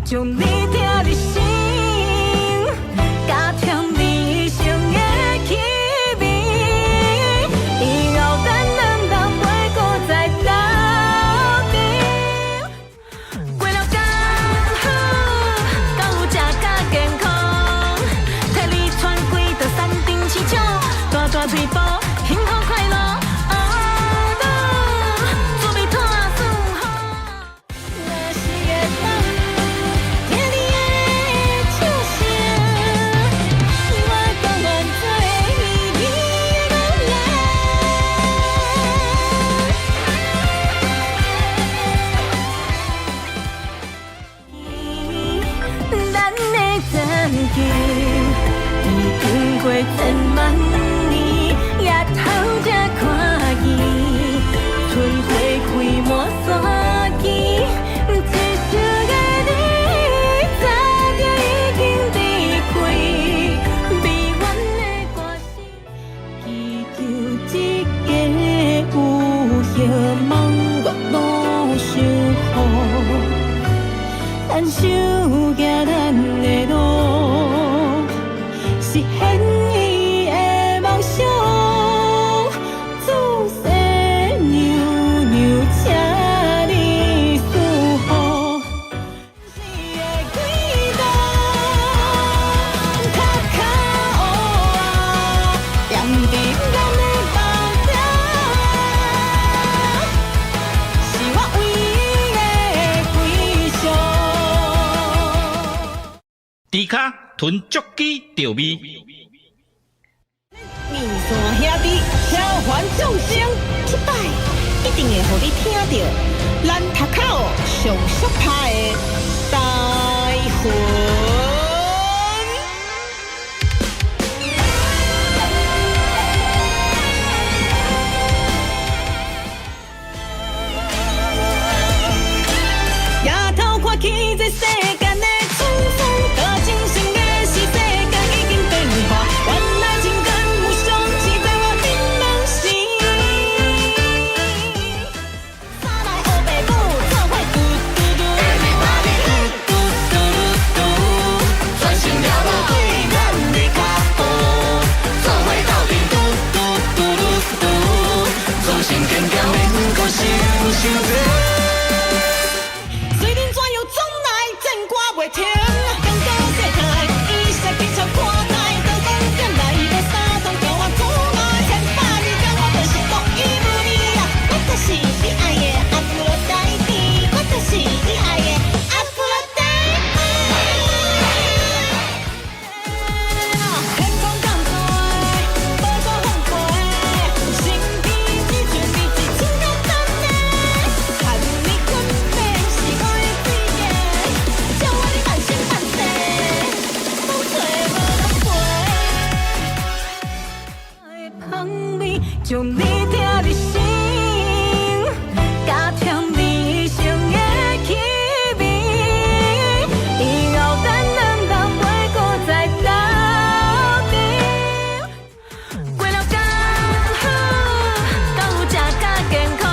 将你听入心，加添你生的气味。以后咱两人袂搁再斗阵，过了刚好，敢有食甲健康，替你穿几道山顶市场，大大腿部幸福快乐。已经过千万年，也通这看见，春花开满山间，一生的你早就已经离开，美满的歌声，祈求一个有希望月老守护，咱手行咱的路。实现伊的梦想，自细娘娘请你守护，你的轨道，脚脚乌啊，踮伫咱的梦中，是我唯一的归宿。猪脚囤足鸡钓味。面线兄弟召唤众生，这摆一定会互你听到咱头口上速拍的大魂。抬头看起这世间的沧桑，多真心的是世间已经变化，原来情感无常是在我心梦时。三来黑白母，做伙嘟嘟嘟，Everybody嘟嘟嘟嘟，专心了无对咱的脚步，做伙斗阵嘟嘟嘟嘟嘟，专心坚强免搁想伤多。虽然怎样总来战歌袂停，刚到世态，伊sẽ变成看待，刀光剑来，无啥通叫我阻碍。千百年间，我就是独一无二啊！我就是你爱的阿芙洛戴蒂，我就是你爱的阿芙洛戴蒂。天空降水，波波风飞，身边你却是一千个等待，看你困眠是我的最爱，叫我的半生半世，风吹无落飞。香味将你听入心，加添你生的气味。以后咱两人袂搁再斗阵，过了刚好，敢有食甲健康，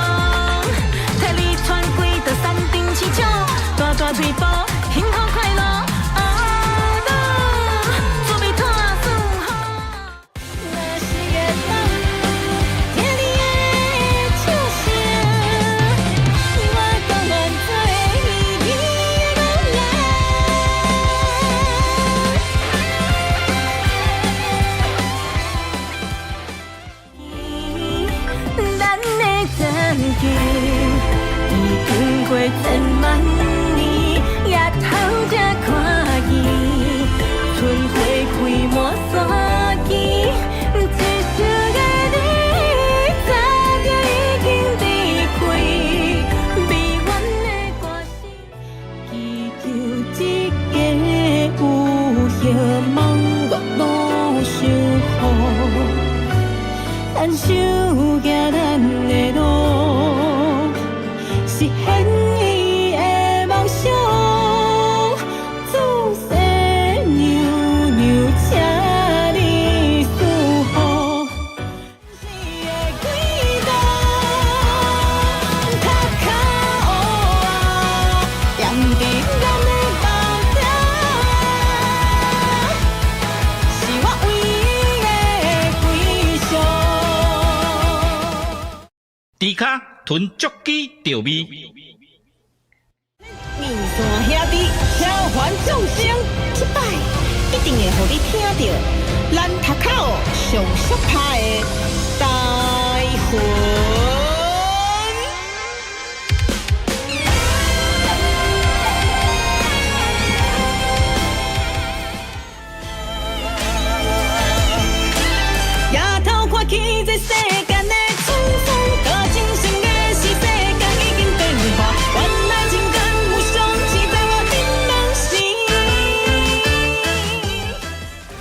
替你穿几道山顶市场，大大腿部幸福快乐。做美拖顺风，若是会当听你的笑声，我甘愿做你的老人。咱的感情已经过千万年，也通这看见，春花开满山间，一生的你早就已经离开，美满的歌声，祈求一个有希望月老守护，咱手行咱的路，实现伊的梦想，自细娘娘请你守护，你的轨道，脚脚乌啊，踮伫咱的梦猪脚囤足鸡调味。面线兄弟召唤众生，这摆一定会互你听到咱头口上适拍的台魂。夜头看起这世间的沧桑，甲真心的是世间已经变化，原来情感无双是在我心梦时。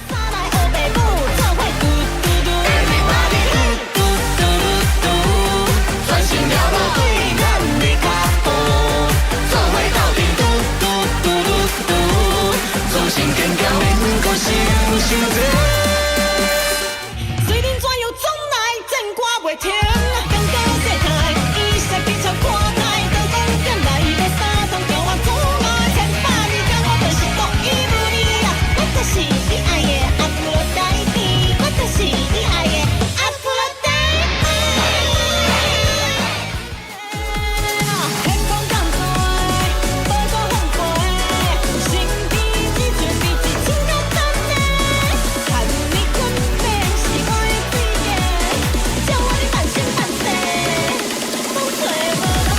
三来好爸母，做伙嘟嘟嘟，嘟嘟嘟嘟，专心了无对咱的脚步，做伙斗阵嘟嘟嘟嘟嘟，做成坚强免搁想伤济。袂停，感觉世态，伊实比较看待，刀光剑来，无三通叫我做爱，千百里讲我就是独一无二啊！我就是你爱的阿芙洛戴蒂，我就是你爱的阿芙洛戴蒂。天空降水，波波放飞，心底只存彼此情到淡的，看你困眠是我的最爱。叫我的半生半世，风吹无人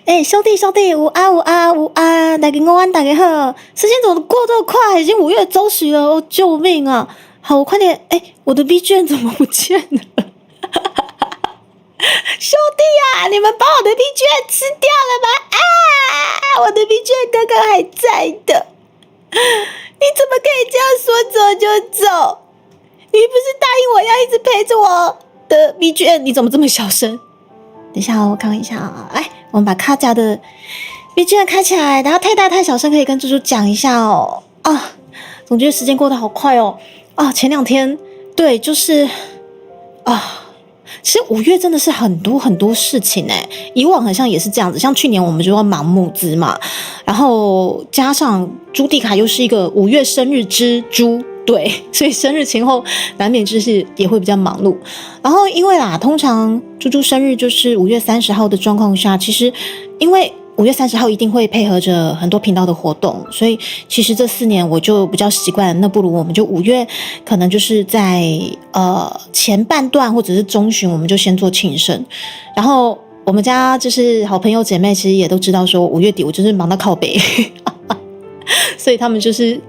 陪。兄弟，午安，大家午安，大家好。时间怎么过这么快？已经5月中旬了，哦，救命啊！好，我快点，我的 B 卷怎么不见了？兄弟啊，你们把我的 B 卷吃掉了吗？啊，我的 B 卷刚刚还在的。你怎么可以这样说走就走？你不是答应我要一直陪着我的 B 卷？你怎么这么小声？等一下我看一下啊，我们把卡夹的 B 卷开起来，然后太大太小声可以跟猪猪讲一下哦。总觉得时间过得好快哦。前2天对，就是其实5月真的是很多很多事情以往好像也是这样子，像去年我们就要忙募资嘛，然后加上朱蒂卡又是一个5月生日之猪，对，所以生日前后难免就是也会比较忙碌。然后因为通常猪猪生日就是5月30号的状况下，其实因为5月30号一定会配合着很多频道的活动，所以其实这4年我就比较习惯，那不如我们就5月可能就是在前半段或者是中旬，我们就先做庆生。然后我们家就是好朋友姐妹，其实也都知道说5月底我就是忙到靠北，所以他们就是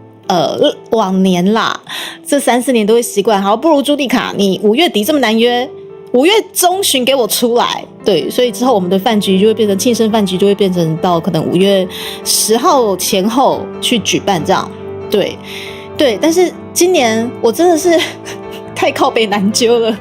往年啦，这3-4年都会习惯，好，不如朱蒂卡，你5月底这么难约，5月中旬给我出来，对，所以之后我们的饭局就会变成庆生饭局，就会变成到可能5月10号前后去举办这样，对，但是今年我真的是太靠北难揪了。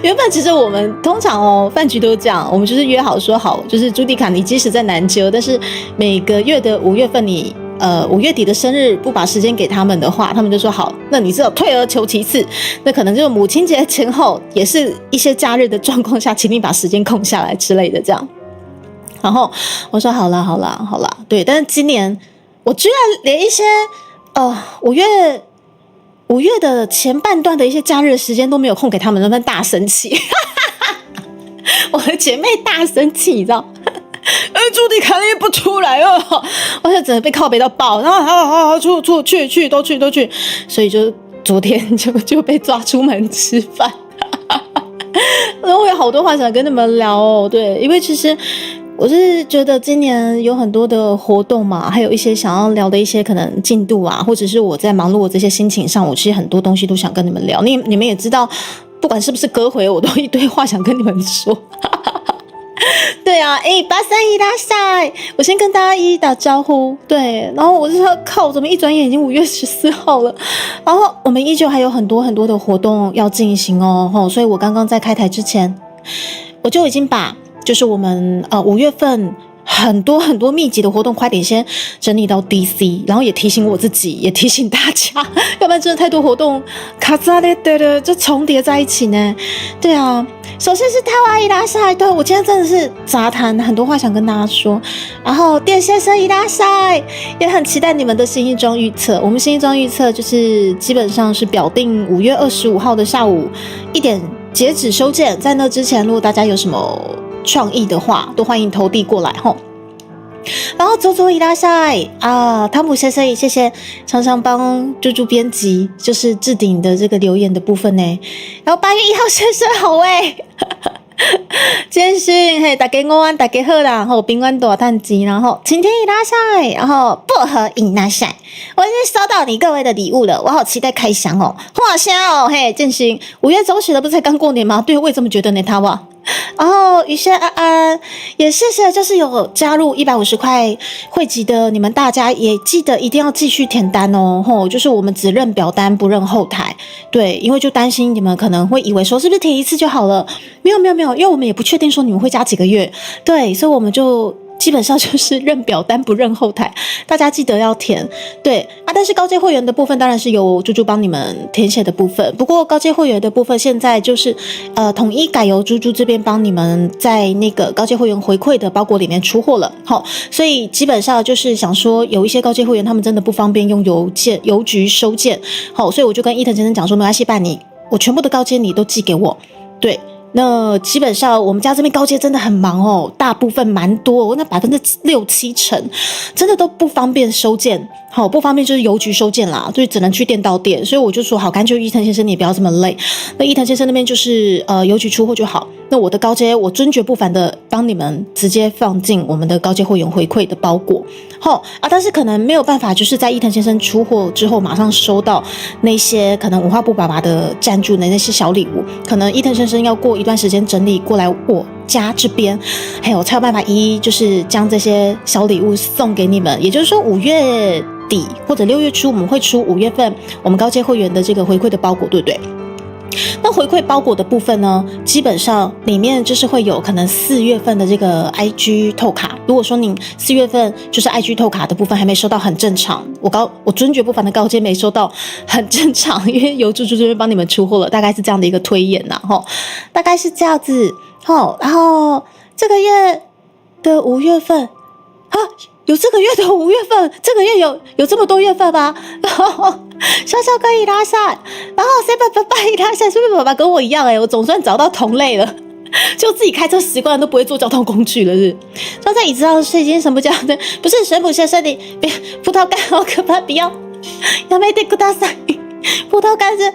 原本其实我们通常饭局都这样，我们就是约好说好，就是朱蒂卡你即使在南揪，但是每个月的5月份你5月底的生日不把时间给他们的话，他们就说好，那你只有退而求其次，那可能就是母亲节前后，也是一些假日的状况下，请你把时间空下来之类的这样。然后我说好啦，对，但是今年我居然连一些5月的前半段的一些假日的时间都没有空给他们，那边大生气，我的姐妹大生气，你知道？朱迪卡你不出来哦，我就整个被靠北到爆，然后好去都去，所以就昨天就被抓出门吃饭，然后我有好多话想跟你们聊哦，对，因为其实我是觉得今年有很多的活动嘛，还有一些想要聊的一些可能进度啊，或者是我在忙碌的这些心情上，我其实很多东西都想跟你们聊，你们也知道，不管是不是歌回，我都一堆话想跟你们说。对啊，831拉塞，我先跟大家一一打招呼。对，然后我就说靠，怎么一转眼已经5月14号了？然后我们依旧还有很多很多的活动要进行哦，所以我刚刚在开台之前，我就已经把就是我们5月份很多很多密集的活动快点先整理到 DC， 然后也提醒我自己，也提醒大家，要不然真的太多活动卡扎列的就重叠在一起呢。对啊，首先是台湾伊拉塞，对，我今天真的是杂谈，很多话想跟大家说。然后店先生伊拉塞也很期待你们的新一装预测。我们新一装预测就是基本上是表定5月25号的下午1点截止收件，在那之前，如果大家有什么创意的话，都欢迎投递过来吼。然后走伊拉塞啊，汤姆先生也谢谢常常帮猪猪编辑，就是置顶的这个留言的部分呢。然后8月1号先生好简讯嘿，大家午安，大家好啦，然后平安大探机，然后晴天伊拉塞，然后薄荷伊拉塞，我已经收到你各位的礼物了，我好期待开箱哦，画虾哦，嘿，建勋5月中旬的不是才刚过年吗？对，我也这么觉得呢，他哇。然后宇轩安安也谢谢，就是有加入150块汇集的你们大家，也记得一定要继续填单哦。吼，就是我们只认表单不认后台，对，因为就担心你们可能会以为说是不是填一次就好了，没有，因为我们也不确定说你们会加几个月，对，所以我们就基本上就是认表单不认后台，大家记得要填。对啊，但是高阶会员的部分当然是由猪猪帮你们填写的部分，不过高阶会员的部分现在就是统一改由猪猪这边帮你们在那个高阶会员回馈的包裹里面出货了。好，所以基本上就是想说有一些高阶会员他们真的不方便用邮局收件，好，所以我就跟伊藤先生讲说没关系，办你我全部的高阶你都寄给我。对，那基本上我们家这边高阶真的很忙哦，大部分蛮多，那6-7%真的都不方便收件，好，不方便就是邮局收件啦，所以只能去店到店，所以我就说好，干脆伊藤先生你也不要这么累，那伊藤先生那边就是邮局出货就好，那我的高阶我尊爵不凡的帮你们直接放进我们的高阶会员回馈的包裹，好啊，但是可能没有办法就是在伊藤先生出货之后马上收到那些可能文化部爸爸的赞助的那些小礼物，可能伊藤先生要过一段时间整理过来我家这边，还有才有办法一一就是将这些小礼物送给你们，也就是说5月底或者6月初我们会出5月份我们高阶会员的这个回馈的包裹，对不对？那回馈包裹的部分呢，基本上里面就是会有可能4月份的这个 IG 透卡，如果说你4月份就是 IG 透卡的部分还没收到，很正常，我尊爵不凡的高阶没收到很正常，因为由猪猪这边帮你们出货了，大概是这样的一个推演呐，大概是这样子，然后这个月的5月份啊，有这个月的5月份，这个月有这么多月份吗？然后小小哥伊拉塞，然后谁爸爸伊拉塞，是不是爸爸跟我一样我总算找到同类了，就自己开车习惯都不会坐交通工具了是。坐在椅子上睡，今天什么叫的？不是水母先生，你别葡萄干好可怕，不要やめてください。葡萄干是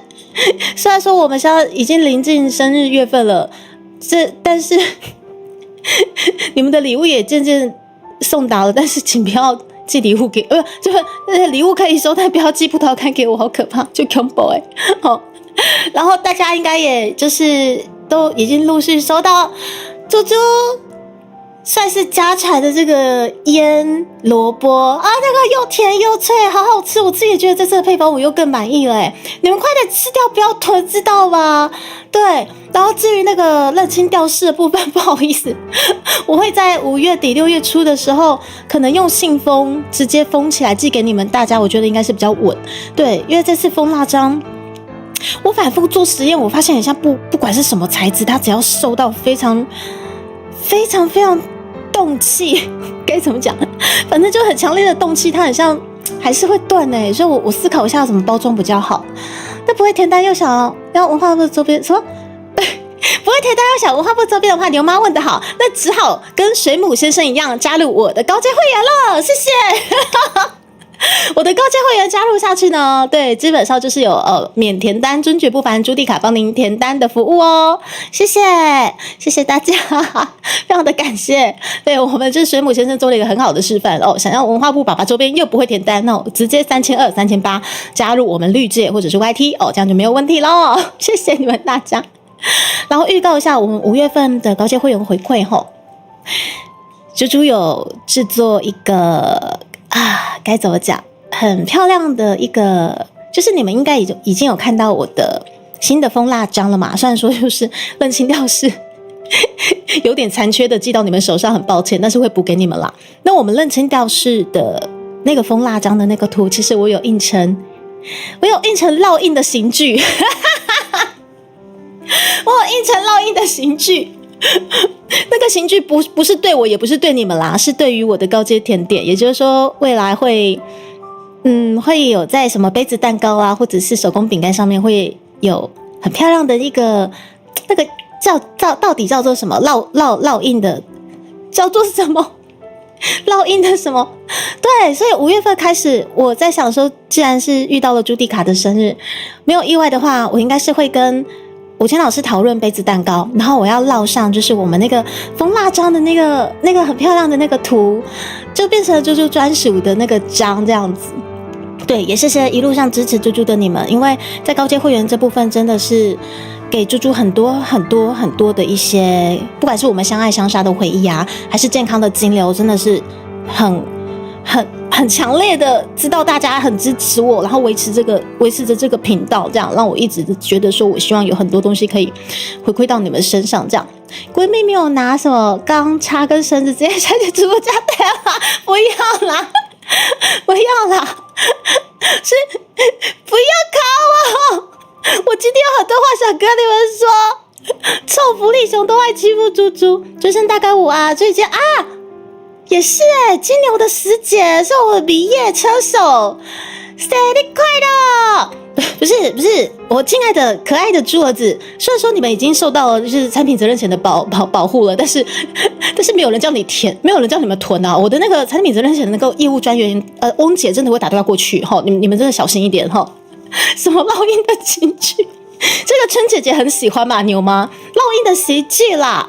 虽然说我们现在已经临近生日月份了，但是你们的礼物也渐渐送达了，但是请不要寄礼物给就是礼物可以收，但不要寄葡萄干给我，好可怕，就 combo 好，然后大家应该也就是都已经陆续收到猪猪算是家产的这个腌萝卜啊，那个又甜又脆，好好吃，我自己也觉得这次的配方我又更满意了你们快点吃掉，不要囤，知道吗？对，然后至于那个认清吊饰的部分，不好意思，我会在5月底6月初的时候，可能用信封直接封起来寄给你们大家，我觉得应该是比较稳。对，因为这次封蜡章，我反复做实验，我发现很像不管是什么材质，它只要受到非常动气，该怎么讲？反正就很强烈的动气，它很像还是会断所以我思考一下怎么包装比较好。那不会填单又想要文化部周边什么？不会填单又想文化部周边的话，牛妈问得好，那只好跟水母先生一样加入我的高阶会员了，谢谢。我的高阶会员加入下去呢，对，基本上就是有免填单尊爵不凡朱迪卡帮您填单的服务哦，谢谢大家，非常的感谢。对，我们就是水母先生做了一个很好的示范想要文化部爸爸周边又不会填单直接3200、3800加入我们绿界或者是 YT 这样就没有问题咯，谢谢你们大家。然后预告一下我们5月份的高阶会员回馈猪猪有制作一个该怎么讲，很漂亮的一个，就是你们应该已经有看到我的新的封蜡章了嘛，虽然说就是认清吊饰有点残缺的寄到你们手上，很抱歉，但是会补给你们啦。那我们认清吊饰的那个封蜡章的那个图，其实我有印成烙印的刑具我有印成烙印的刑具。那个刑具不是对我，也不是对你们啦，是对于我的高阶甜点，也就是说未来会有在什么杯子蛋糕啊，或者是手工饼干上面会有很漂亮的一个那个到底叫做什么烙印的，叫做什么烙印的什么？对，所以5月份开始，我在想说，既然是遇到了朱蒂卡的生日，没有意外的话，我应该是会跟武谦老师讨论杯子蛋糕，然后我要烙上就是我们那个蜂蜡章的那个很漂亮的那个图，就变成了猪猪专属的那个章这样子。对，也谢谢一路上支持猪猪的你们，因为在高阶会员这部分真的是给猪猪很多的一些，不管是我们相爱相杀的回忆啊，还是健康的金流，真的是很强烈的知道大家很支持我，然后维持着这个频道，这样让我一直觉得说我希望有很多东西可以回馈到你们身上。这样闺蜜没有拿什么钢叉跟绳子直接下去直播间对啦，不要啦，不要啦，是不要卡我。我今天有很多话想跟你们说，臭福利熊都爱欺负猪猪，就剩大概我啊，最近啊。也是金牛的师姐是我的毕业车手，生日快乐！不是，我亲爱的可爱的猪儿子，虽然说你们已经受到了就是产品责任险的保护了，但是没有人叫你填，没有人叫你们囤啊！我的那个产品责任险的那个业务专员翁姐真的会打电话过去哈，你们真的小心一点哈！什么烙印的情趣，这个春姐姐很喜欢嘛，牛吗？烙印的习剧啦。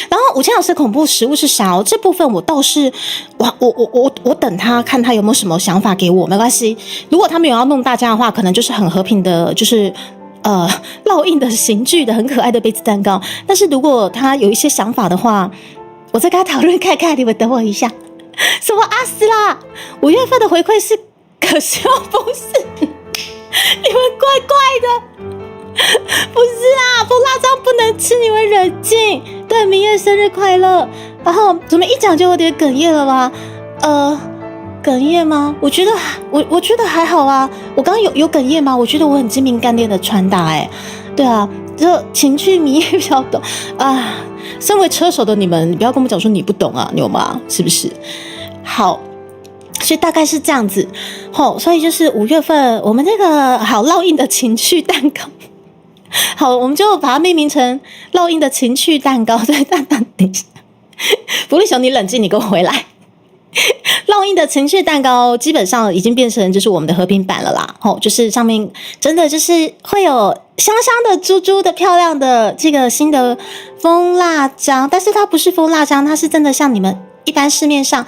然后武谦老师的恐怖食物是啥？这部分我倒是我等他看他有没有什么想法给我，没关系。如果他没有要弄大家的话，可能就是很和平的，就是烙印的刑具的很可爱的杯子蛋糕。但是如果他有一些想法的话，我再跟他讨论看看。你们等我一下。什么阿斯啦？5月份的回馈是可笑，不是？你们怪怪的。不是啊，蜂蜡章不能吃，你们冷静。对，明月生日快乐。然后怎么一讲就有点哽咽了吧？哽咽吗？我觉得还好啊。我刚刚有哽咽吗？我觉得我很精明干练的传达对啊，这情趣迷也比较懂啊。身为车手的你们，你不要跟我们讲说你不懂啊，牛妈是不是？好。所以大概是这样子，所以就是5月份我们这个好烙印的情趣蛋糕。好，我们就把它命名成烙印的情趣蛋糕。对，等一下，福利熊，你冷静，你给我回来。烙印的情趣蛋糕基本上已经变成就是我们的和平版了啦。就是上面真的就是会有香香的猪猪的漂亮的这个新的蜂蜡章，但是它不是蜂蜡章，它是真的像你们一般市面上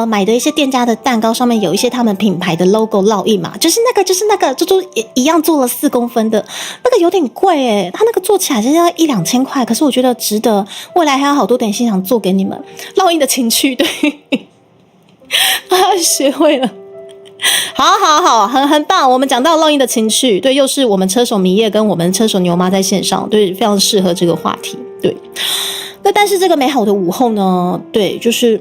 买的一些店家的蛋糕上面有一些他们品牌的 logo 烙印嘛，就是那个猪猪也一样做了4公分的，那个有点贵它那个做起来就是要1-2千块，可是我觉得值得，未来还有好多点心想做给你们。烙印的情趣，对，学会了。好，很棒。我们讲到烙印的情趣，对，又是我们车手迷夜跟我们车手牛妈在线上，对，非常适合这个话题，对。那但是这个美好的午后呢，对，就是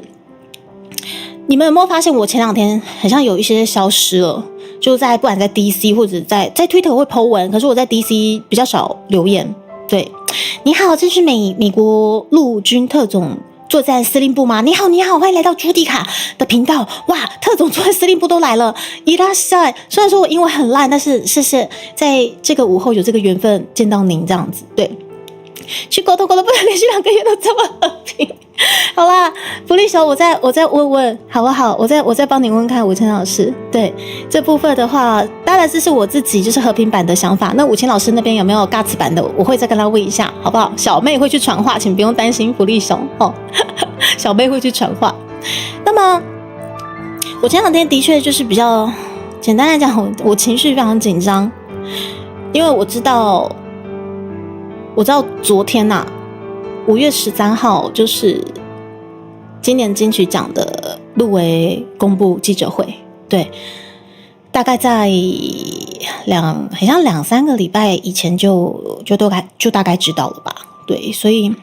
你们有没有发现我前2天好像有一些消失了？就在不管在 DC 或者在 Twitter 我会 po 文，可是我在 DC 比较少留言。对，你好，这是美国陆军特种作战司令部吗？你好，欢迎来到朱迪卡的频道。哇，特种作战司令部都来了，伊拉塞。虽然说我英文很烂，但是谢谢在这个午后有这个缘分见到您这样子，对。去沟通，不能连续2个月都这么和平。好啦，福利熊，我再问好不好？我再帮你问看武谦老师。对这部分的话，当然这是我自己就是和平版的想法。那武谦老师那边有没有 Guts 版的？我会再跟他问一下，好不好？小妹会去传话，请不用担心福利熊小妹会去传话。那么我前2天的确就是比较简单来讲，我情绪非常紧张，因为我知道昨天5月13号就是今年金曲奖的入围公布记者会，对，大概在好像2-3个礼拜以前就大概知道了吧，对，所以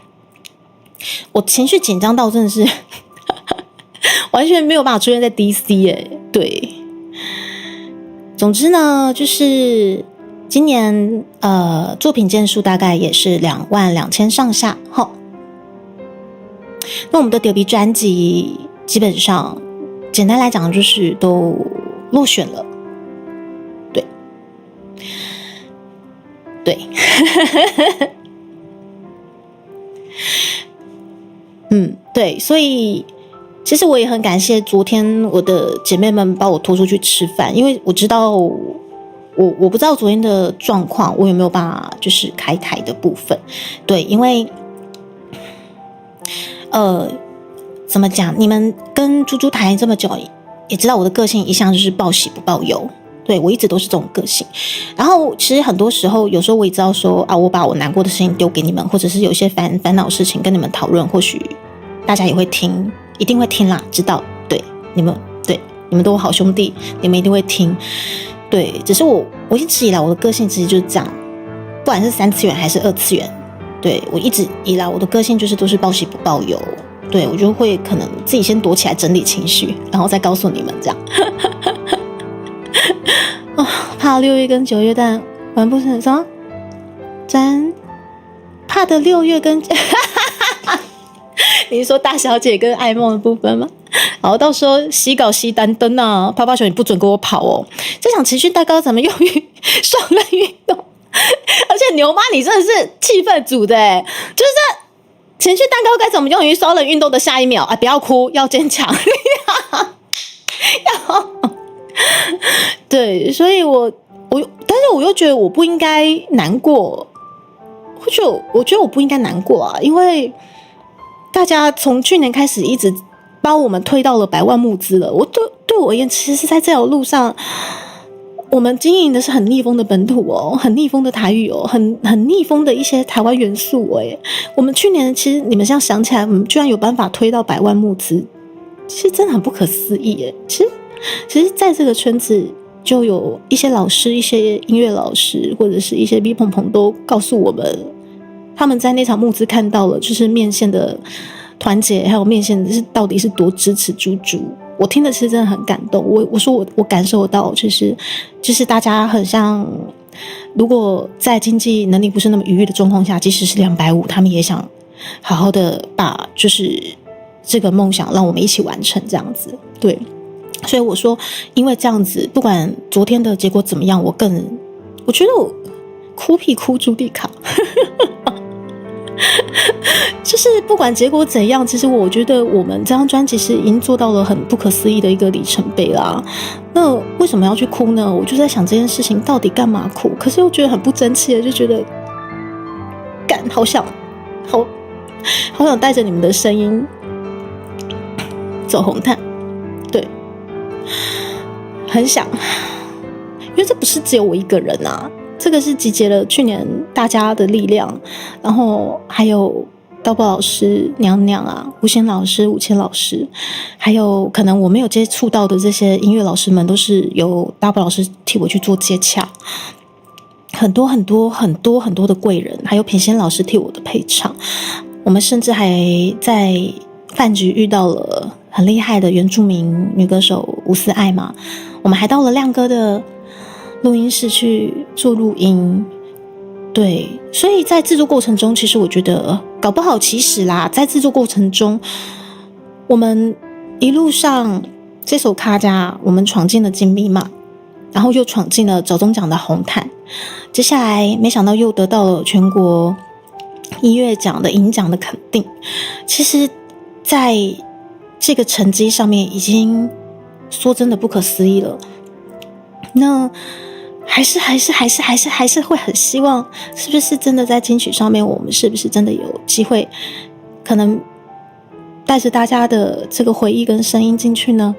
我情绪紧张到真的是完全没有办法出现在 DC 对，总之呢，就是今年作品件数大概也是22000上下齁。那我们的丢逼专辑基本上简单来讲就是都落选了，对对，所以其实我也很感谢昨天我的姐妹们把我拖出去吃饭，因为我知道我不知道昨天的状况，我有没有办法就是开台的部分。对，因为怎么讲，你们跟猪猪谈这么久，也知道我的个性一向就是报喜不报忧。对，我一直都是这种个性。然后其实很多时候，有时候我也知道说啊，我把我难过的事情丢给你们，或者是有些烦恼事情跟你们讨论，或许大家也会听，一定会听啦，知道？对，你们都是好兄弟，你们一定会听。对，只是我一直以来我的个性其实就是这样，不管是3次元还是2次元，对，我一直以来我的个性就是都是报喜不报忧。对，我就会可能自己先躲起来整理情绪，然后再告诉你们这样。哦，怕6月跟9月，但玩不成什么？怕的6月跟你是说大小姐跟爱梦的部分吗？好，到时候洗稿洗单灯啊，泡泡熊你不准给我跑哦！这场情绪蛋糕怎么用于双人运动？而且牛妈你真的是气氛组的欸，就是情绪蛋糕该怎么用于双人运动的下一秒啊！不要哭，要坚强，对，所以但是我又觉得我不应该难过，我觉得我不应该难过啊，因为大家从去年开始一直把我们推到了100万募资了。对我而言，其实是在这条路上，我们经营的是很逆风的本土哦，很逆风的台语哦，很逆风的一些台湾元素哎。我们去年其实你们现在想起来，我们居然有办法推到100万募资，其实真的很不可思议哎。其实在这个圈子就有一些老师、一些音乐老师或者是一些 B 朋朋都告诉我们，他们在那场募资看到了就是面线的团结，还有面线到底是多支持猪猪。我听的其实真的很感动，我说我感受到就是大家很像，如果在经济能力不是那么愉悦的状况下，即使是250，他们也想好好的把就是这个梦想让我们一起完成这样子。对，所以我说因为这样子，不管昨天的结果怎么样，我觉得我哭屁哭朱蒂卡就是不管结果怎样，其实我觉得我们这张专辑是已经做到了很不可思议的一个里程碑啦。那为什么要去哭呢？我就在想这件事情到底干嘛哭，可是又觉得很不争气的，就觉得好想带着你们的声音走红毯。对，很想，因为这不是只有我一个人啊，这个是集结了去年大家的力量，然后还有刀宝老师、娘娘啊、吴贤老师、5000老师，还有可能我没有接触到的这些音乐老师们，都是由刀宝老师替我去做接洽。很多的贵人，还有品仙老师替我的配唱。我们甚至还在饭局遇到了很厉害的原住民女歌手吴思爱嘛，我们还到了亮哥的录音室去做录音。对，所以在制作过程中，其实我觉得搞不好其实啦，在制作过程中，我们一路上这首卡加，我们闯进了金密码，然后又闯进了走中奖的红毯，接下来没想到又得到了全国音乐奖的银奖的肯定。其实在这个成绩上面已经说真的不可思议了。那还是会很希望，是不是真的在金曲上面，我们是不是真的有机会，可能带着大家的这个回忆跟声音进去呢？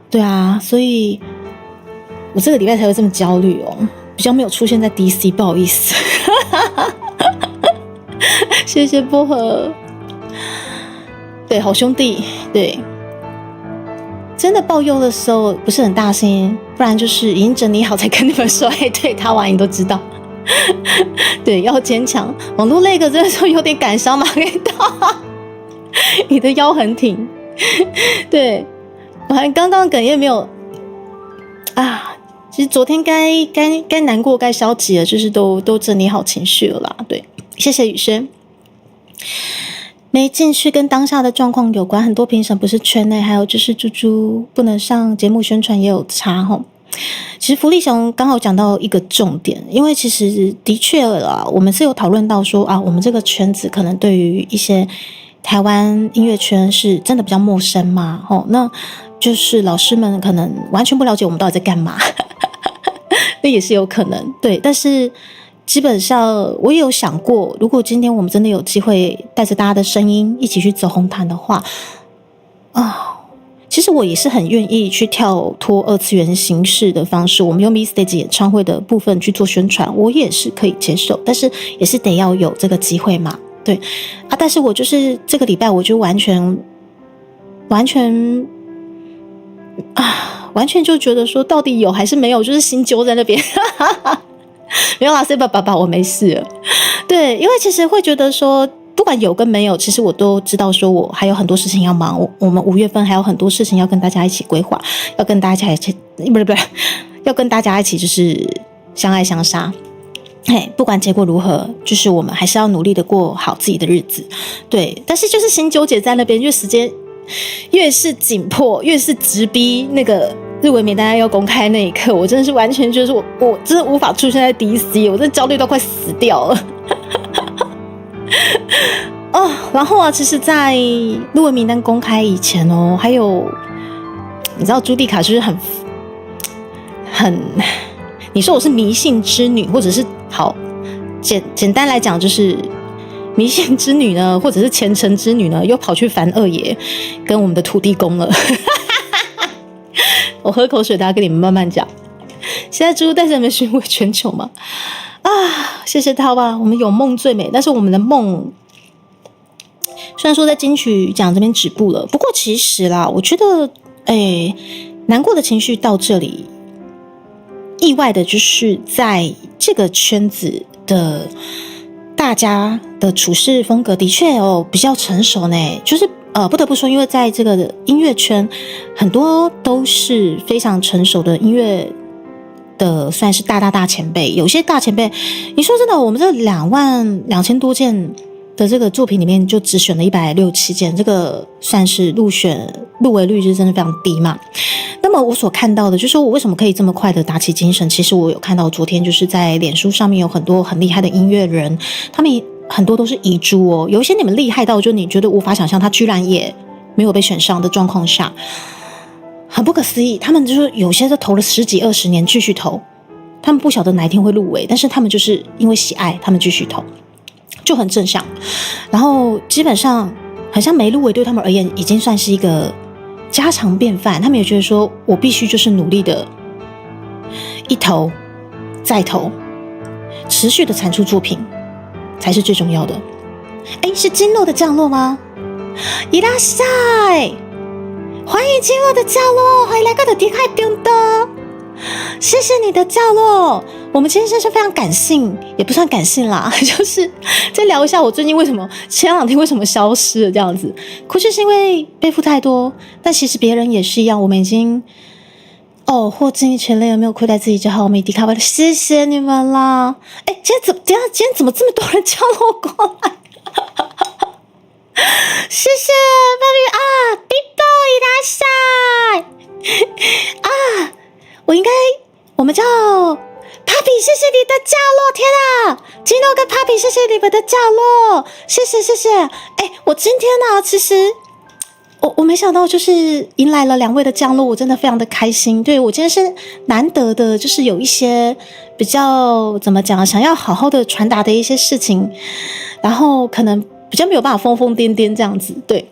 对啊，所以我这个礼拜才会这么焦虑哦，比较没有出现在 DC， 不好意思。谢谢薄荷，对，好兄弟，对。真的报忧的时候不是很大声，不然就是已经整理好才跟你们说，对，他玩你都知道。对，要坚强。网络那个真的是有点感伤嘛，你的腰很挺。对，我还刚刚哽咽没有啊，其实昨天该难过该消极了，就是都整理好情绪了啦。对，谢谢雨轩。没进去跟当下的状况有关，很多评审不是圈内，还有就是猪猪不能上节目宣传也有差齁。其实福利熊刚好讲到一个重点，因为其实的确啦，我们是有讨论到说啊，我们这个圈子可能对于一些台湾音乐圈是真的比较陌生嘛，那就是老师们可能完全不了解我们到底在干嘛，那也是有可能，对，但是。基本上我也有想过，如果今天我们真的有机会带着大家的声音一起去走红毯的话，其实我也是很愿意去跳脱二次元形式的方式，我们用 MiStage 演唱会的部分去做宣传，我也是可以接受，但是也是得要有这个机会嘛，对啊，但是我就是这个礼拜我就完全就觉得说到底有还是没有，就是心揪在那边没有啦 ，C 爸，我没事了。对，因为其实会觉得说，不管有跟没有，其实我都知道说我还有很多事情要忙。我们5月份还有很多事情要跟大家一起规划，要跟大家一起，要跟大家一起就是相爱相杀。嘿，不管结果如何，就是我们还是要努力的过好自己的日子。对，但是就是心纠结在那边，因为时间越是紧迫，越是直逼那个。入围名单要公开那一刻，我真的是完全觉得我真的无法出现在 DC， 我真的焦虑到快死掉了。然后啊，其实，在入围名单公开以前哦，还有你知道朱蒂卡就是很，你说我是迷信之女，或者是好简单来讲就是迷信之女呢，或者是虔诚之女呢，又跑去烦二爷跟我们的土地公了。我喝口水，大家跟你们慢慢讲。现在猪带着你们巡回全球嘛？谢谢他吧。我们有梦最美，但是我们的梦虽然说在金曲奖这边止步了，不过其实啦，我觉得，难过的情绪到这里，意外的就是在这个圈子的大家的处事风格的确比较成熟呢，就是。不得不说，因为在这个音乐圈，很多都是非常成熟的音乐的，算是大前辈。有些大前辈，你说真的，我们这22000多件的这个作品里面，就只选了167件，这个算是入围率是真的非常低嘛。那么我所看到的，就是说我为什么可以这么快的打起精神？其实我有看到昨天就是在脸书上面有很多很厉害的音乐人，他们很多都是遗珠哦，有一些你们厉害到就你觉得无法想象，他居然也没有被选上的状况下，很不可思议。他们就是有些都投了10几20年继续投，他们不晓得哪一天会入围，但是他们就是因为喜爱，他们继续投，就很正向。然后基本上好像没入围对他们而言已经算是一个家常便饭，他们也觉得说我必须就是努力的一投再投，持续的产出作品才是最重要的。是金落的降落吗？いらっしゃい，欢迎金落的降落，欢迎来到迪开冰的，谢谢你的降落。我们今天真是非常感性，也不算感性啦，就是再聊一下我最近为什么前2天为什么消失了这样子。估计是因为背负太多，但其实别人也是一样，我们已经获尽一全力，有没有亏待自己就好。我们迪卡巴的，谢谢你们啦！今天怎么这么多人降落过来？谢谢芭比啊 ，Bibo いらっしゃい我们叫 Papi， 谢谢你的降落！天啊，金诺跟 Papi， 谢谢你们的降落，谢谢。我今天呢，其实。我没想到，就是迎来了2位的降落，我真的非常的开心。对，我今天是难得的，就是有一些比较怎么讲，想要好好的传达的一些事情，然后可能比较没有办法疯疯癫癫这样子。对，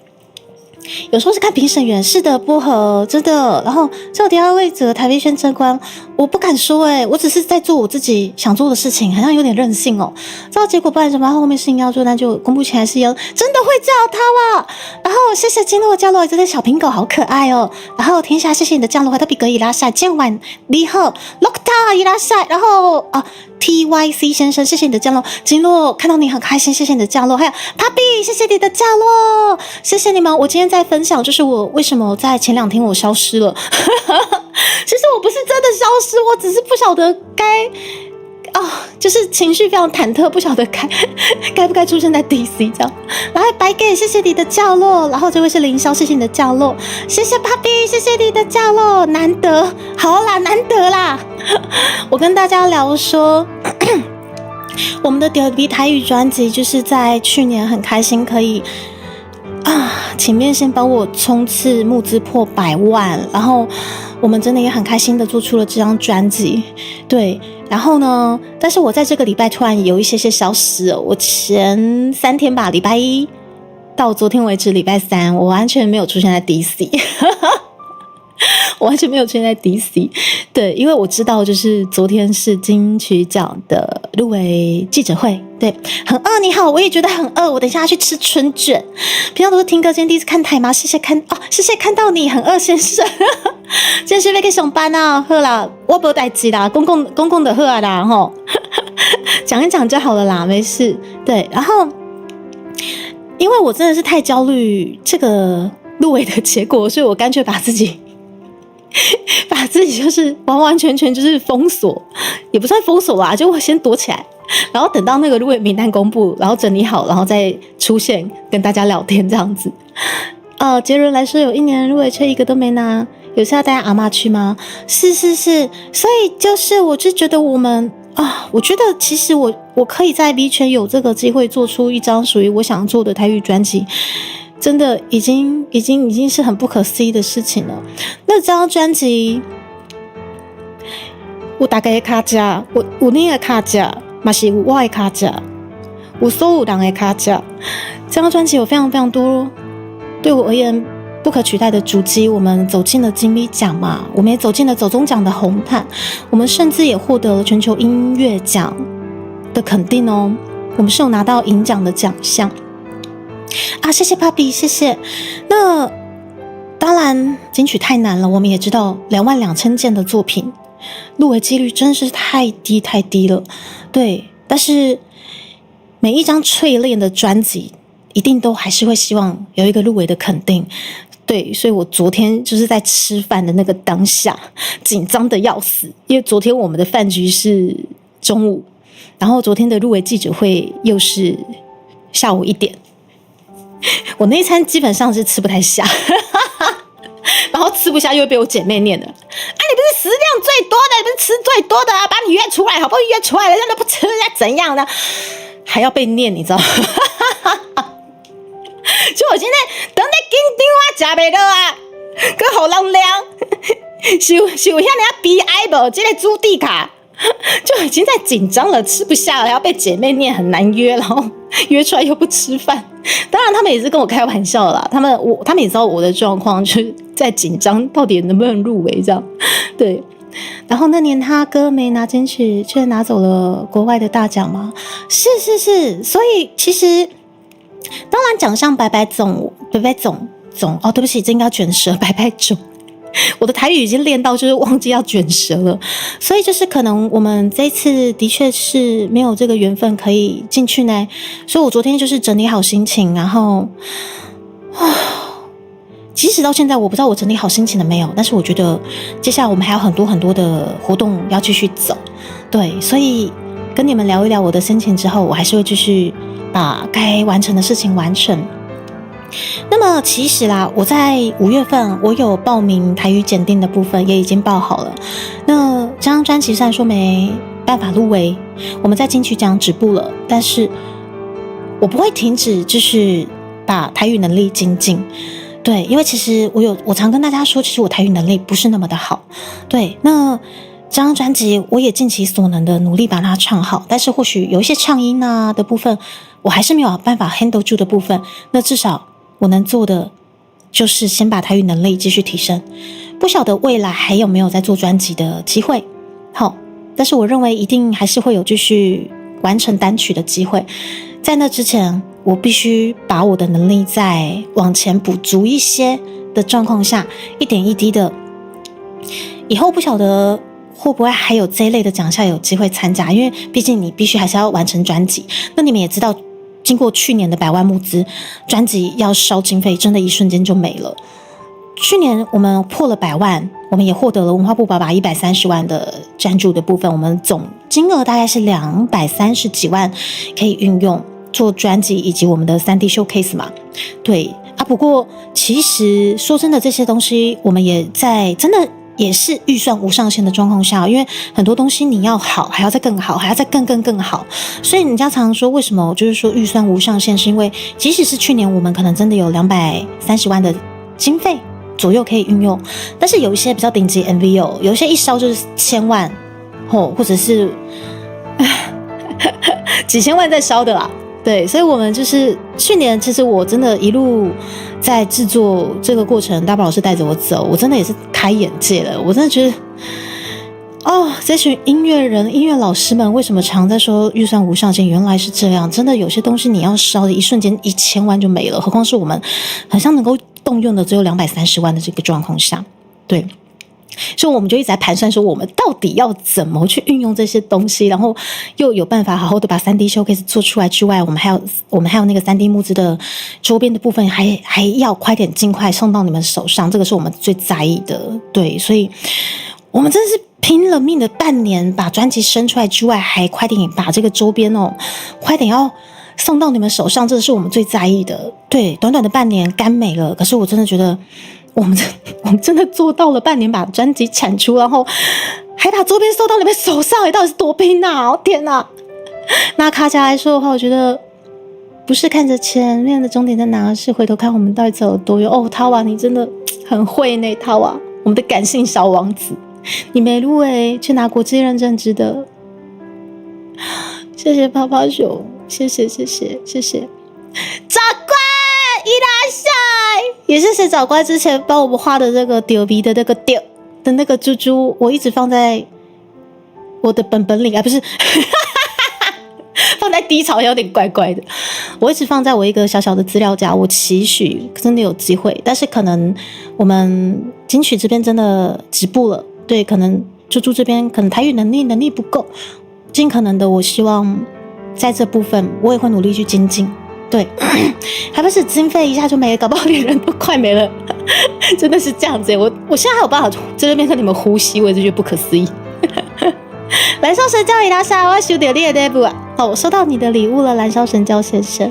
有时候是看评审员是的不合，真的。然后在我第2位者台北宣证官，我不敢说我只是在做我自己想做的事情，好像有点任性哦。知道结果不然什么，后面事情要做，那就公布起来是要真的会叫他啊。然后谢谢金落降落，这些小苹果好可爱哦。然后天霞，谢谢你的降落，还特比格伊拉晒，今晚你好 ，Lokta 伊拉晒，然后TYC 先生，谢谢你的降落，金落看到你很开心，谢谢你的降落，还有 Papi， 谢谢你的降落，谢谢你们。我今天在分享，就是我为什么在前2天我消失了。其实我不是真的消失，我只是不晓得该就是情绪非常忐忑，不晓得该不该出现在 DC 这样。来，白给，谢谢你的降落。然后这位是凌霄，谢谢你的降落。谢谢 Papi， 谢谢你的降落，难得，好啦，难得啦。我跟大家聊说，我们的丢比台语专辑就是在去年很开心可以前面先帮我冲刺募资破100万，然后我们真的也很开心的做出了这张专辑，对。然后呢，但是我在这个礼拜突然有一些消失了。我前3天吧，礼拜1到昨天为止，礼拜3我完全没有出现在 DC。我完全没有出现在 DC， 对，因为我知道就是昨天是金曲奖的入围记者会，对，很饿，你好，我也觉得很饿，我等一下要去吃春卷。平常都是听歌，今天第一次看台吗？谢谢看到你，很饿先生。今天是要去上班啊，好啦，我没代志啦，公共的好啦吼，讲一讲就好了啦，没事。对，然后因为我真的是太焦虑这个入围的结果，所以我干脆把自己就是完完全全就是封锁，也不算封锁啦，就我先躲起来，然后等到那个入围名单公布，然后整理好，然后再出现跟大家聊天这样子。杰伦来说有1年入围却一个都没拿，有是要带阿嬷去吗？是，所以就是我就觉得我们我觉得其实我可以在 B 圈有这个机会做出一张属于我想做的台语专辑，真的已经是很不可思议的事情了。那这张专辑，有大家的卡架，有你的卡架，也是有我的卡架，有所有人的卡架。这张专辑有非常非常多对我而言不可取代的主机。我们走进了金米奖嘛，我们也走进了走中奖的红毯，我们甚至也获得了全球音乐奖的肯定哦。我们是有拿到银奖的奖项。谢谢 Papi， 谢谢。那当然金曲太难了，我们也知道22000件的作品入围几率真是太低了，对。但是每一张淬炼的专辑一定都还是会希望有一个入围的肯定，对。所以我昨天就是在吃饭的那个当下紧张的要死，因为昨天我们的饭局是中午，然后昨天的入围记者会又是下午1点，我那一餐基本上是吃不太下，然后吃不下又会被我姐妹念的，你不是食量最多的，你不是吃最多的啊，把你约出来，好不容易约出来了，人家都不吃，人家怎样呢？还要被念，你知道吗？就我现在等你紧张啊，吃不落啊，搁互人量，是有遐尔悲哀无？这个朱蒂卡就已经在紧张了，吃不下了，还要被姐妹念，很难约，然后约出来又不吃饭。当然他们也是跟我开玩笑啦，他们也知道我的状况，就是在紧张到底能不能入围这样，对。然后那年他歌没拿进去，却拿走了国外的大奖吗？是，所以其实当然奖项白白总哦，对不起，这应该卷舌白白总。我的台语已经练到就是忘记要卷舌了，所以就是可能我们这一次的确是没有这个缘分可以进去呢。所以我昨天就是整理好心情，然后即使到现在我不知道我整理好心情了没有，但是我觉得接下来我们还有很多很多的活动要继续走，对。所以跟你们聊一聊我的心情之后，我还是会继续把该完成的事情完成。那么其实啦，我在5月份我有报名台语检定的部分也已经报好了。那这张专辑虽然说没办法入围，我们在金曲奖止步了，但是我不会停止，就是把台语能力精进。对，因为其实我常跟大家说，其实我台语能力不是那么的好。对，那这张专辑我也尽其所能的努力把它唱好，但是或许有一些唱音的部分，我还是没有办法 handle 住的部分。那至少我能做的就是先把台语能力继续提升，不晓得未来还有没有在做专辑的机会。好，但是我认为一定还是会有继续完成单曲的机会。在那之前，我必须把我的能力再往前补足一些的状况下，一点一滴的，以后不晓得会不会还有这一类的奖项有机会参加，因为毕竟你必须还是要完成专辑。那你们也知道，经过去年的100万募资，专辑要烧经费，真的一瞬间就没了。去年我们破了100万，我们也获得了文化部130万的赞助的部分，我们总金额大概是230几万可以运用做专辑以及我们的3D showcase 嘛。对啊，不过其实说真的，这些东西我们也在真的也是预算无上限的状况下，因为很多东西你要好，还要再更好，还要再更好，所以人家常常说为什么就是说预算无上限，是因为即使是去年我们可能真的有230万的经费左右可以运用，但是有一些比较顶级 MV 哦，有一些一烧就是1000万或者是几千万在烧的啦。对，所以我们就是去年，其实我真的一路在制作这个过程，大宝老师带着我走，我真的也是开眼界了。我真的觉得，这群音乐人、音乐老师们为什么常在说预算无上限？原来是这样，真的有些东西你要烧的一瞬间1000万就没了，何况是我们好像能够动用的只有230万的这个状况下，对。所以我们就一直在盘算说，我们到底要怎么去运用这些东西，然后又有办法好好的把3D showcase 做出来之外，我们还有那个3D 募资的周边的部分，还要快点尽快送到你们手上，这个是我们最在意的。对，所以我们真的是拼了命的半年把专辑生出来之外，还快点把这个周边快点要送到你们手上，这是我们最在意的。对，短短的半年干没了，可是我真的觉得我们真的做到了半年把专辑产出，然后还把周边收到你们手上，到底是多拼啊！天哪！那卡加来说的话，我觉得不是看着前面的终点在哪，是回头看我们到底走了多远。Tawa，你真的很会呢，Tawa，我们的感性小王子，你没入围去拿国际认证值得。谢谢泡泡熊，谢谢。长官伊拉塞，也谢谢长官之前帮我们画的这个丢鼻的那个丢的那个猪猪，我一直放在我的本里啊，不是放在低潮有点怪怪的，我一直放在我一个小小的资料夹，我期许真的有机会，但是可能我们金曲这边真的止步了，对，可能猪猪这边可能台语能力不够，尽可能的我希望在这部分我也会努力去精进。对，还不是经费一下就没了，搞不好连人都快没了，真的是这样子。我现在还有办法在这边跟你们呼吸，我也是觉得不可思议。燃烧神教伊拉莎，我要收到你的礼物啊！我收到你的礼物了，燃烧神教先生。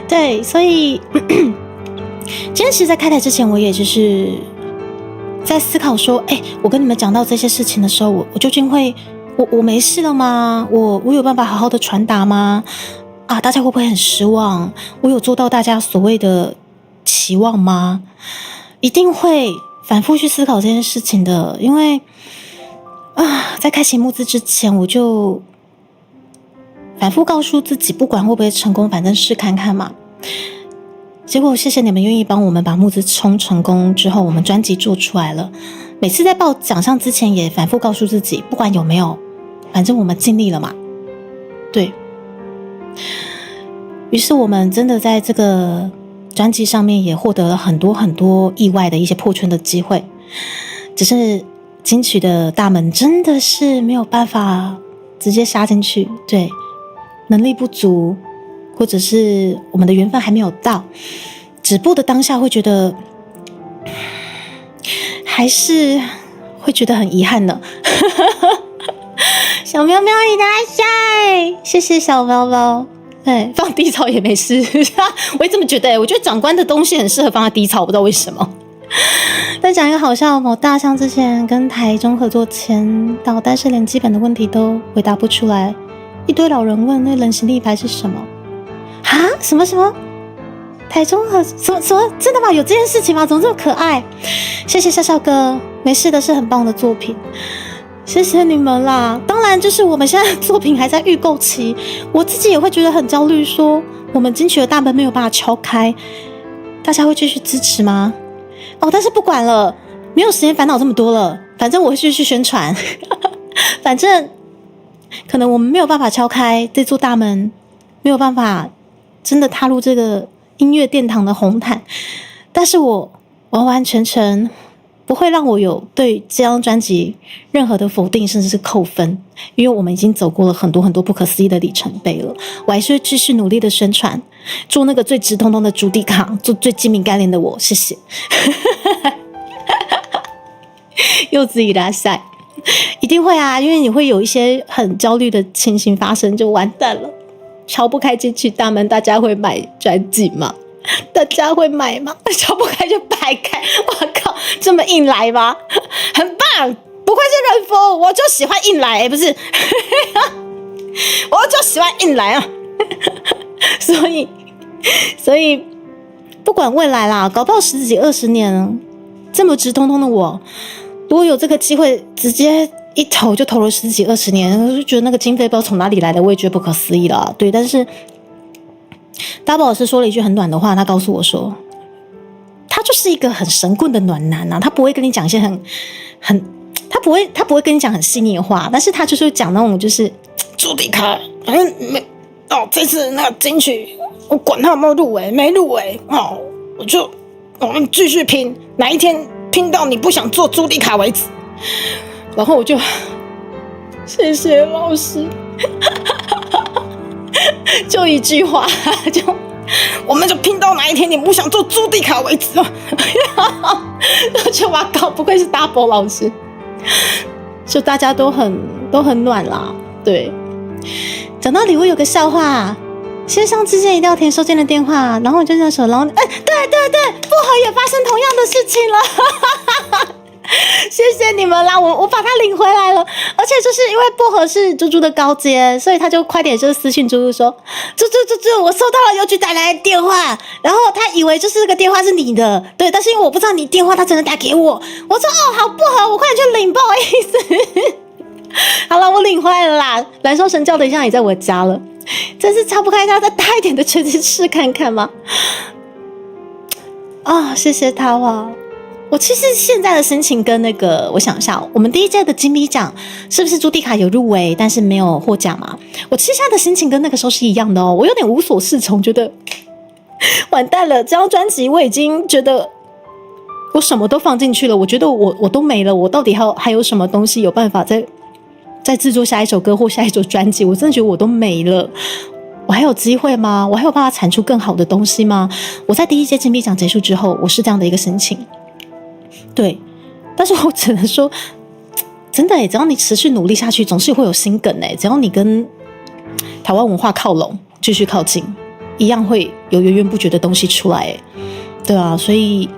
对，所以今天其实在开台之前，我也就是在思考说，我跟你们讲到这些事情的时候，我究竟会，我没事了吗？我有办法好好的传达吗？大家会不会很失望？我有做到大家所谓的期望吗？一定会反复去思考这件事情的，因为在开启募资之前，我就反复告诉自己，不管会不会成功，反正试看看嘛。结果谢谢你们愿意帮我们把募资冲成功之后，我们专辑做出来了。每次在报奖项之前，也反复告诉自己，不管有没有，反正我们尽力了嘛。对。于是我们真的在这个专辑上面也获得了很多很多意外的一些破圈的机会，只是金曲的大门真的是没有办法直接杀进去，对，能力不足，或者是我们的缘分还没有到，止步的当下会觉得还是会觉得很遗憾呢。小喵喵伊拉塞，谢谢小喵喵。对，放低潮也没事。我也这么觉得，我觉得长官的东西很适合放在低潮，不知道为什么。再讲一个好笑的，大象之前跟台中合作签到，但是连基本的问题都回答不出来，一堆老人问那人形立牌是什么？什么？台中什么？真的吗？有这件事情吗？怎么这么可爱？谢谢笑笑哥，没事的，是很棒的作品。谢谢你们啦！当然，就是我们现在作品还在预购期，我自己也会觉得很焦虑，说我们金曲的大门没有办法敲开，大家会继续支持吗？但是不管了，没有时间烦恼这么多了，反正我会继续宣传。反正可能我们没有办法敲开这座大门，没有办法真的踏入这个音乐殿堂的红毯，但是我完完全全不会让我有对这张专辑任何的否定，甚至是扣分，因为我们已经走过了很多很多不可思议的里程碑了。我还是会继续努力的宣传，做那个最直通通的朱迪卡，做最精明干练的我，谢谢。柚子伊拉塞，一定会啊，因为你会有一些很焦虑的情形发生，就完蛋了。敲不开进去大门，大家会买专辑吗？大家会买吗？敲不开就掰开，我靠，这么硬来吗？很棒，不愧是人夫，我就喜欢硬来，不是，我就喜欢硬来啊。所以不管未来啦，搞不好10几20年，这么直通通的我，如果有这个机会，直接一投就投了10几20年，我就觉得那个经费不知道从哪里来的，我也觉得不可思议了。对，但是大宝老师说了一句很暖的话，他告诉我说，他就是一个很神棍的暖男啊，他不会跟你讲一些他不会跟你讲很细腻的话，但是他就是讲那种就是朱迪卡，反正这次那个金曲，我管他有没有入围，没入围哦，我们继续拼，哪一天拼到你不想做朱迪卡为止。然后我就谢谢老师，就一句话，我们就拼到哪一天你不想做朱迪卡为止。我就哇靠，不愧是 Double 老师，就大家都很暖啦。对，讲到礼物有个笑话，线上之前一定要填收件的电话，然后我就那时候，然后对，薄荷也发生同样的事情了。谢谢你们啦，我把它领回来了，而且就是因为薄荷是猪猪的高阶，所以他就快点就私讯猪猪说，猪，我收到了邮局打来的电话，然后他以为就是这个电话是你的，对，但是因为我不知道你电话，他只能打给我，我说好薄荷，我快点去领，不好意思。好了，我领回来了啦，燃烧神教的一项也在我家了，真是敲不开它，再大一点的锤子试看看吗？谢谢他哇。我其实现在的心情跟那个，我想一下，我们第一届的金币奖是不是朱迪卡有入围，但是没有获奖嘛？我其实现在的心情跟那个时候是一样的哦，我有点无所适从，觉得完蛋了，这张专辑我已经觉得我什么都放进去了，我觉得我都没了，我到底还有什么东西有办法再制作下一首歌或下一首专辑？我真的觉得我都没了。我还有机会吗？我还有办法产出更好的东西吗？我在第一届金币奖结束之后，我是这样的一个心情。对，但是我只能说，真的只要你持续努力下去，总是会有新梗只要你跟台湾文化靠拢，继续靠近，一样会有源源不绝的东西出来对啊，所以，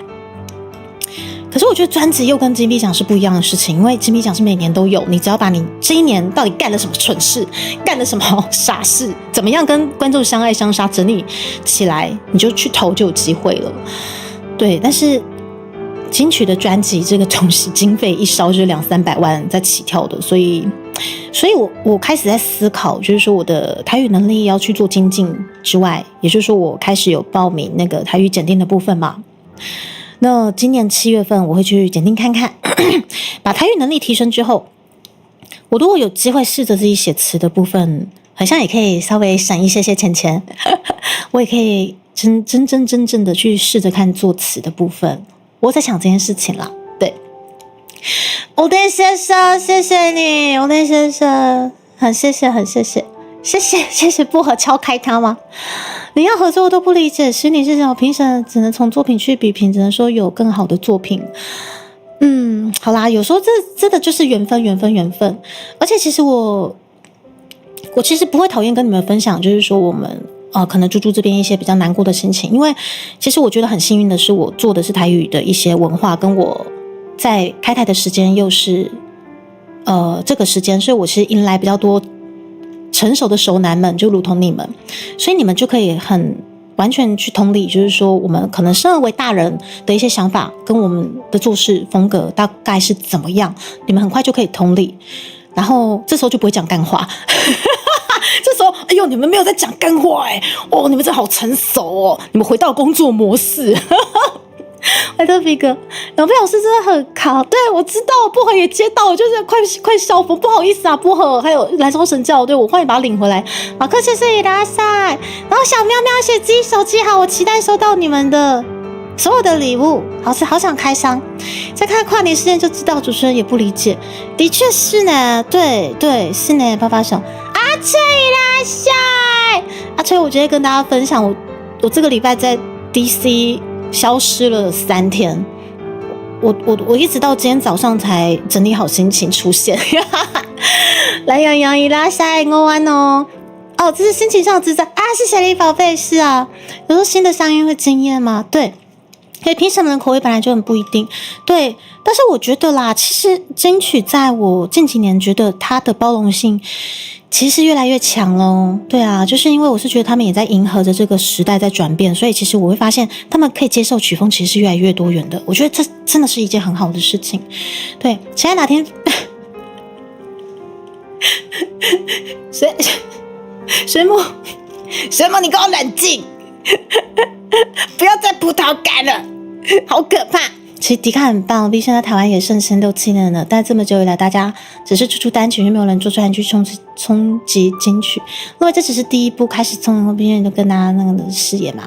可是我觉得专辑又跟金币奖是不一样的事情，因为金币奖是每年都有，你只要把你这一年到底干了什么蠢事，干了什么傻事，怎么样跟观众相爱相杀，整理起来，你就去投就有机会了。对，但是金曲的专辑这个东西，经费一烧就是200-300万在起跳的，所以我开始在思考，就是说我的台语能力要去做精进之外，也就是说我开始有报名那个台语检定的部分嘛。那今年7月份我会去检定看看，把台语能力提升之后，我如果有机会试着自己写词的部分，好像也可以稍微省一些钱，我也可以真正的去试着看作词的部分。我在想这件事情啦，对。欧弟先生，谢谢你，欧弟先生，很谢谢薄荷敲开它吗？你要合作我都不理解，虚拟是什么？评审只能从作品去比评，只能说有更好的作品。好啦，有时候这真的就是缘分。而且其实我其实不会讨厌跟你们分享，就是说我们可能猪猪这边一些比较难过的心情，因为其实我觉得很幸运的是，我做的是台语的一些文化，跟我在开台的时间又是这个时间，所以我是迎来比较多成熟的熟男们，就如同你们，所以你们就可以很完全去同理，就是说我们可能身而为大人的一些想法跟我们的做事风格大概是怎么样，你们很快就可以同理，然后这时候就不会讲干话。这时候，哎呦，你们没有在讲干话你们真好成熟你们回到工作模式。I love you 哥，老贝老师真的很卡，对我知道，薄荷也接到，我就是快笑疯，不好意思啊，薄荷还有燃烧神教，对我欢迎把它领回来。马克谢谢拉塞，然后小喵喵写自己手机好，我期待收到你们的所有的礼物，好想开箱。再看跨年事件就知道主持人也不理解，的确是呢，对是呢，拍手。阿翠拉塞，阿翠，我直接跟大家分享，我这个礼拜在 DC 消失了3天，我一直到今天早上才整理好心情出现。来洋洋伊拉塞欧安哦，这是心情上的自在啊！谢谢你宝贝，是啊，有时候新的乡音会惊艳吗？对。所以评审们的口味本来就很不一定，对。但是我觉得啦，其实金曲在我近几年觉得它的包容性其实是越来越强咯。对啊，就是因为我是觉得他们也在迎合着这个时代在转变，所以其实我会发现他们可以接受曲风其实是越来越多元的。我觉得这真的是一件很好的事情。对，期待哪天水母，你给我冷静，不要再葡萄干了，好可怕。其实迪卡很棒，毕竟在台湾也盛行6-7年了，但这么久以来，大家只是出单曲，就没有人做出单曲冲击金曲。因为这只是第一步，开始从后边就跟大家那个的视野嘛。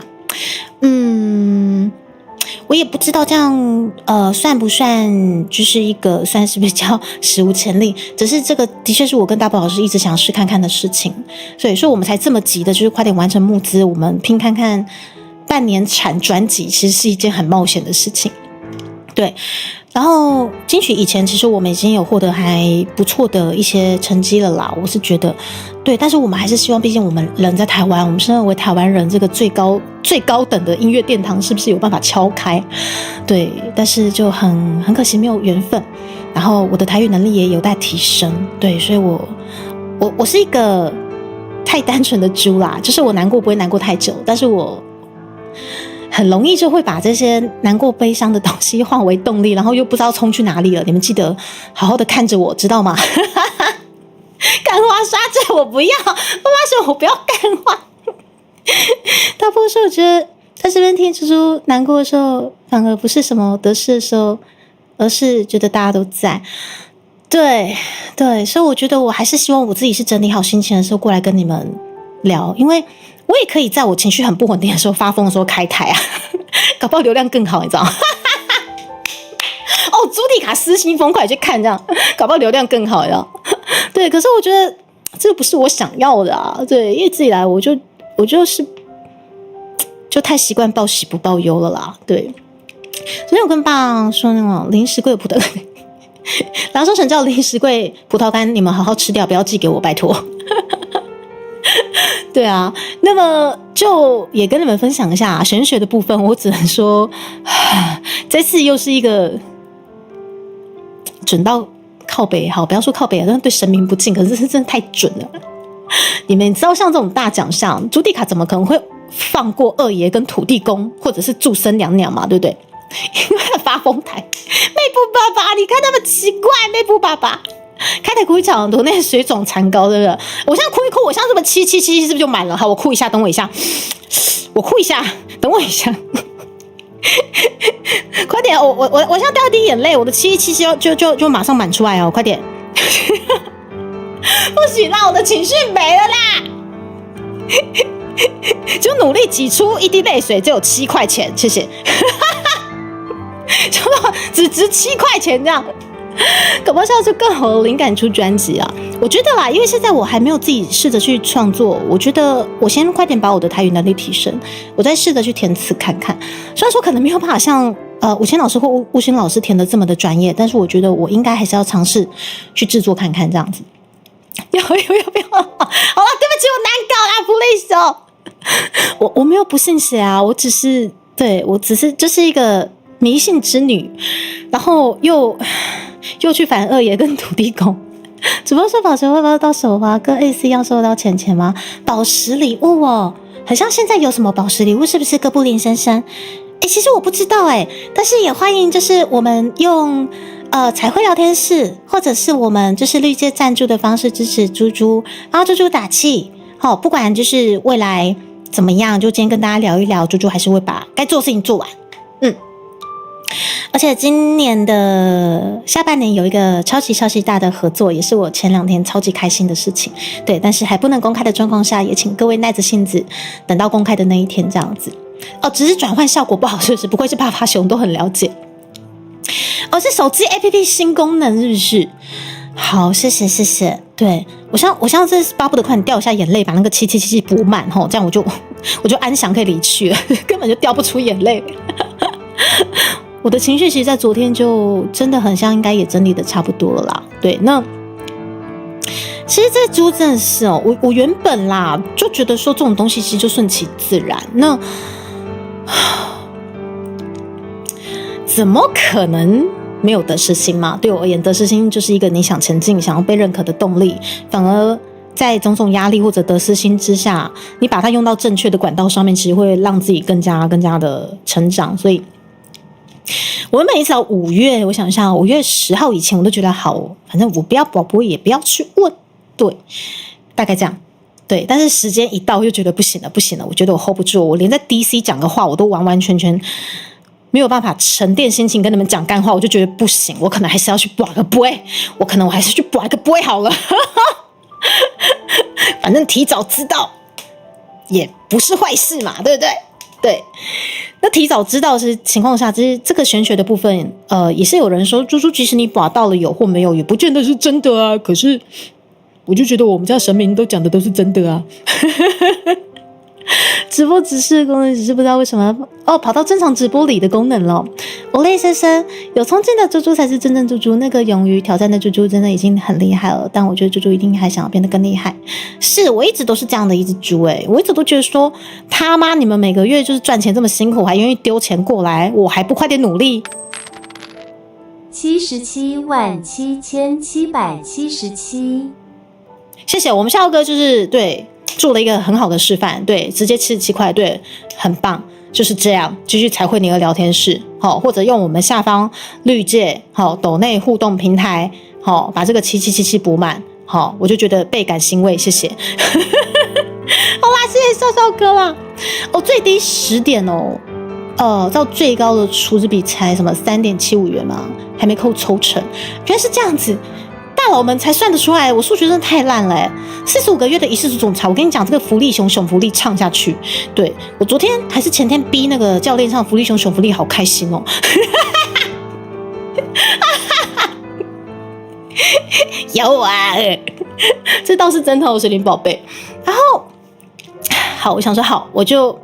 我也不知道这样算不算就是一个算是比较史无前例，只是这个的确是我跟大宝老师一直想试看看的事情，所以说我们才这么急的，就是快点完成募资，我们拼看看半年产专辑，其实是一件很冒险的事情。对，然后金曲以前其实我们已经有获得还不错的一些成绩了啦，我是觉得对，但是我们还是希望，毕竟我们人在台湾，我们身为台湾人，这个最高等的音乐殿堂是不是有办法敲开？对，但是就很可惜没有缘分，然后我的台语能力也有待提升，对，所以我是一个太单纯的猪啦，就是我难过不会难过太久，但是我很容易就会把这些难过悲伤的东西化为动力，然后又不知道冲去哪里了。你们记得好好的看着我，知道吗？干花刷这我不要，妈妈说我不要干花。大波说我觉得在这边听猪猪难过的时候，反而不是什么得势的时候，而是觉得大家都在。对，所以我觉得我还是希望我自己是整理好心情的时候过来跟你们聊，因为我也可以在我情绪很不稳定的时候发疯的时候开台啊，搞不好流量更好，你知道吗？朱迪卡私心疯快去看这样，搞不好流量更好，你知道？对，可是我觉得这不是我想要的啊。对，一直以来我就是太习惯报喜不报忧了啦。对，所以我跟爸说那种零食柜葡萄干，然后说成叫零食柜葡萄干，你们好好吃掉，不要寄给我，拜托。对啊，那么就也跟你们分享一下玄学的部分，我只能说，这次又是一个准到靠北，好，不要说靠北，但是对神明不敬，可是这是真的太准了。你们知道像这种大奖项，朱迪卡怎么可能会放过二爷跟土地公或者是祝生娘娘嘛，对不对？因为发疯台，妹夫爸爸，你看他们奇怪，妹夫爸爸。开台哭一场，多那水肿残高，对不对？我现在哭一哭，我像这么777是不是就满了？好，我哭一下，等我一下，我哭一下，等我一下，快点！我现在掉一滴眼泪，我的777就马上满出来哦，快点！不许让我的情绪没了啦！就努力挤出一滴泪水，只有7块钱，谢谢。就只值7块钱这样。搞不好下次更好的灵感出专辑啊！我觉得啦，因为现在我还没有自己试着去创作，我觉得我先快点把我的台语能力提升，我再试着去填词看看。虽然说可能没有办法像武谦老师或悟心老师填的这么的专业，但是我觉得我应该还是要尝试去制作看看这样子。要不要？好了，对不起，我难搞啦，不累手。我没有不信邪啊，我只是就是一个迷信之女，然后又去反二爷跟土地公。主播说宝石会不会到手花跟 AC 一样收得到钱吗？宝石礼物哦，好像现在有什么宝石礼物，是不是哥布林先生？其实我不知道但是也欢迎就是我们用彩绘聊天室，或者是我们就是绿界赞助的方式支持猪猪，然后猪猪打气。好，不管就是未来怎么样，就今天跟大家聊一聊，猪猪还是会把该做的事情做完。而且今年的下半年有一个超级大的合作，也是我前2天超级开心的事情。对，但是还不能公开的状况下，也请各位耐着性子等到公开的那一天这样子。只是转换效果不好，是不是？不愧是爸爸熊都很了解。是手机 APP 新功能，是不是？好，谢谢。对，我像这巴不得快点掉一下眼泪，把那个777补满这样我就我就安详可以离去了，根本就掉不出眼泪。我的情绪其实在昨天就真的很像，应该也整理的差不多了啦。对，那其实这猪真的是哦，我原本啦就觉得说这种东西其实就顺其自然，那怎么可能没有得失心嘛？对我而言，得失心就是一个你想前进、想要被认可的动力，反而在种种压力或者得失心之下，你把它用到正确的管道上面，其实会让自己更加的成长。所以我原本一直到5月，我想一下，5月10号以前我都觉得好，反正我不要宝贝，也不要去问，对，大概这样。对，但是时间一到，又觉得不行了，我觉得我 hold 不住，我连在 DC 讲个话，我都完完全全没有办法沉淀心情跟你们讲干话，我就觉得不行，我可能还是要去拔个杯，我还是去拔个杯好了。反正提早知道也不是坏事嘛，对不对？对，那提早知道的情况下，其实这个玄学的部分，也是有人说，猪猪即使你拔到了有或没有，也不见得是真的啊。可是我就觉得我们家神明都讲的都是真的啊。直播指示功能只是不知道为什么跑到正常直播里的功能了。Olay 先生，有冲劲的猪猪才是真正猪猪，那个勇于挑战的猪猪真的已经很厉害了，但我觉得猪猪一定还想要变得更厉害。是我一直都是这样的一只猪我一直都觉得说他妈你们每个月就是赚钱这么辛苦，还愿意丢钱过来，我还不快点努力。777777，谢谢。我们下哥就是对做了一个很好的示范，对，直接77块，对，很棒，就是这样，继续才会你的聊天室，或者用我们下方绿界抖内互动平台，把这个7777补满，我就觉得倍感欣慰，谢谢。好啦，谢谢笑笑哥啦。最低10点到最高的储值比才什么3.75元嘛，还没扣抽成，原来是这样子。大佬们才算得出来，我数学真的太烂了45个月的一世总裁，我跟你讲，这个福利熊福利唱下去。对，我昨天还是前天逼那个教练唱福利熊福利，好开心哦。有啊，这倒是真的，我水灵宝贝。然后好，我想说好，我就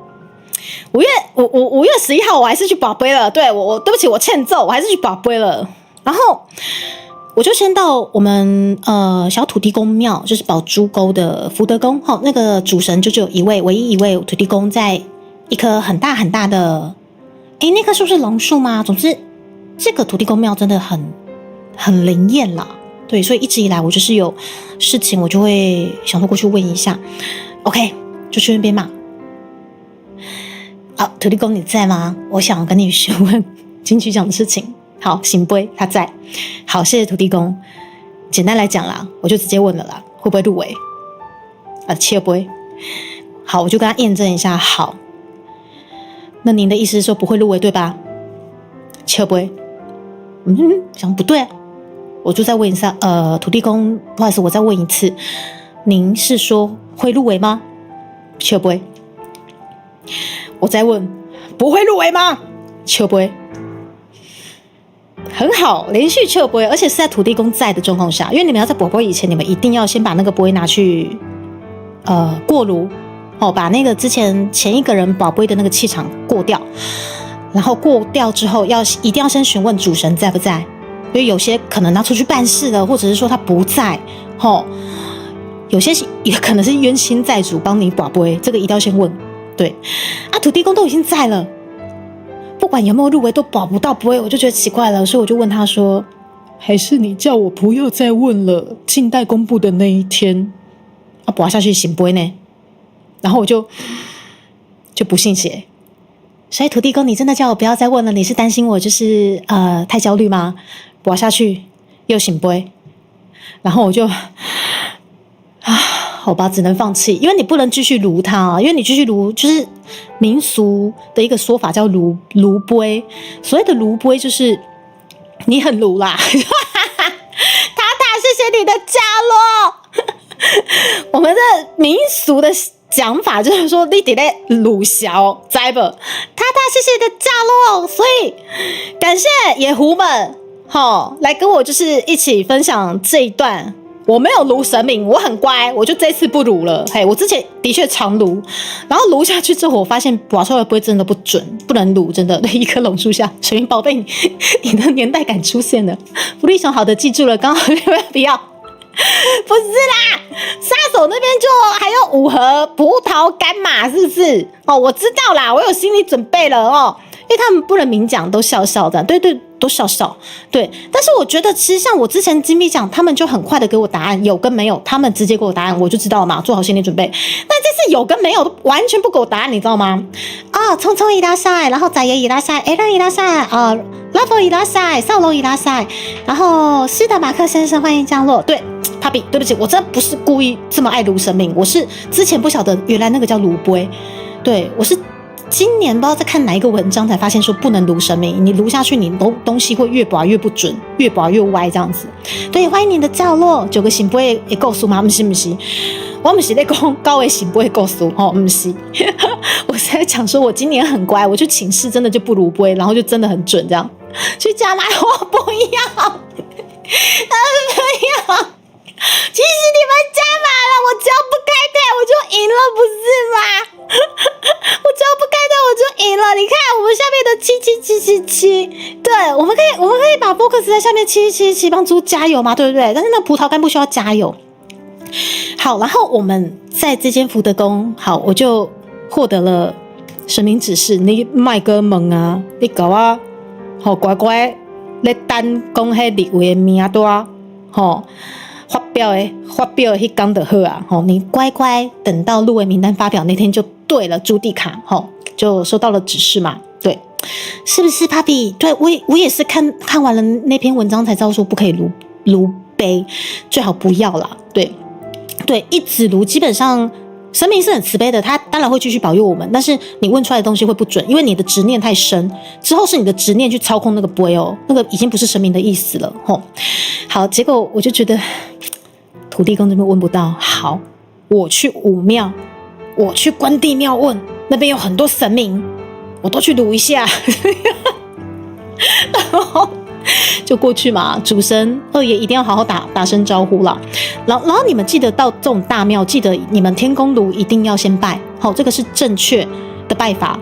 5月11号我还是去宝贝了。对，我对不起，我欠揍，我还是去宝贝了。然后我就先到我们小土地公庙，就是宝珠沟的福德宫，那个主神就只有一位，唯一一位土地公在一棵很大很大的，那棵树是榕树吗？总之这个土地公庙真的很灵验啦。对，所以一直以来我就是有事情我就会想说过去问一下 ，OK， 就去那边嘛。土地公你在吗？我想跟你询问金曲奖的事情。好，行杯他在。好，谢谢土地公。简单来讲啦，我就直接问了啦，会不会入围？切杯。好，我就跟他验证一下。好，那您的意思是说不会入围对吧？切杯。想不对，我就再问一下。土地公，不好意思，我再问一次，您是说会入围吗？切杯。我再问，不会入围吗？切杯。很好，连续撤杯，而且是在土地公在的状况下，因为你们要在宝杯以前，你们一定要先把那个杯拿去过炉，把那个前一个人宝杯的那个气场过掉，然后过掉之后一定要先询问主神在不在，因为有些可能他出去办事了，或者是说他不在，有些也可能是冤亲债主帮你宝杯，这个一定要先问。对土地公都已经在了。不管有没有入围都保不到杯，我就觉得奇怪了，所以我就问他说，还是你叫我不要再问了，静待公布的那一天保下去行杯呢？然后我就不信邪，所以土地公你真的叫我不要再问了，你是担心我就是太焦虑吗？保下去又行杯，然后我就好吧，只能放弃，因为你不能继续炉它，因为你继续炉就是民俗的一个说法叫炉杯，所谓的炉杯就是你很炉啦。塔塔，谢谢你的加入。我们的民俗的讲法就是说你在炉小，知不？塔塔，谢谢你的加入，所以感谢野狐们，来跟我就是一起分享这一段我没有炉神明，我很乖，我就这次不炉了。嘿，我之前的确常炉，然后炉下去之后，我发现拔出来不会真的不准，不能炉，真的。一棵榕树下，水云宝贝，你的年代感出现了。福利熊好的记住了，刚好不要。不是啦，杀手那边就还有5盒葡萄干嘛，是不是？哦，我知道啦，我有心理准备了哦。因为他们不能明讲，都笑笑的，对，都笑笑，对。但是我觉得，其实像我之前金币讲，他们就很快的给我答案，有跟没有，他们直接给我答案，我就知道了嘛，做好心理准备。但这次有跟没有，都完全不给我答案，你知道吗？啊，聪聪伊拉塞，然后仔爷伊拉塞，艾伦伊拉塞，拉佛伊拉塞，少龙伊拉塞，然后是的，马克先生欢迎降落，对。Papi， 对不起，我真的不是故意这么爱炉神明，我是之前不晓得原来那个叫炉杯，对，我是今年不知道在看哪一个文章才发现说不能炉神明，你炉下去你东西会越拔越不准，越拔越歪这样子。对，欢迎你的降落，9个行不会告诉吗？不是，我不是在讲高的行不会告诉哦，不是，我是在讲说我今年很乖，我去请示真的就不炉杯，然后就真的很准这样。去加买我不要，不要。其实你们加码了，我只要不开台我就赢了，不是吗？我只要不开台我就赢了。你看我们下面的77777，对，我们可以把 focus 在下面777帮猪加油嘛，对不对？但是那葡萄干不需要加油。好，然后我们在这间福德宫，好，我就获得了神明指示，你卖个问啊，你搞啊，好乖乖，你等讲迄立位的名单，吼。发表的那天就好啊，你乖乖等到入围名单发表那天就对了，朱蒂卡就收到了指示嘛，对，是不是 Papi？ 对，我也是看完了那篇文章才知道说不可以炉杯，最好不要啦，对，一直炉基本上神明是很慈悲的，他当然会继续保佑我们，但是你问出来的东西会不准，因为你的执念太深，之后是你的执念去操控那个杯哦，那个已经不是神明的意思了吼。好，结果我就觉得土地公这边问不到，好，我去武庙，我去关帝庙问，那边有很多神明，我都去撸一下，然后就过去嘛，主神二爷一定要好好打声招呼啦。然后你们记得到这种大庙，记得你们天公炉一定要先拜，好，这个是正确的拜法。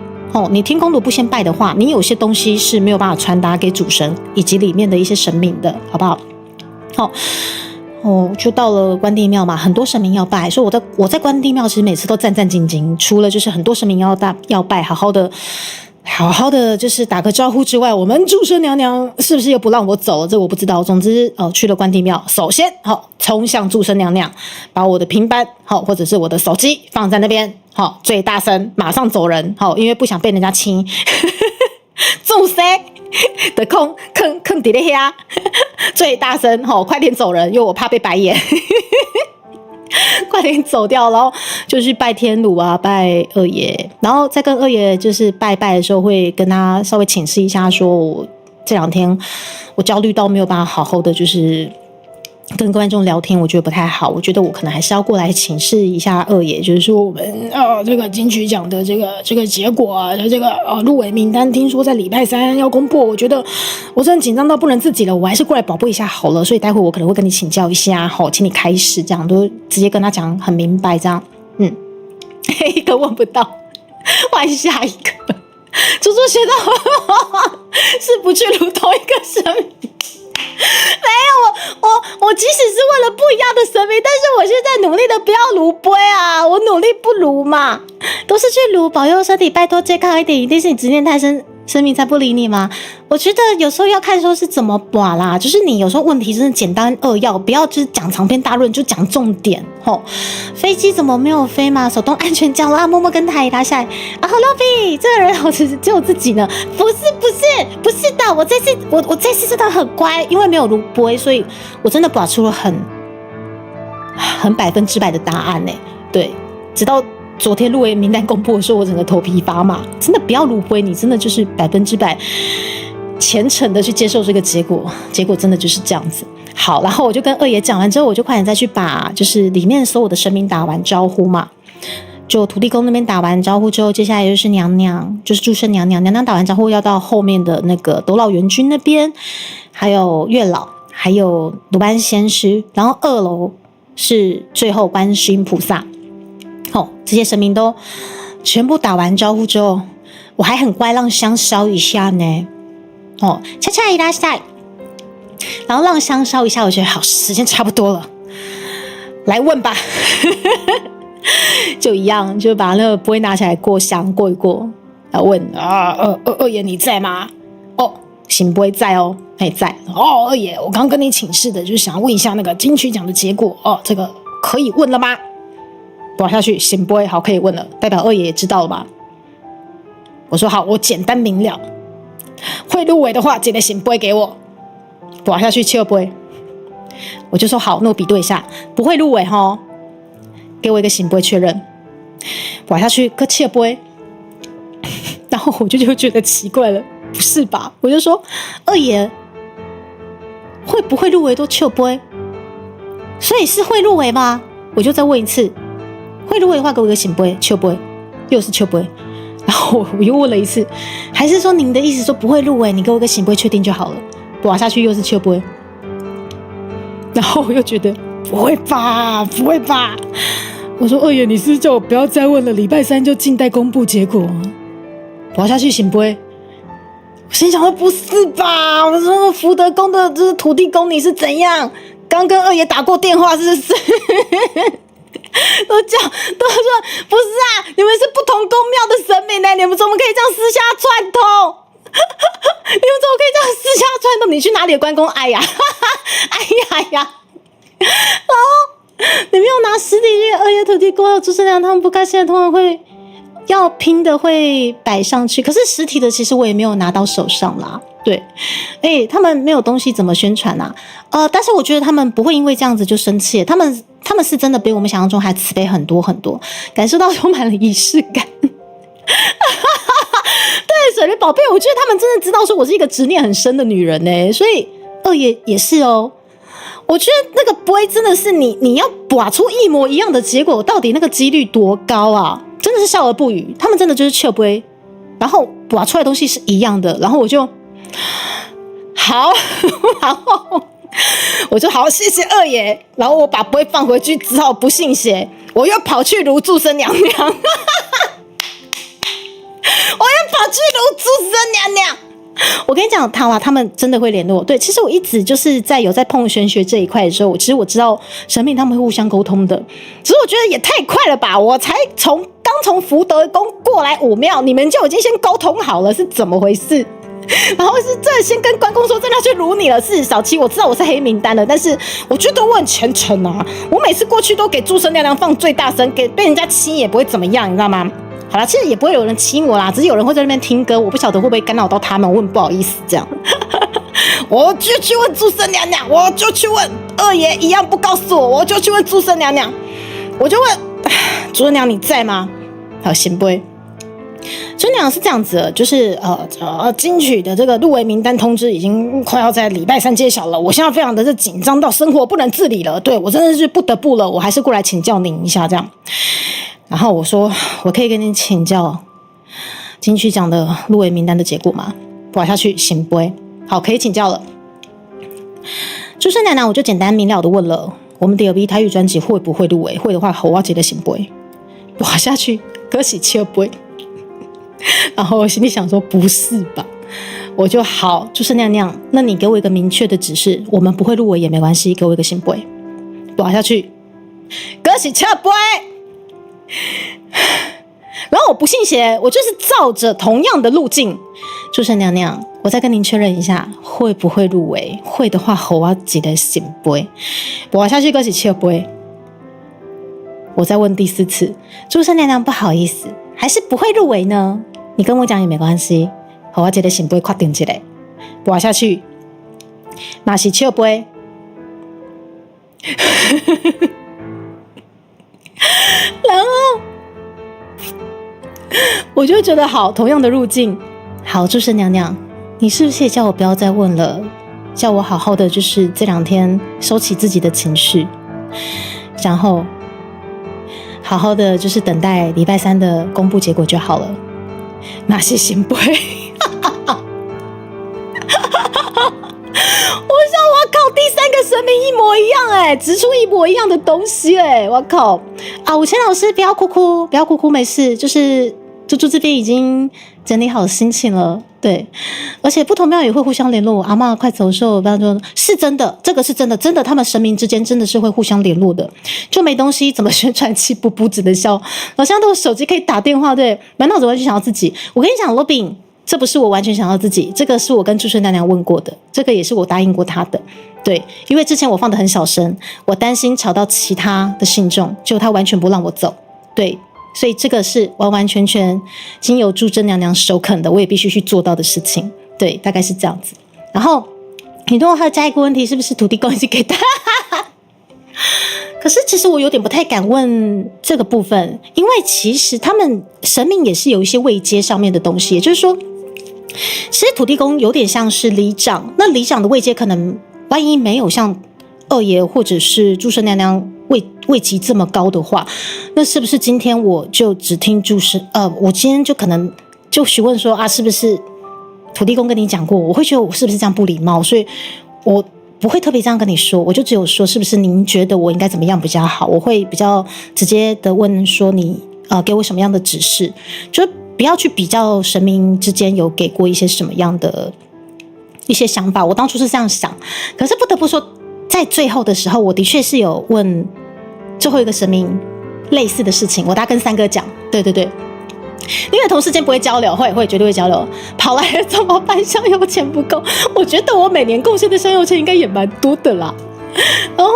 你天公炉不先拜的话，你有些东西是没有办法传达给主神以及里面的一些神明的，好不好？就到了关帝庙嘛，很多神明要拜，所以我在关帝庙其实每次都战战兢兢，除了就是很多神明要拜，好好的就是打个招呼之外，我们祝生娘娘是不是又不让我走了？这我不知道。总之去了关帝庙，首先冲向祝生娘娘，把我的平板或者是我的手机放在那边，最大声，马上走人，因为不想被人家亲。祝生的坑底咧呀，最大声快点走人，因为我怕被白眼。快点走掉，然后就去拜天炉啊，拜二爷，然后再跟二爷就是拜的时候，会跟他稍微请示一下，说我这2天我焦虑到没有办法好好的就是跟观众聊天，我觉得不太好，我觉得我可能还是要过来请示一下二爷，就是说我们这个金曲奖的这个结果啊，这个入围名单，听说在礼拜3要公布，我觉得我真的紧张到不能自己了，我还是过来保护一下好了，所以待会我可能会跟你请教一下，请你开始，这样都直接跟他讲很明白，这样，一个问不到，换下一个，猪猪学到是不去如同一个神明。没有，我即使是为了不一样的神明，但是我现在努力的不要炉杯啊，我努力不炉嘛，都是去炉保佑身体，拜托健康一点，一定是你执念太深，神明才不理你吗？我觉得有时候要看说是怎么把啦，就是你有时候问题真的简单扼要，不要就是讲长篇大论，就讲重点飞机怎么没有飞嘛？手动安全降落啊，默默跟他一拉下来啊。Lobby 这个人我只有自己呢，不是的，我这次真的很乖，因为没有炉杯，所以我真的把出了很100%的答案呢。对，直到昨天入围名单公布的时候，我整个头皮发麻，真的不要炉杯，你真的就是100%虔诚的去接受这个结果真的就是这样子。好，然后我就跟二爷讲完之后，我就快点再去把就是里面所有的神明打完招呼嘛。就土地公那边打完招呼之后，接下来就是娘娘，就是祝生娘娘。娘娘打完招呼要到后面的那个斗老元君那边，还有月老，还有鲁班仙师，然后2楼是最后观世音菩萨。这些神明都全部打完招呼之后，我还很乖，让香烧一下呢。恰恰伊拉塞，然后让香烧一下，我觉得好，时间差不多了，来问吧。就一样，就把那个杯拿起来过香过一过，然后问二爷你在吗？行杯在哦，在哦，二爷，我刚跟你请示的就是想要问一下那个金曲奖的结果这个可以问了吗？bỏ下去，行杯好，可以问了，代表二爷也知道了吧？我说好，我简单明了，会入围的话，记得行杯给我，bỏ下去切杯。我就说好，那我比对一下，不会入围哈，给我一个行杯确认，bỏ下去个切杯。然后我就觉得奇怪了，不是吧？我就说二爷会不会入围都切杯，所以是会入围吗？我就再问一次。会入围的话，给我一个醒杯，秋杯，又是秋杯。然后我又问了一次，还是说您的意思说不会入围，你给我一个醒杯确定就好了。bỏ下去又是秋杯。然后我又觉得不会吧，不会吧。我说二爷，你是叫我不要再问了，礼拜3就静待公布结果。bỏ下去醒杯。我心想说不是吧？我说福德宫的这土地公你是怎样？刚跟二爷打过电话是不是？都说不是啊，你们是不同宫庙的神明呢，你们怎么可以这样私下串通？你们怎么可以这样私下串通？你去哪里的关公？哎呀，哎呀，然后你没有拿实体去二爷土地公还有朱生良他们不开心的，通常会要拼的会摆上去，可是实体的其实我也没有拿到手上啦。对，他们没有东西怎么宣传啊？但是我觉得他们不会因为这样子就生气，他们是真的比我们想象中还慈悲很多很多，感受到充满了仪式感。对，水莲宝贝，我觉得他们真的知道说我是一个执念很深的女人呢，所以二爷也是哦。我觉得那个杯真的是你要把出一模一样的结果，到底那个几率多高啊？真的是笑而不语。他们真的就是切杯，然后把出来的东西是一样的，然后我就好，然后我就好，谢谢二爷。然后我把杯放回去，只好不信邪，我又跑去如祝生娘娘，我又跑去如祝生娘娘。我跟你讲，他们真的会联络。对，其实我一直就是有在碰玄学这一块的时候，其实我知道神明他们会互相沟通的。只是我觉得也太快了吧！我才刚从福德宫过来武庙，你们就已经先沟通好了，是怎么回事？然后是这先跟关公说真的要去辱你了。是小七，我知道我是黑名单了，但是我觉得我很虔诚啊。我每次过去都给祝生娘娘放最大声，被人家亲也不会怎么样，你知道吗？好啦，其实也不会有人亲我啦，只是有人会在那边听歌，我不晓得会不会干扰到他们，我很不好意思这样。我就去问祝生娘娘，我就去问二爷，一样不告诉我，我就去问祝生娘娘，我就问祝生娘你在吗？好，行不会。祝生娘是这样子的，就是金曲的这个入围名单通知已经快要在礼拜3揭晓了，我现在非常的紧张到生活不能自理了，对，我真的是不得不了，我还是过来请教您一下这样。然后我说，我可以跟您请教金曲奖的入围名单的结果吗？bỏ下去，行不会？好，可以请教了。祝生娘娘，我就简单明了的问了，我们第2批台语专辑会不会入围？会的话，我要记得行不会？bỏ下去，可是切不会。然后我心里想说，不是吧？我就好，祝生娘娘，那你给我一个明确的指示，我们不会入围也没关系，给我一个行不会？bỏ下去，可是切不会。然后我不信邪，我就是照着同样的路径。祝生娘娘，我再跟您确认一下，会不会入围？会的话，我记得行杯。bỏ下去可是切杯。我再问第4次，祝生娘娘，不好意思，还是不会入围呢？你跟我讲也没关系，我记得行杯，确定一下。bỏ下去，那是切杯。然后我就觉得好，同样的路径，好，祝生娘娘，你是不是也叫我不要再问了，叫我好好的就是这2天收起自己的情绪，然后好好的就是等待礼拜3的公布结果就好了。那是行不会？我想我靠，第三个神明一模一样哎，指出一模一样的东西哎，我靠啊！武谦老师不要哭哭，不要哭哭，没事，就是猪猪这边已经整理好心情了，对，而且不同庙也会互相联络。阿嬷快走的时候，不要说是真的，这个是真的，真的，他们神明之间真的是会互相联络的，就没东西怎么宣传气不只能笑，好像都有手机可以打电话，对，满脑子完全想要自己。我跟你讲，罗宾。这不是我完全想要自己，这个是我跟祝生娘娘问过的，这个也是我答应过她的。对，因为之前我放得很小声，我担心吵到其他的信众，结果她完全不让我走。对，所以这个是完完全全经由祝生娘娘首肯的，我也必须去做到的事情。对，大概是这样子。然后你对我还有加一个问题，是不是土地公已经给他？可是其实我有点不太敢问这个部分，因为其实他们神明也是有一些位阶上面的东西，也就是说。其实土地公有点像是里长，那里长的位阶可能万一没有像二爷或者是祝生娘娘位级这么高的话，那是不是今天我就只听祝生？我今天就可能就询问说啊，是不是土地公跟你讲过？我会觉得我是不是这样不礼貌，所以我不会特别这样跟你说，我就只有说是不是您觉得我应该怎么样比较好？我会比较直接的问说你给我什么样的指示，就。不要去比较神明之间有给过一些什么样的一些想法，我当初是这样想，可是不得不说，在最后的时候，我的确是有问最后一个神明类似的事情，我大概跟三哥讲，对，因为同事间不会交流，会绝对会交流，跑来了怎么办？香油钱不够，我觉得我每年贡献的香油钱应该也蛮多的啦，然后。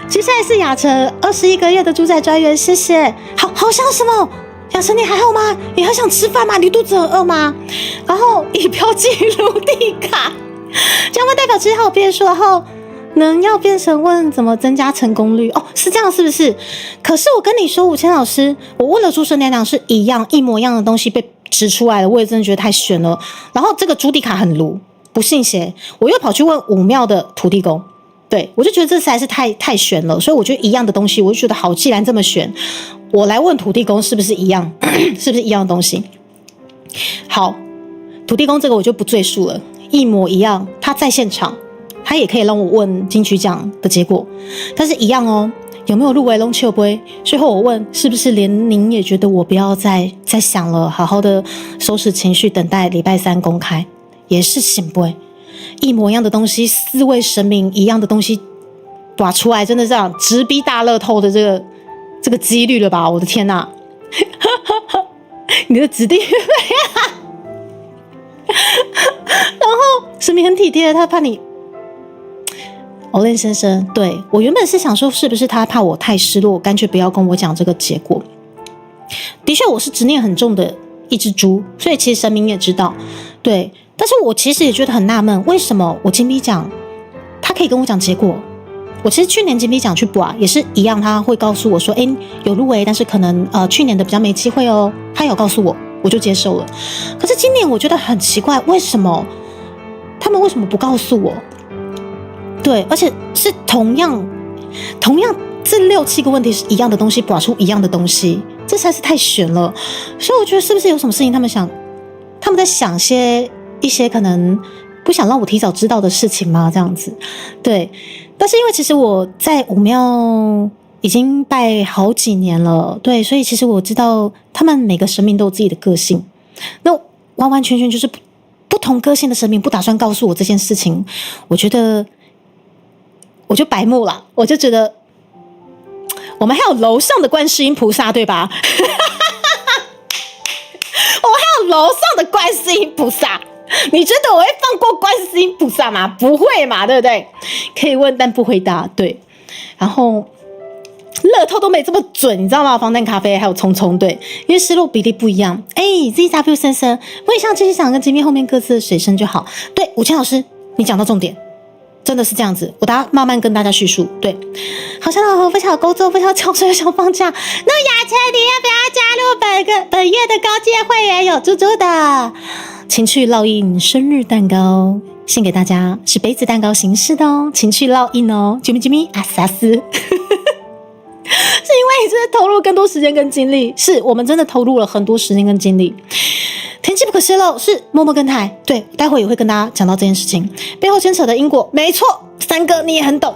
接下来是雅晨21个月的猪仔专员，谢谢，好像什么？雅晨，你还好吗？你还想吃饭吗？你肚子很饿吗？然后以标记录地卡，将会代表7号变数，然后能要变成问怎么增加成功率哦，是这样是不是？可是我跟你说，武谦老师，我问了诸神娘娘是一模一样的东西被指出来了，我也真的觉得太悬了。然后这个朱地卡很卢，不信邪，我又跑去问武庙的土地公。对，我就觉得这实在是太悬了，所以我觉得一样的东西，我就觉得好，既然这么悬，我来问土地公是不是一样，是不是一样的东西？好，土地公这个我就不赘述了，一模一样，他在现场，他也可以让我问金曲奖的结果，但是一样哦，有没有入围龙球杯？最后我问，是不是连您也觉得我不要再想了，好好的收拾情绪，等待礼拜3公开，也是行不会。一模一样的东西，4位神明一样的东西，拔出来，真的是这样直逼大乐透的这个几率了吧？我的天哪！你的指定然后神明很体贴，他怕你。欧len先生，对，我原本是想说，是不是他怕我太失落，干脆不要跟我讲这个结果。的确，我是执念很重的一只猪，所以其实神明也知道，对。但是我其实也觉得很纳闷，为什么我金币奖他可以跟我讲结果？我其实去年金币奖去补也是一样，他会告诉我说，有入围，但是可能去年的比较没机会哦。他有告诉我，我就接受了。可是今年我觉得很奇怪，为什么他们为什么不告诉我？对，而且是同样这6、7个问题是一样的东西，补出一样的东西，这实在是太悬了。所以我觉得是不是有什么事情他们在想一些可能不想让我提早知道的事情吗？这样子，对。但是因为其实我在武庙已经拜好几年了，对，所以其实我知道他们每个神明都有自己的个性，那完完全全就是不同个性的神明不打算告诉我这件事情，我觉得我就白目了，我就觉得我们还有楼上的观世音菩萨，对吧？我还有楼上的观世音菩萨，你觉得我会放过观世音菩萨吗？不会嘛，对不对？可以问但不回答，对。然后乐透都没这么准，你知道吗？防弹咖啡还有聪聪，对，因为失落比例不一样。ZW 先生，问一下金曲奖跟金币后面各自的水声就好。对，武谦老师，你讲到重点。真的是这样子，我慢慢跟大家叙述。对，好像老何非常工作，非常憔悴，想放假。那雅晨，你要不要加入本月的高阶会员？有猪猪的，情趣烙印生日蛋糕献给大家，是杯子蛋糕形式的哦，情趣烙印哦，啾咪啾咪阿萨斯。是因为你真的投入更多时间跟精力，是我们真的投入了很多时间跟精力。天机不可泄露是默默跟台，对，待会也会跟大家讲到这件事情背后牵扯的因果，没错，三哥你也很懂。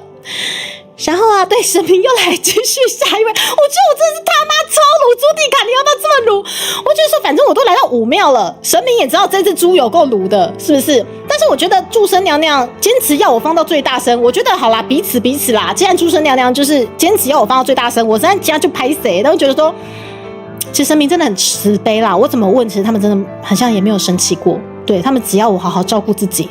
然后啊，对，神明又来继续下一位，我觉得我真的是他妈超鲁朱迪卡，你要不要这么鲁？我觉得说，反正我都来到武庙了，神明也知道这只猪有够鲁的，是不是？但是我觉得祝生娘娘坚持要我放到最大声，我觉得好啦，彼此啦。既然祝生娘娘就是坚持要我放到最大声，我现在家就拍谁，都觉得说，其实神明真的很慈悲啦。我怎么问，其实他们真的很像也没有生气过。对，他们只要我好好照顾自己，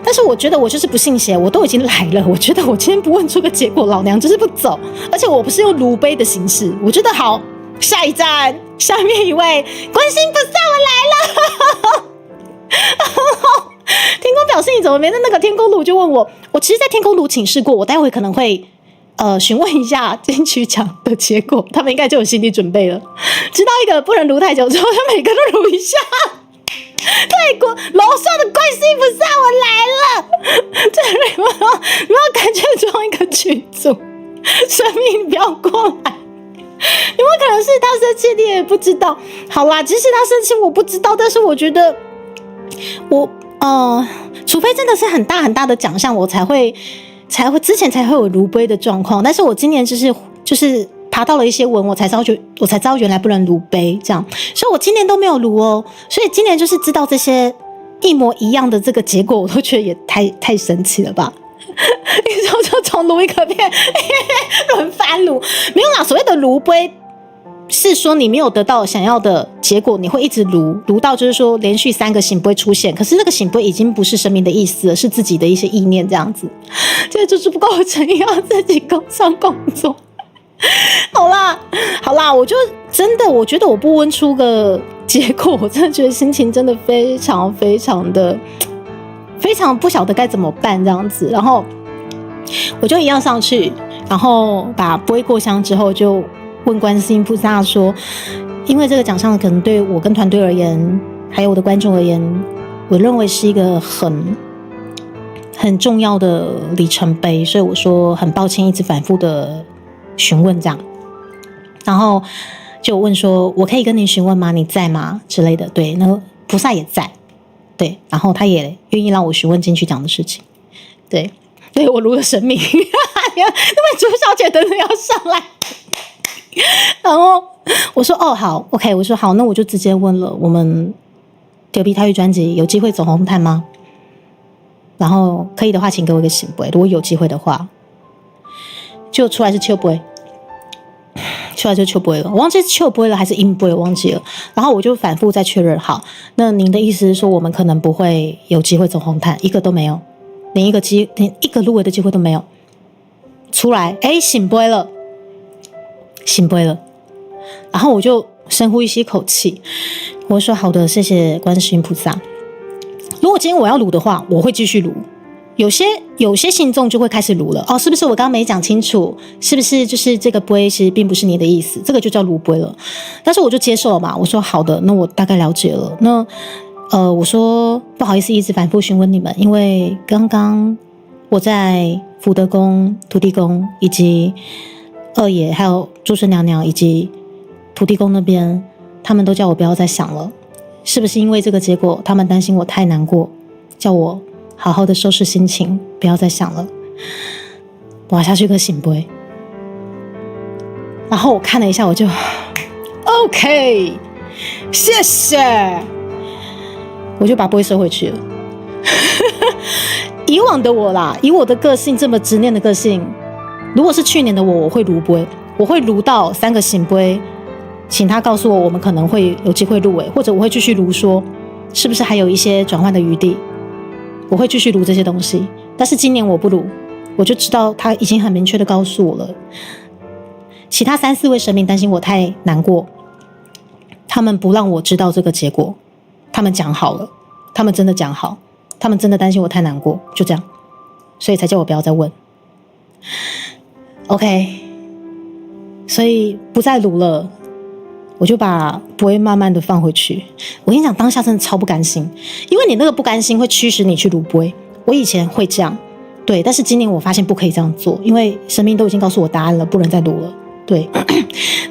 但是我觉得我就是不信邪，我都已经来了，我觉得我今天不问出个结果，老娘就是不走，而且我不是用炉杯的形式，我觉得好，下一站下面一位观世音菩萨我来了，天公表示你怎么没在那个天公炉，就问我其实在天公炉请示过，我待会可能会询问一下金曲奖的结果，他们应该就有心理准备了，知道一个不能炉太久之后，就每个都炉一下。泰国楼上的观世音菩萨我来了，这你们要赶紧装一个群组，神明不要过来，有没有可能是他生气你也不知道？好啦，即使他生气我不知道，但是我觉得除非真的是很大很大的奖项，我才会之前才会有炉杯的状况，但是我今年就是爬到了一些文，我才知道原来不能炉杯这样，所以我今年都没有炉哦。所以今年就是知道这些一模一样的这个结果，我都觉得也太神奇了吧？你说就从炉一个变轮番炉，没有啦。所谓的炉杯是说你没有得到想要的结果，你会一直炉到就是说连续3个醒杯出现，可是那个醒杯已经不是神明的意思了，是自己的一些意念这样子，这就是不够诚意，要自己工上工作。好啦，我就真的，我觉得我不问出个结果，我真的觉得心情真的非常不晓得该怎么办这样子。然后我就一样上去，然后把杯过香之后，就问观世音菩萨说，因为这个奖项可能对我跟团队而言，还有我的观众而言，我认为是一个很重要的里程碑，所以我说很抱歉，一直反复的询问这样，然后就问说我可以跟您询问吗？你在吗？之类的。对，那菩萨也在，对，然后他也愿意让我询问进去讲的事情，对我如了神明，因为朱小姐等等要上来，然后我说哦好 ，OK， 我说好，那我就直接问了，我们丢币台语专辑有机会走红毯吗？然后可以的话，请给我一个醒杯，如果有机会的话。就出来是秋杯，出来就秋杯了，我忘记是秋杯了还是阴杯，我忘记了。然后我就反复再确认，好，那您的意思是说我们可能不会有机会走红毯，一个都没有，连一个入围的机会都没有。出来，醒杯了，然后我就深呼一吸口气，我说好的，谢谢观世音菩萨。如果今天我要炉的话，我会继续炉。有些信众就会开始炉了，是不是我刚刚没讲清楚？是不是就是这个杯其实并不是你的意思，这个就叫炉杯了？但是我就接受了嘛，我说好的，那我大概了解了。那我说不好意思，一直反复询问你们，因为刚刚我在福德宫、土地公以及二爷还有祝生娘娘以及土地公那边，他们都叫我不要再想了，是不是因为这个结果，他们担心我太难过，叫我好好的收拾心情，不要再想了。我要下去个醒杯，然后我看了一下，我就 OK， 谢谢，我就把杯收回去了。以往的我啦，以我的个性这么执念的个性，如果是去年的我会炉杯，我会炉到3个醒杯，请他告诉我们可能会有机会入围，或者我会继续炉说是不是还有一些转换的余地。我会继续录这些东西，但是今年我不录，我就知道他已经很明确的告诉我了。其他3、4位神明担心我太难过，他们不让我知道这个结果，他们讲好了，他们真的讲好，他们真的担心我太难过，就这样，所以才叫我不要再问。OK， 所以不再录了。我就把杯慢慢的放回去。我跟你讲，当下真的超不甘心，因为你那个不甘心会驱使你去卤杯。我以前会这样，对，但是今年我发现不可以这样做，因为神明都已经告诉我答案了，不能再卤了。对，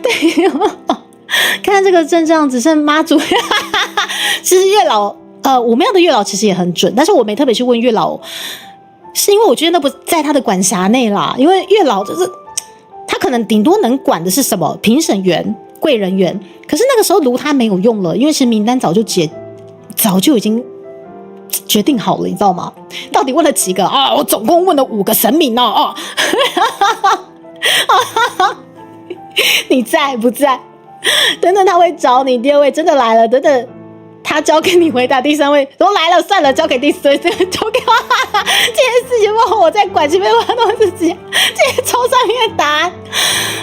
对，看这个阵仗只剩妈祖，其实月老，武庙的月老其实也很准，但是我没特别去问月老，是因为我觉得那不在他的管辖内啦。因为月老就是他可能顶多能管的是什么评审员、贵人员，可是那个时候卢他没有用了，因为其实名单早就已经决定好了，你知道吗？到底问了几个啊？我总共问了5个神明哦。你在不在？等等他会找你，第2位真的来了，等等他交给你回答，第3位都来了，算了，交给第4位，这个交给我，这件事情不好我在管，前面我都是直接抽上面的答案，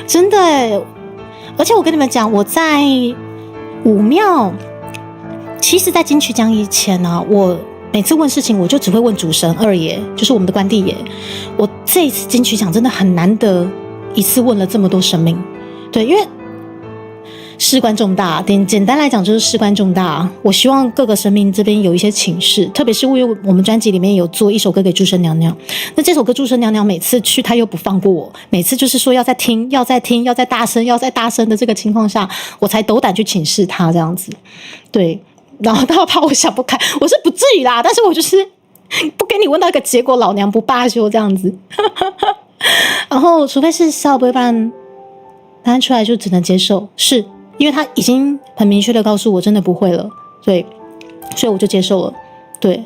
真的耶。而且我跟你们讲，我在武庙，其实在金曲奖以前啊，我每次问事情我就只会问主神二爷，就是我们的关帝爷。我这一次金曲奖真的很难得一次问了这么多神明，对，因为事关重大，简单来讲就是事关重大。我希望各个神明这边有一些请示，特别是因为我们专辑里面有做一首歌给诸神娘娘，那这首歌诸神娘娘每次去她又不放过我，每次就是说要再听，要再听，要再大声，要再大声的这个情况下，我才斗胆去请示她这样子。对，然后她怕我想不开，我是不至于啦，但是我就是不给你问到一个结果，老娘不罢休这样子。然后除非是少不会办答案出来就只能接受，是因为他已经很明确的告诉我真的不会了，对，所以我就接受了。对，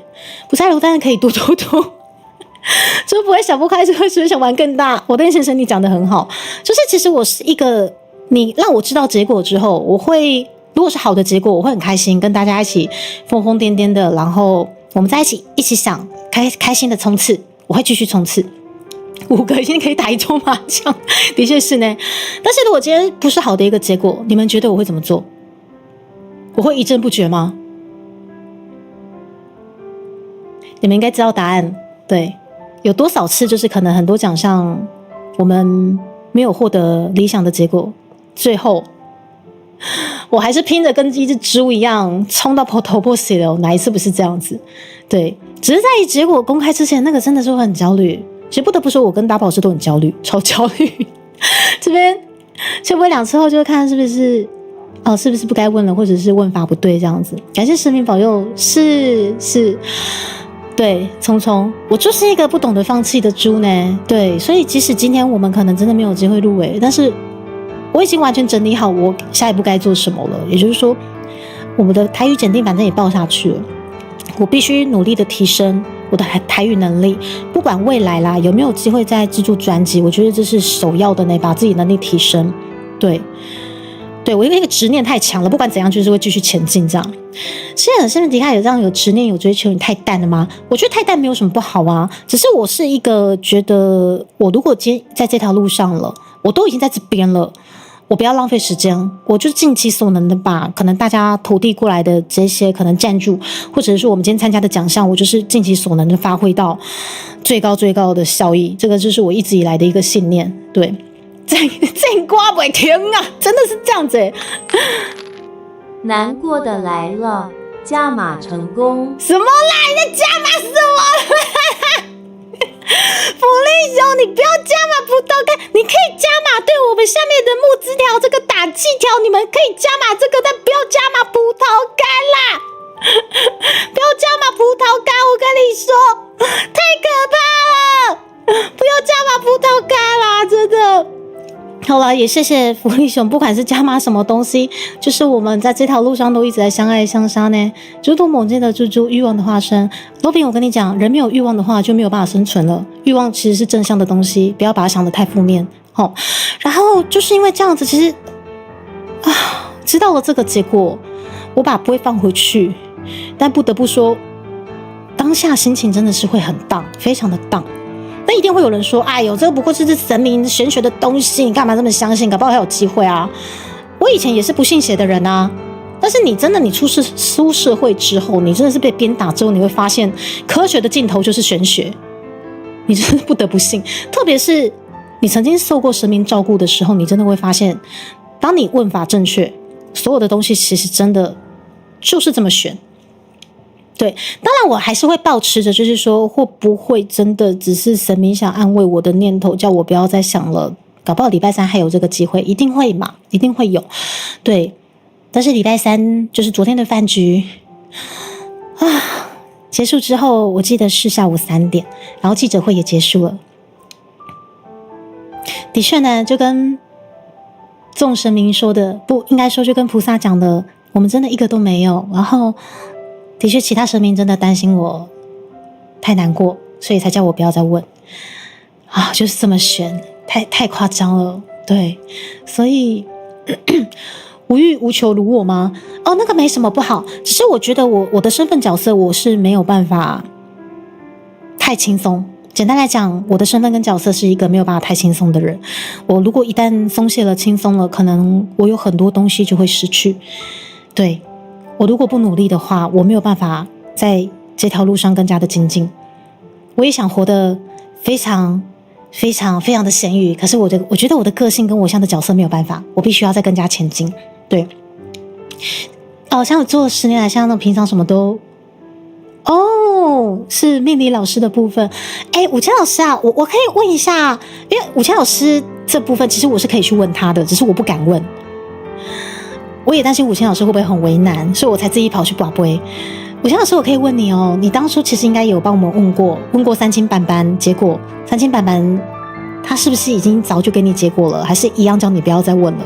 不在乎当然可以读，就不会想不开，就会想玩更大。我跟先生你讲的很好，就是其实我是一个，你让我知道结果之后，我会如果是好的结果，我会很开心，跟大家一起疯疯癫癫的，然后我们在一起想开心的冲刺，我会继续冲刺。5个已经可以打一桌麻将，的确是呢。但是如果今天不是好的一个结果，你们觉得我会怎么做？我会一阵不决吗？你们应该知道答案。对，有多少次就是可能很多奖项我们没有获得理想的结果，最后我还是拼着跟一只猪一样冲到头破血流，哪一次不是这样子？对，只是在结果公开之前，那个真的是会很焦虑。其实不得不说，我跟大宝师都很焦虑，超焦虑。这边会不会2次后就会看是不是不该问了，或者是问法不对这样子。感谢神明保佑，是，对，聪聪，我就是一个不懂得放弃的猪呢。对，所以即使今天我们可能真的没有机会入围，但是我已经完全整理好我下一步该做什么了。也就是说，我们的台语检定反正也报下去了，我必须努力的提升我的台语能力，不管未来啦有没有机会再制作专辑，我觉得这是首要的呢，把自己能力提升。对，我因为那个执念太强了，不管怎样就是会继续前进这样。现在身边迪卡有这样有执念有追求，你太淡了吗？我觉得太淡没有什么不好啊，只是我是一个觉得我如果今天在这条路上了，我都已经在这边了，我不要浪费时间，我就尽其所能的把可能大家投递过来的这些可能赞助，或者是我们今天参加的奖项，我就是尽其所能的发挥到最高的效益，这个就是我一直以来的一个信念。对，这歌不会停啊，真的是这样子欸。难过的来了，加码成功。什么啦？你在加码什么？福利熊，你不要加码葡萄干，你可以加码对我们下面的募资条这个打气条，你们可以加码这个，但不要加码葡萄干啦！不要加码葡萄干，我跟你说，太可怕了！不要加码葡萄干啦，真的。好了，也谢谢福利熊，不管是加码什么东西，就是我们在这条路上都一直在相爱相杀呢。如同猛剑的猪猪，欲望的化身。罗宾，我跟你讲，人没有欲望的话就没有办法生存了。欲望其实是正向的东西，不要把它想得太负面。然后就是因为这样子，其实知道了这个结果，我把不会放回去，但不得不说，当下心情真的是会很荡，非常的荡。那一定会有人说，哎呦，这个不过是神明玄学的东西，你干嘛这么相信？搞不好还有机会啊！我以前也是不信邪的人啊，但是你出社会之后，你真的是被鞭打之后，你会发现科学的尽头就是玄学，你真的不得不信。特别是你曾经受过神明照顾的时候，你真的会发现，当你问法正确，所有的东西其实真的就是这么玄。对，当然我还是会抱持着，就是说会不会真的只是神明想安慰我的念头，叫我不要再想了。搞不好礼拜3还有这个机会，一定会嘛，一定会有。对，但是礼拜3就是昨天的饭局，结束之后，我记得是下午3点，然后记者会也结束了。的确呢，就跟众神明说的，不应该说就跟菩萨讲的，我们真的一个都没有。然后，的确，其他神明真的担心我太难过，所以才叫我不要再问。就是这么悬，太夸张了。对，所以无欲无求如我吗？那个没什么不好，只是我觉得我的身份角色我是没有办法太轻松。简单来讲，我的身份跟角色是一个没有办法太轻松的人。我如果一旦松懈了、轻松了，可能我有很多东西就会失去。对，我如果不努力的话，我没有办法在这条路上更加的精进。我也想活得非常非常非常的咸鱼，可是我觉得我的个性跟我像的角色没有办法，我必须要再更加前进。对，像我做了10年来，像那平常什么都。是命理老师的部分。武谦老师啊，我可以问一下，因为武谦老师这部分其实我是可以去问他的，只是我不敢问。我也担心武谦老师会不会很为难，所以我才自己跑去拔杯。武谦老师，我可以问你哦，你当初其实应该有帮我们问过三清板板，结果三清板板他是不是已经早就给你结果了，还是一样叫你不要再问了？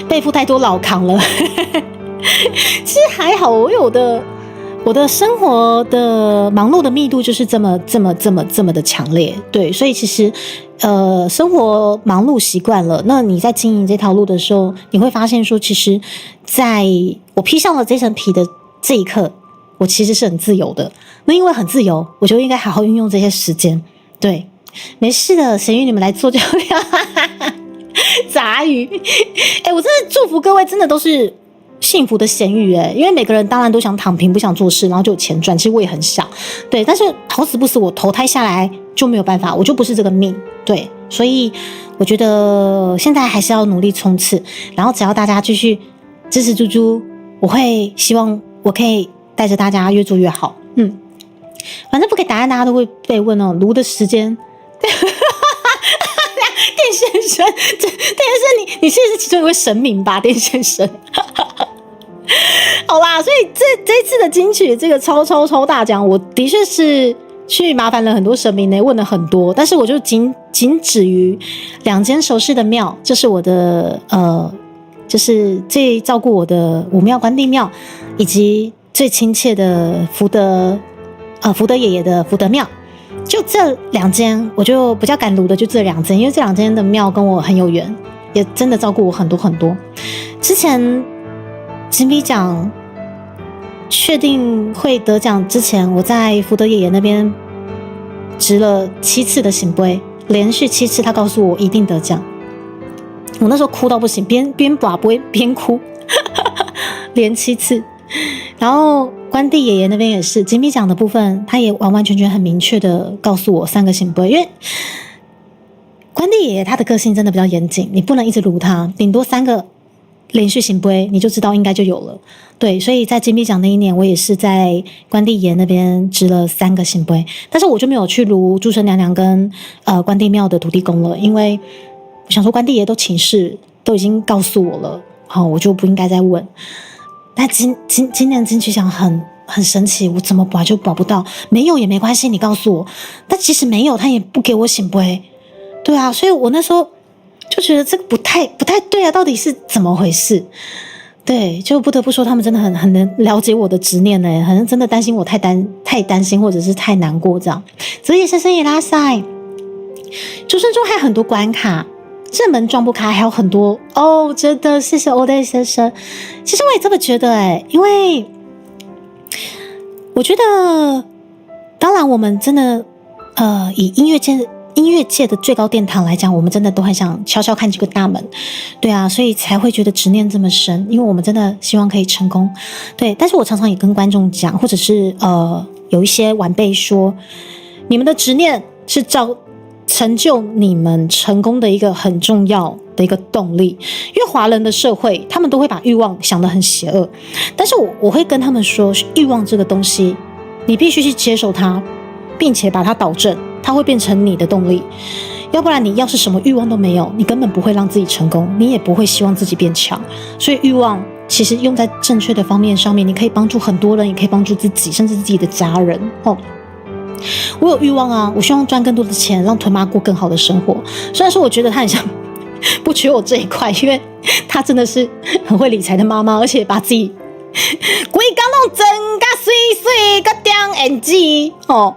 背负太多老扛了。其实还好，因为我的生活的忙碌的密度就是这么的强烈，对，所以其实生活忙碌习惯了，那你在经营这条路的时候，你会发现说，其实在我披上了这层皮的这一刻，我其实是很自由的。那因为很自由，我就应该好好运用这些时间。对，没事的，咸鱼你们来做就好。杂鱼，我真的祝福各位，真的都是幸福的咸鱼因为每个人当然都想躺平，不想做事，然后就有钱赚。其实我也很想，对，但是好死不死，我投胎下来就没有办法，我就不是这个命，对，所以我觉得现在还是要努力冲刺，然后只要大家继续支持猪猪，我会希望我可以带着大家越做越好。反正不给答案，大家都会被问哦。卢的时间。电先生，电先生，你是不是其中一位神明吧？电先生，好啦，所以这一次的金曲这个超大奖，我的确是去麻烦了很多神明呢，问了很多，但是我就仅止于2间熟识的庙，这是我的就是最照顾我的武庙关帝庙，以及最亲切的福德爷爷的福德庙。就这2间，我就比较敢撸的就这2间，因为这2间的庙跟我很有缘，也真的照顾我很多。之前金笔奖确定会得奖之前，我在福德爷爷那边值了7次的醒杯，连续7次他告诉我一定得奖。我那时候哭到不行，边拔杯边哭，连7次。然后关帝爷爷那边也是金笔奖的部分，他也完全很明确的告诉我3个醒杯，因为关帝爷爷他的个性真的比较严谨，你不能一直撸他，顶多3个连续醒杯你就知道应该就有了。对，所以在金笔奖那一年，我也是在关帝爷那边值了3个醒杯，但是我就没有去撸诸神娘娘跟关帝庙的土地公了，因为我想说关帝爷都请示都已经告诉我了，我就不应该再问。但今年金曲奖很神奇，我怎么拔就拔不到，没有也没关系，你告诉我。但即使没有，他也不给我醒杯，对啊，所以我那时候就觉得这个不太对啊，到底是怎么回事？对，就不得不说他们真的很能了解我的执念呢，好像真的担心我太担心或者是太难过这样。泽野先生也拉赛，出生中还有很多关卡。正门撞不开，还有很多哦，真的谢谢欧代先生。其实我也这么觉得因为我觉得，当然我们真的以音乐界的最高殿堂来讲，我们真的都很想悄悄看这个大门，对啊，所以才会觉得执念这么深，因为我们真的希望可以成功，对。但是我常常也跟观众讲，或者是有一些晚辈说，你们的执念是成就你们成功的一个很重要的一个动力，因为华人的社会，他们都会把欲望想得很邪恶，但是我会跟他们说，欲望这个东西，你必须去接受它，并且把它导正，它会变成你的动力。要不然你要是什么欲望都没有，你根本不会让自己成功，你也不会希望自己变强。所以欲望其实用在正确的方面上面，你可以帮助很多人，也可以帮助自己，甚至自己的家人哦。我有欲望啊，我希望赚更多的钱，让屯妈过更好的生活。虽然说我觉得她很像不缺我这一块，因为她真的是很会理财的妈妈，而且把自己规工弄整个水水个当眼睛哦。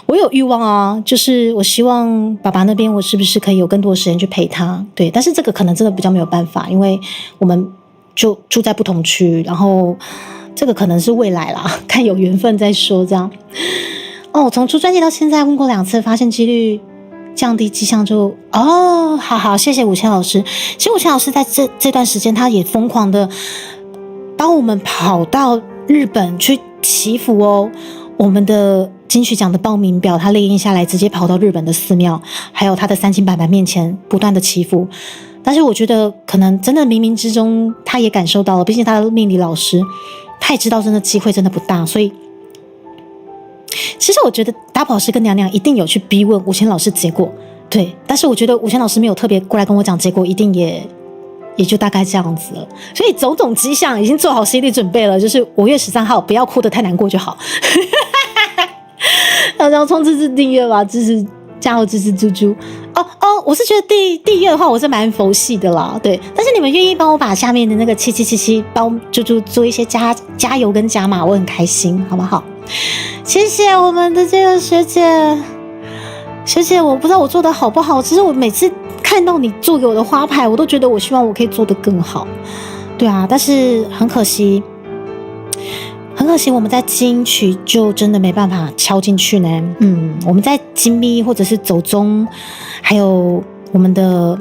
我有欲望啊，就是我希望爸爸那边我是不是可以有更多的时间去陪他？对，但是这个可能真的比较没有办法，因为我们就住在不同区，然后这个可能是未来啦，看有缘分再说这样。哦，从出专辑到现在问过2次，发现几率降低迹象就好，谢谢5000老师。其实5000老师在这段时间，他也疯狂的帮我们跑到日本去祈福哦。我们的金曲奖的报名表，他列印下来，直接跑到日本的寺庙，还有他的三清白白面前不断的祈福。但是我觉得可能真的冥冥之中，他也感受到了，毕竟他的命理老师，他也知道真的机会真的不大，所以其实我觉得达普老师跟娘娘一定有去逼问5000老师结果，对，但是我觉得5000老师没有特别过来跟我讲结果，一定也就大概这样子了。所以种种迹象已经做好心理准备了，就是5月13号不要哭得太难过就好。然后冲支持订阅吧，支持加油支持猪猪我是觉得订阅的话，我是蛮佛系的啦，对。但是你们愿意帮我把下面的那个7777帮猪猪做一些加油跟加码，我很开心，好不好？谢谢我们的这个学姐，我不知道我做的好不好，其实我每次看到你做给我的花牌，我都觉得我希望我可以做得更好，对啊。但是很可惜，我们在金曲就真的没办法敲进去呢。我们在金咪或者是走中，还有我们的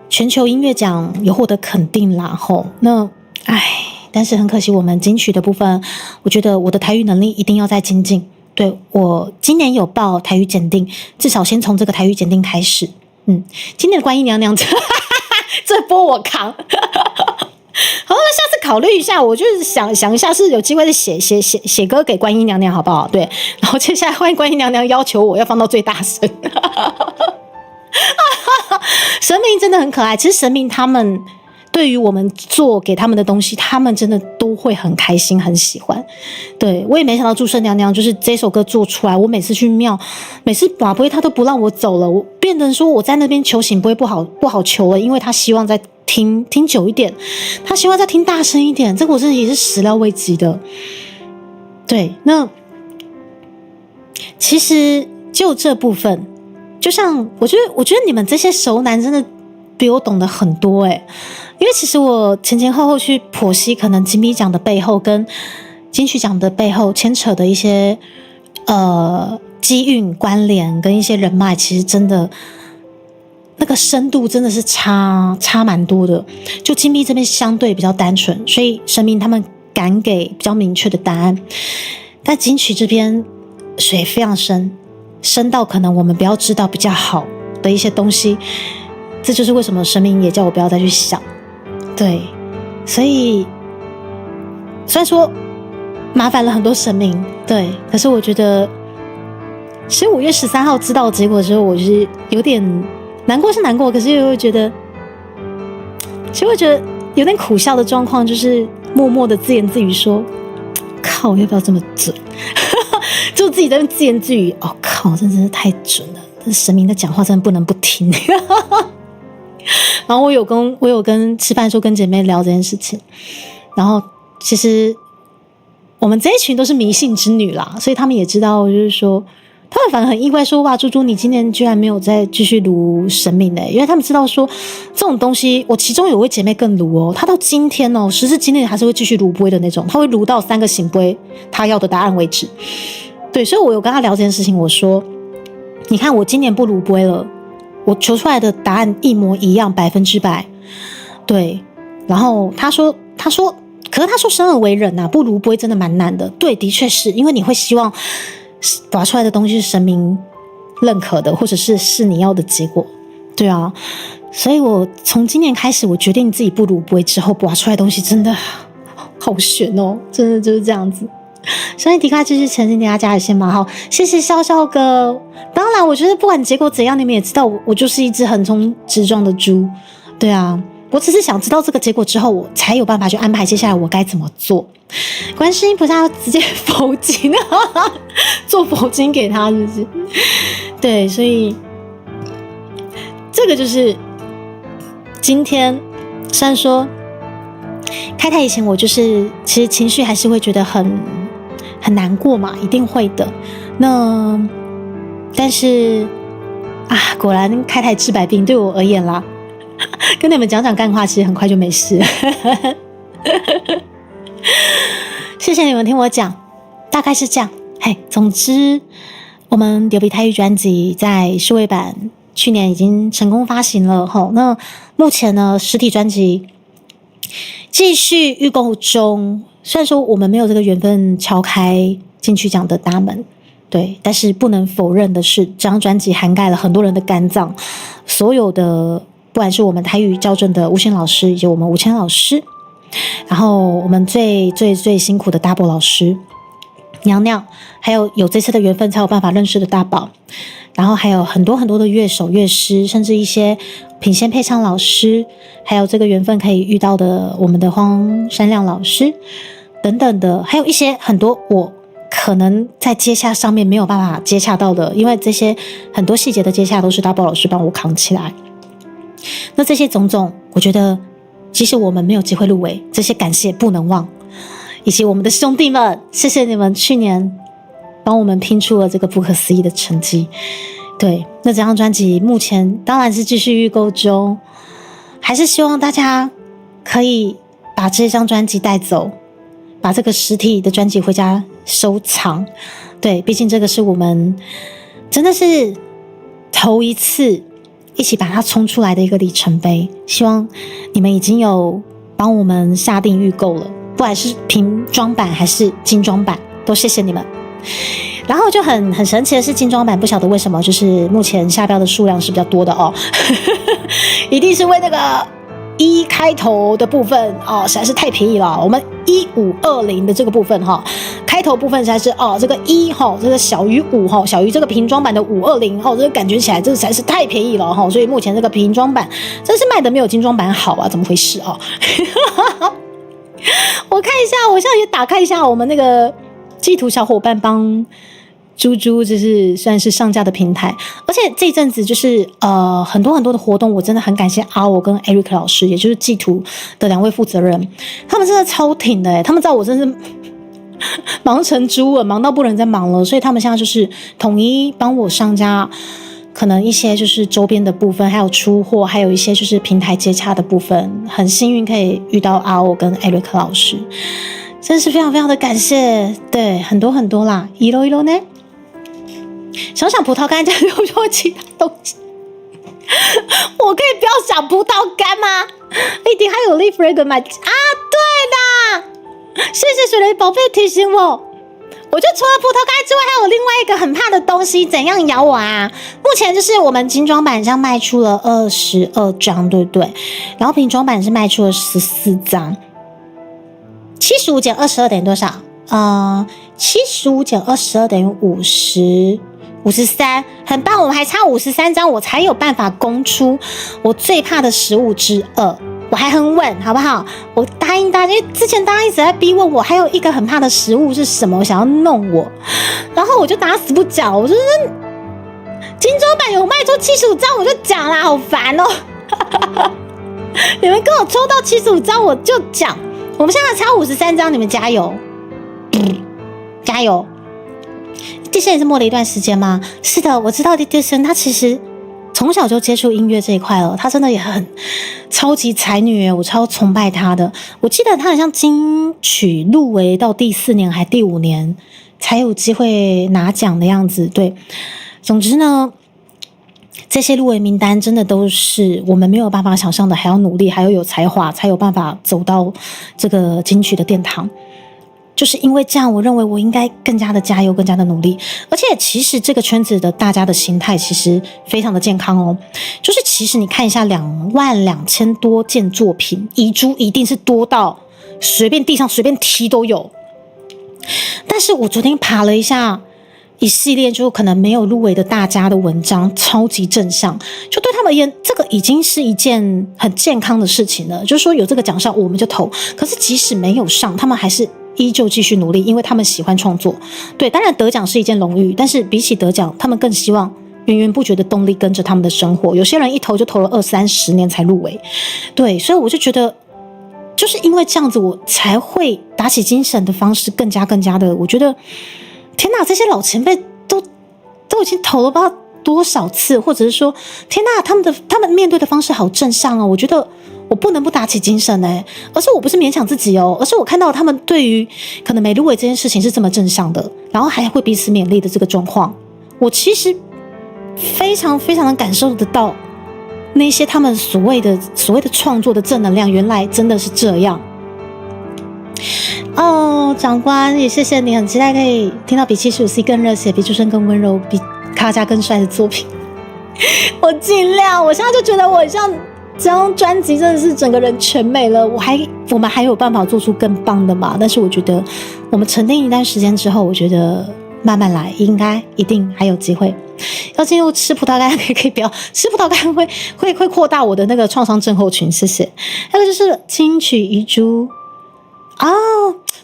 全球音乐奖有获得肯定啦。但是很可惜，我们金曲的部分，我觉得我的台语能力一定要再精进。对，我今年有报台语检定，至少先从这个台语检定开始。今年的观音娘娘，这波我扛。好，那下次考虑一下，我就是想一下，是有机会写歌给观音娘娘，好不好？对，然后接下来欢迎观音娘娘要求我要放到最大声。神明真的很可爱，其实神明他们对于我们做给他们的东西，他们真的都会很开心，很喜欢。对，我也没想到祝圣娘娘就是这首歌做出来，我每次去庙，每次拔杯他都不让我走了，我变成说我在那边求醒不会不好求了，因为他希望再听久一点，他希望再听大声一点，这个我真的也是始料未及的。对，那其实就这部分，就像我觉得你们这些熟男真的比我懂得很多因为其实我前后去剖析可能金咪奖的背后跟金曲奖的背后牵扯的一些机运关联跟一些人脉，其实真的那个深度真的是差蛮多的。就金咪这边相对比较单纯，所以神明他们敢给比较明确的答案，但金曲这边水非常深到可能我们不要知道比较好的一些东西，这就是为什么神明也叫我不要再去想。对，所以虽然说麻烦了很多神明，对，可是我觉得其实5月13号知道结果之后，我就是有点难过，是难过，可是又会觉得，其实我觉得有点苦笑的状况，就是默默的自言自语说：“靠，要不要这么准？”就自己在那自言自语，靠，真是太准了！这神明的讲话真的不能不听。然后我有跟吃饭的时候跟姐妹聊这件事情，然后其实我们这一群都是迷信之女啦，所以他们也知道，就是说他们反而很意外说，哇，猪猪你今年居然没有再继续炉神明因为他们知道说这种东西，我其中有位姐妹更炉她到今天时至今日还是会继续炉杯的那种，她会炉到3个醒杯她要的答案为止。对，所以我有跟她聊这件事情，我说你看我今年不炉杯了，我求出来的答案一模一样100%。对，然后他说可是他说生而为人不炉杯真的蛮难的。对，的确是因为你会希望拔出来的东西是神明认可的，或者是你要的结果。对啊，所以我从今年开始，我决定自己不炉杯之后，拔出来的东西真的好悬真的就是这样子。所以迪卡继续澄清大家的先嘛，好，谢谢笑笑哥。当然我觉得不管结果怎样，你们也知道我就是一只横冲直撞的猪。对啊，我只是想知道这个结果之后，我才有办法去安排接下来我该怎么做。观世音菩萨要直接佛经做佛经给他，是不是？对，所以这个就是今天，虽然说开台以前我就是其实情绪还是会觉得很难过嘛，一定会的。那但是果然开台治百病，对我而言啦，跟你们讲干话，其实很快就没事。谢谢你们听我讲，大概是这样。总之，我们流鼻台语专辑在数位版去年已经成功发行了齁。那目前呢，实体专辑继续预购中。虽然说我们没有这个缘分敲开金曲奖的大门，对，但是不能否认的是，这张专辑涵盖了很多人的肝脏，所有的不管是我们台语校正的吴宪老师，以及我们吴谦老师，然后我们最辛苦的大伯老师娘娘，还有这次的缘分才有办法认识的大宝，然后还有很多的乐手乐师，甚至一些品仙配唱老师，还有这个缘分可以遇到的我们的荒山亮老师等等的，还有一些很多我可能在接洽上面没有办法接洽到的，因为这些很多细节的接洽都是大宝老师帮我扛起来。那这些种种，我觉得即使我们没有机会入围，这些感谢不能忘，以及我们的兄弟们，谢谢你们去年帮我们拼出了这个不可思议的成绩。对，那这张专辑目前当然是继续预购中，还是希望大家可以把这张专辑带走，把这个实体的专辑回家收藏。对，毕竟这个是我们真的是头一次一起把它冲出来的一个里程碑。希望你们已经有帮我们下定预购了，不管是瓶装版还是精装版，都谢谢你们。然后就很神奇的是，精装版不晓得为什么就是目前下标的数量是比较多的哦，一定是为那个1开头的部分哦，实在是太便宜了。我们1520的这个部分哈，开头部分实在是这个1哈，这个小于5哈，小于这个瓶装版的520这个感觉起来这个实在是太便宜了哈，所以目前这个瓶装版真是卖的没有精装版好啊，怎么回事啊？我看一下，我现在也打开一下我们那个技图小伙伴帮猪猪就是算是上架的平台，而且这一阵子就是很多的活动，我真的很感谢阿我跟 Eric 老师，也就是技图的2位负责人，他们真的超挺的他们知道我真是忙成猪了，忙到不能再忙了，所以他们现在就是统一帮我上架可能一些就是周边的部分，还有出货，还有一些就是平台接洽的部分，很幸运可以遇到阿我跟 Eric 老师，真是非常的感谢。对，很多啦，一路呢。想葡萄干加入做其他东西，我可以不要想葡萄干吗？一定还有 Leaf Rag 买对啦，谢谢水雷宝贝提醒我。我就除了葡萄干之外，还有另外一个很怕的东西，怎样咬我啊？目前就是我们精装版上卖出了22张，对不对？然后瓶装版是卖出了14张，75减22等于多少？75减22等于53，很棒，我们还差53张，我才有办法攻出我最怕的15之2，我还很稳，好不好？我答应大家，因为之前大家一直在逼问我，还有一个很怕的食物是什么，想要弄我，然后我就打死不讲，我就是精装版有卖出75张，我就讲啦，好烦哦！你们跟我抽到75张，我就讲，我们现在差53张，你们加油，加油！地生也是摸了一段时间吗？是的，我知道地生他其实从小就接触音乐这一块了，他真的也很超级才女耶，我超崇拜他的。我记得他好像金曲入围到第4年还第5年才有机会拿奖的样子。对，总之呢，这些入围名单真的都是我们没有办法想象的，还要努力，还要有才华，才有办法走到这个金曲的殿堂。就是因为这样，我认为我应该更加的加油，更加的努力。而且其实这个圈子的大家的心态其实非常的健康哦。就是其实你看一下22000多件作品，遗珠一定是多到随便地上随便踢都有。但是我昨天爬了一下一系列就可能没有入围的大家的文章，超级正向，就对他们而言，这个已经是一件很健康的事情了。就是说有这个奖项，我们就投。可是即使没有上，他们还是依旧继续努力，因为他们喜欢创作。对，当然得奖是一件荣誉，但是比起得奖，他们更希望源源不绝的动力跟着他们的生活。有些人一投就投了20-30年才入围。对，所以我就觉得，就是因为这样子，我才会打起精神的方式更加的，我觉得。天哪，这些老前辈都已经投了不知道多少次，或者是说，天哪，他们面对的方式好正向哦，我觉得我不能不打起精神哎，而且我不是勉强自己哦，而是我看到他们对于可能没入围这件事情是这么正向的，然后还会彼此勉励的这个状况，我其实非常的感受得到那些他们所谓的创作的正能量，原来真的是这样。哦，长官也谢谢你，很期待可以听到比75C 更热血、比出生更温柔、比卡加更帅的作品。我尽量，我现在就觉得我像这张专辑真的是整个人全没了。我们还有办法做出更棒的嘛？但是我觉得我们沉淀一段时间之后，我觉得慢慢来，一定还有机会。要进入吃葡萄干可以不要吃葡萄干会扩大我的那个创伤症候群，谢谢。还有就是金曲遗珠。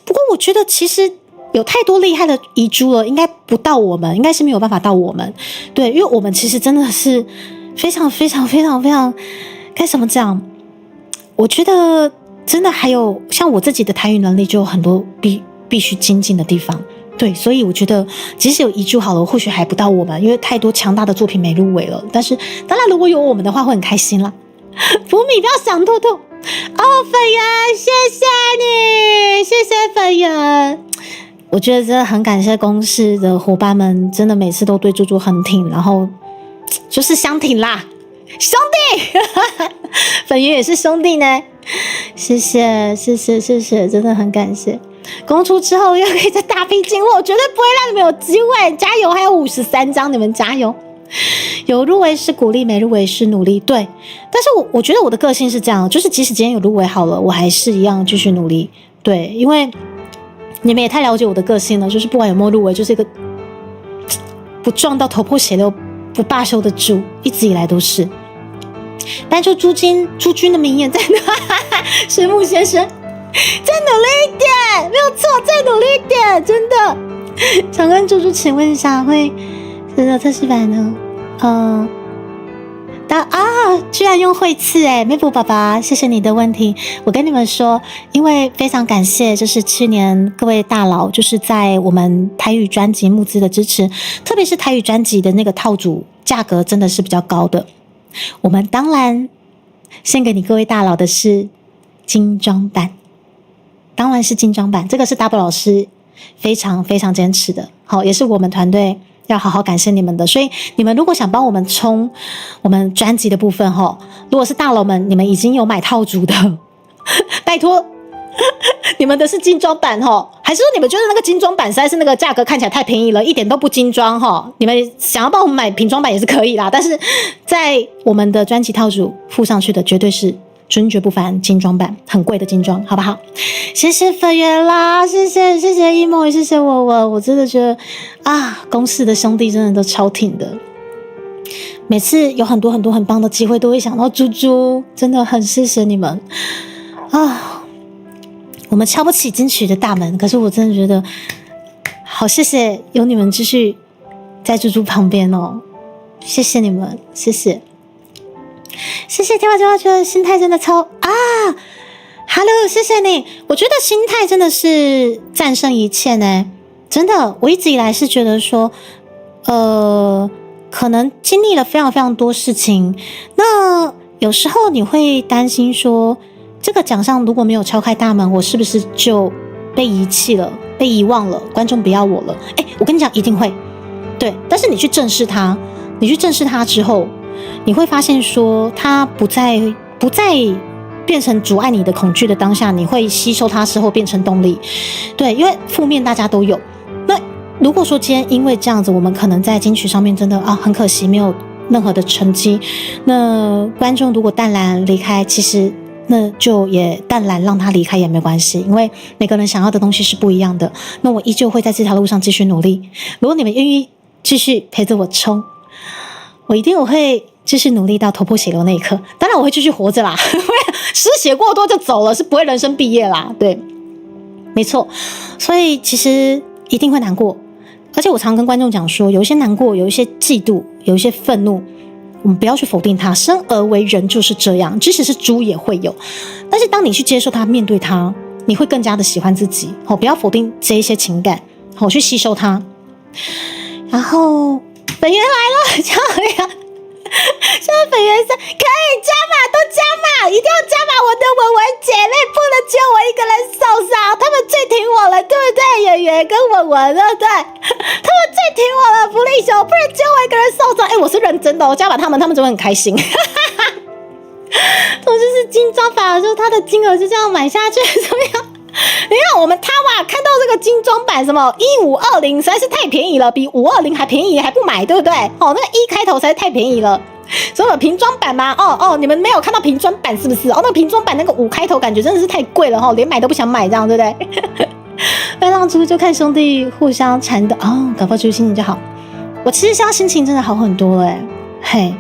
不过我觉得其实有太多厉害的遗珠了，应该不到我们，应该是没有办法到我们。对，因为我们其实真的是非常该怎么讲？我觉得真的还有像我自己的台语能力就有很多必须精进的地方。对，所以我觉得即使有遗珠好了，或许还不到我们，因为太多强大的作品没入围了。但是当然如果有我们的话会很开心啦。福米不要想兔兔粉圆，谢谢你，谢谢粉圆。我觉得真的很感谢公视的伙伴们，真的每次都对猪猪很挺，然后就是相挺啦，兄弟粉圆也是兄弟呢，谢谢，真的很感谢。公出之后又可以再大批进货，我绝对不会让你们有机会，加油！还有53张，你们加油！有入围是鼓励，没入围是努力。对，但是我觉得我的个性是这样，就是即使今天有入围好了，我还是一样继续努力。对，因为你们也太了解我的个性了，就是不管有没有入围，就是一个不撞到头破血流不罢休的猪，一直以来都是。但就朱军的名言在哪？石木先生，再努力一点，没有错，再努力一点，真的。想跟猪猪请问一下，会真的测试版呢？居然用会刺Maple 爸爸，谢谢你的问题。我跟你们说，因为非常感谢，就是去年各位大佬，就是在我们台语专辑募资的支持，特别是台语专辑的那个套组价格真的是比较高的。我们当然献给你各位大佬的是精装版，当然是精装版，这个是 W 老师非常坚持的，好，也是我们团队要好好感谢你们的。所以你们如果想帮我们冲我们专辑的部分，如果是大佬们，你们已经有买套组的，拜托你们的是精装版还是说你们觉得那个精装版实在是那个价格看起来太便宜了，一点都不精装你们想要帮我们买瓶装版也是可以啦，但是在我们的专辑套组附上去的绝对是尊爵不凡精装版，很贵的精装，好不好？谢谢粉圆啦，谢谢一梦，也谢谢我真的觉得公司的兄弟真的都超挺的，每次有很多很棒的机会都会想到猪猪，真的很谢谢你们我们敲不起金曲的大门，可是我真的觉得好谢谢有你们继续在猪猪旁边谢谢你们，谢谢天花觉得心态真的超Hello， 谢谢你。我觉得心态真的是战胜一切呢，真的。我一直以来是觉得说，可能经历了非常多事情，那有时候你会担心说，这个奖项如果没有敲开大门，我是不是就被遗弃了、被遗忘了？观众不要我了？我跟你讲，一定会。对，但是你去正视它，之后，你会发现说，它不再变成阻碍你的恐惧的当下，你会吸收它之后变成动力。对，因为负面大家都有。那如果说今天因为这样子，我们可能在金曲上面真的很可惜没有任何的成绩，那观众如果淡然离开，其实那就也淡然让他离开也没关系，因为每个人想要的东西是不一样的。那我依旧会在这条路上继续努力。如果你们愿意继续陪着我冲，我一定会继续努力到头破血流那一刻。当然我会继续活着啦，失血过多就走了，是不会人生毕业啦。对，没错。所以其实一定会难过，而且我常跟观众讲说，有一些难过，有一些嫉妒，有一些愤怒，我们不要去否定它，生而为人就是这样，即使是猪也会有。但是当你去接受它，面对它，你会更加的喜欢自己。不要否定这一些情感，去吸收它。然后本源来了，加油！现在本源是可以加码，都加码，一定要加码！我的文文姐妹不能只有我一个人受伤，他们最挺我了，对不对？圆圆跟文文，对不对？他们最挺我了，福利熊不能只有我一个人受伤。我是认真的，我加码他们就会很开心。总之是精装版的时候，他的金额就这样买下去，怎么样？你看我们他哇，看到这个精装版什么1520实在是太便宜了，比520还便宜，还不买，对不对？那个1开头实在太便宜了。所以有瓶装版吗？你们没有看到瓶装版是不是？那个瓶装版那个5开头感觉真的是太贵了，连买都不想买，这样对不对？被浪出就看兄弟互相缠的搞不好就心情就好。我其实现在心情真的好很多了嘿。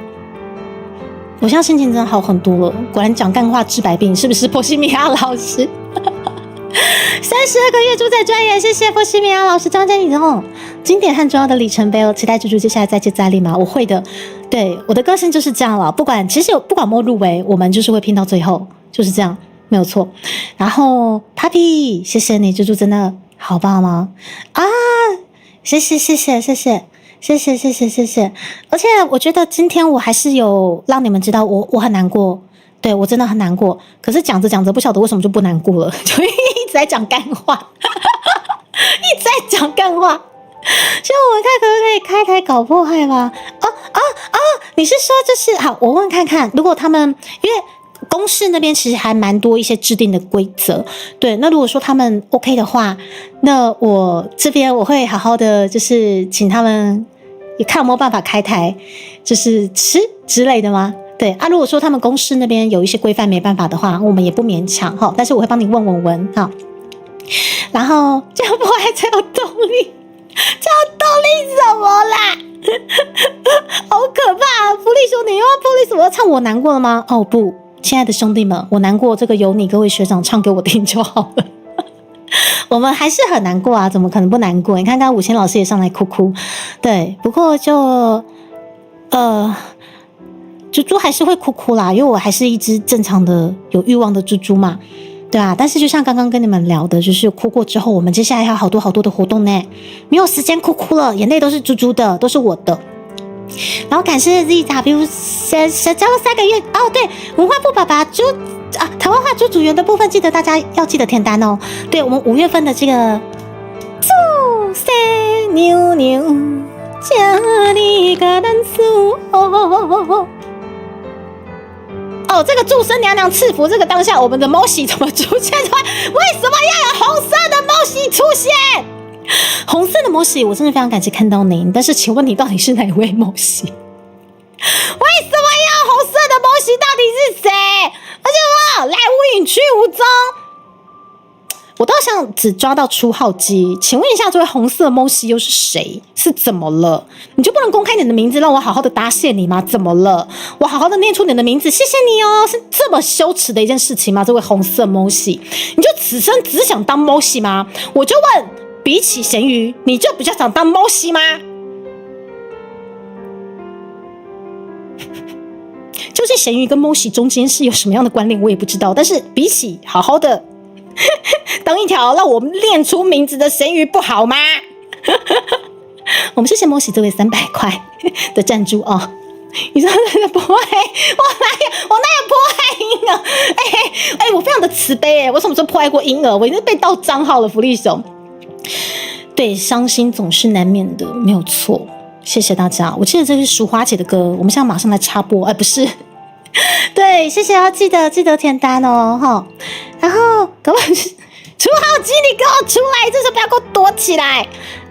我现在心情真的好很多了，果然讲干话治百病，是不是波西米亚老师？32个月猪仔专员，谢谢波西米亚老师张嘉颖经典和重要的里程碑哦，期待猪猪接下来再接再厉吗？我会的，对，我的个性就是这样了，不管有没有入围，我们就是会拼到最后，就是这样，没有错。然后 Papi， 谢谢你，猪猪真的好棒吗？谢谢。而且我觉得今天我还是有让你们知道我很难过，对，我真的很难过。可是讲着不晓得为什么就不难过了，就一直在讲干话，一直在讲干话。所以我们看可不可以开台搞破坏吗？你是说就是好？我问看看，如果他们因为公视那边其实还蛮多一些制定的规则，对，那如果说他们 OK 的话，那我这边我会好好的就是请他们也看有没有办法开台，就是吃之类的吗？对如果说他们公视那边有一些规范没办法的话，我们也不勉强哈，但是我会帮你问哈。然后这样不还才有动力，这样动力什么啦？好可怕！福利兄，你又要福利什么？唱我难过了吗？不，亲爱的兄弟们，我难过，这个由你各位学长唱给我听就好了。我们还是很难过啊，怎么可能不难过？你看刚刚5000老师也上来哭，对，不过就猪猪还是会哭啦，因为我还是一只正常的有欲望的猪猪嘛，对啊。但是就像刚刚跟你们聊的，就是哭过之后，我们接下来还有好多的活动呢，没有时间哭了，眼泪都是猪猪的，都是我的。然后感谢 ZW 交了3个月对，文化部爸爸猪台湾话猪组员的部分，大家要记得填单哦。对，我们5月份的这个祝生牛牛家里个人苏这个祝生娘娘赐福，这个当下我们的猫喜怎么出现？为什么要有红色的猫喜出现？红色的猫喜，我真的非常感谢看到您，但是请问你到底是哪位猫喜？为什么要红色的猫喜？到底是谁？而且来无影去无踪，我倒想只抓到初号机，请问一下，这位红色猫喜又是谁？是怎么了？你就不能公开你的名字，让我好好的答谢你吗？怎么了？我好好的念出你的名字，谢谢你哦，是这么羞耻的一件事情吗？这位红色猫喜，你就此生只想当猫喜吗？我就问，比起咸鱼，你就比较想当猫喜吗？究竟咸鱼跟猫喜中间是有什么样的关联，我也不知道。但是比起好好的当一条让我们练出名字的咸鱼，不好吗？我们谢谢猫喜这位300块的赞助哦。你说那破坏，我哪有破坏婴儿？我非常的慈悲我什么时候破坏过婴儿？我已经被盗账号了，福利熊。对，伤心总是难免的，没有错。谢谢大家，我记得这是淑花姐的歌，我们现在马上来插播。不是，对，谢谢，要记得填单哦，哈。然后，各位初号机，你给我出来，这时候不要给我躲起来。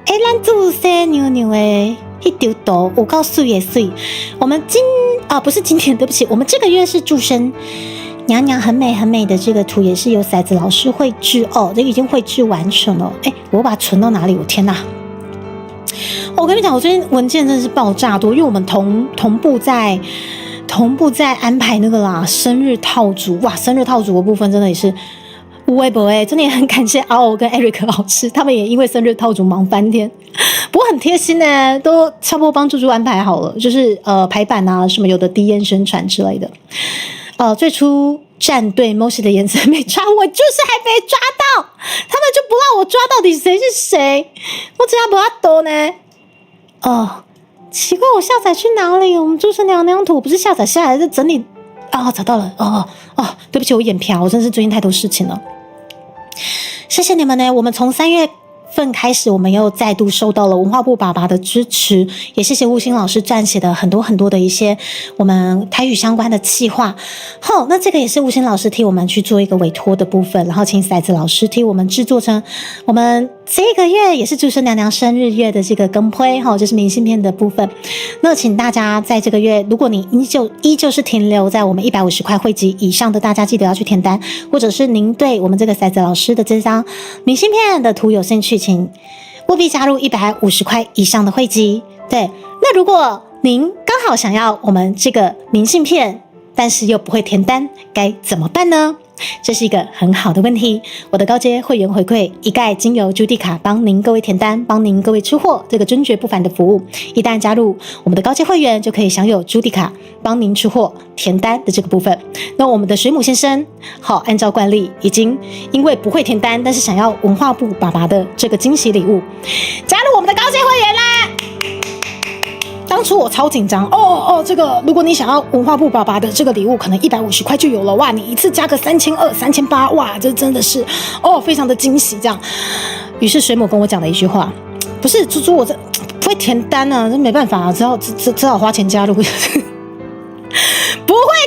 咱祝生牛牛的一丢豆，我告诉也水。我们不是今天，对不起，我们这个月是祝生娘娘很美很美的这个图也是由骰子老师绘制哦，这个已经绘制完成了。哎，我把它存到哪里？我天哪！我跟你讲，我最近文件真的是爆炸多，因为我们同步在安排那个啦生日套组，哇，生日套组的部分真的也是无微不微，真的也很感谢阿欧跟 Eric 老师，他们也因为生日套组忙翻天，不过很贴心呢，都差不多帮猪猪安排好了，就是排版啊什么有的低烟宣传之类的。最初战队 Moshi 的颜色没抓，我就是还没抓到，他们就不让我抓到底谁是谁，我只要不要多呢。奇怪，我下载去哪里？我们诸神娘娘图不是下载下来，是整理找到了。对不起，我眼瓢，我真是最近太多事情了。谢谢你们呢，我们从3月份开始，我们又再度受到了文化部爸爸的支持，也谢谢悟星老师撰写的很多的一些我们台语相关的企划。那这个也是悟星老师替我们去做一个委托的部分，然后请骰子老师替我们制作成我们这个月也是诸神娘娘生日月的这个跟推，就是明信片的部分。那请大家在这个月，如果你依旧是停留在我们150块汇集以上的，大家记得要去填单，或者是您对我们这个骰子老师的这张明信片的图有兴趣，请务必加入150块以上的汇集。对，那如果您刚好想要我们这个明信片，但是又不会填单，该怎么办呢？这是一个很好的问题。我的高阶会员回馈一概经由朱迪卡帮您各位填单，帮您各位出货，这个尊爵不凡的服务。一旦加入我们的高阶会员，就可以享有朱迪卡帮您出货填单的这个部分。那我们的水母先生，按照惯例已经因为不会填单，但是想要文化部爸爸的这个惊喜礼物，加入我们的高阶会员啦！当初我超紧张这个如果你想要文化部爸爸的这个礼物，可能150块就有了，哇，你一次加个3200、3800，哇，这真的是非常的惊喜这样。于是水母跟我讲了一句话，不是猪猪，我这不会填单啊，这没办法，只好花钱加入。不会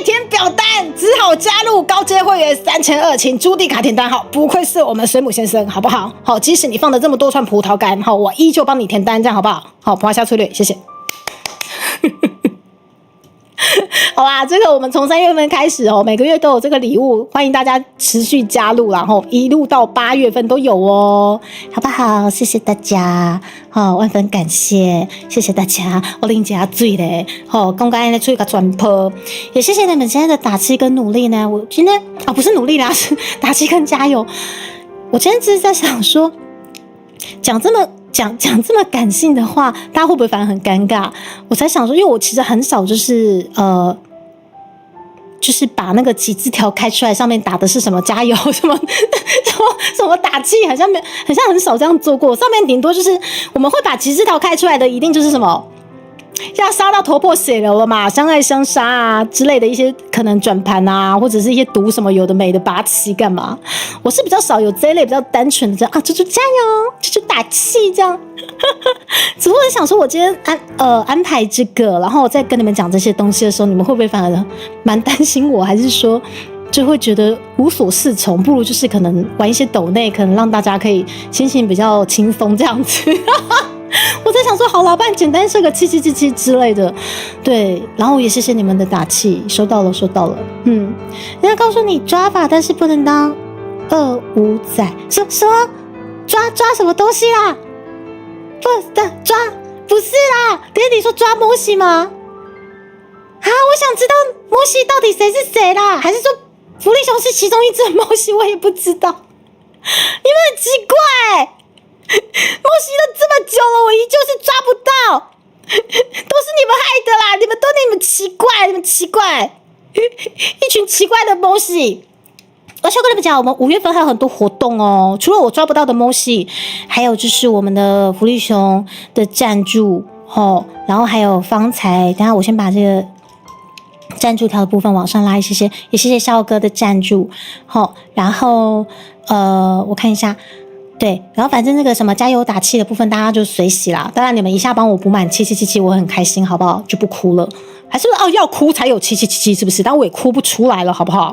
填表单，只好加入高阶会员3200，请朱迪卡填单。好，不愧是我们水母先生，好不好？好，即使你放了这么多串葡萄干，好，我依旧帮你填单，这样好不好？好，华夏催泪，谢谢。好啦，这个我们从3月份开始每个月都有这个礼物，欢迎大家持续加入，然后一路到8月份都有好不好？谢谢大家，万分感谢，谢谢大家，我领加醉嘞，刚刚呢出一个转播，也谢谢你们现在的打气跟努力呢。我今天不是努力啦，是打气跟加油。我今天只是在想说，讲这么感性的话，大家会不会反而很尴尬？我才想说，因为我其实很少就是把那个几字条开出来，上面打的是什么加油什么打气，好像很少这样做过。上面顶多就是我们会把几字条开出来的，一定就是什么要杀到头破血流了嘛，相爱相杀啊之类的一些可能转盘啊，或者是一些毒什么有的没的拔旗干嘛。我是比较少有这一类比较单纯的这样猪猪加油，猪猪打气这样。只不过想说，我今天安排这个，然后我再跟你们讲这些东西的时候，你们会不会反而蛮担心我，还是说就会觉得无所适从？不如就是可能玩一些抖内，可能让大家可以心情比较轻松这样子。我在想说，好老板简单设个7777之类的，对，然后也谢谢你们的打气，收到了。人家告诉你抓法，但是不能当25仔，什么抓什么东西啦？不是啦，爹地说抓摩西吗？我想知道摩西到底谁是谁啦？还是说福利熊是其中一只摩西？我也不知道，你们很奇怪摩西了这么久了，我依旧是抓不到，都是你们害的啦！你们奇怪，一群奇怪的摩西。而且我跟你们讲，我们5月份还有很多活动除了我抓不到的摩西，还有就是我们的福利熊的赞助然后还有方才，等一下我先把这个赞助条的部分往上拉一些，也谢谢笑哥的赞助然后我看一下。对，然后反正那个什么加油打气的部分，大家就随喜啦。当然你们一下帮我补满7777，我很开心，好不好？就不哭了。还是要哭才有7777，是不是？但我也哭不出来了，好不好？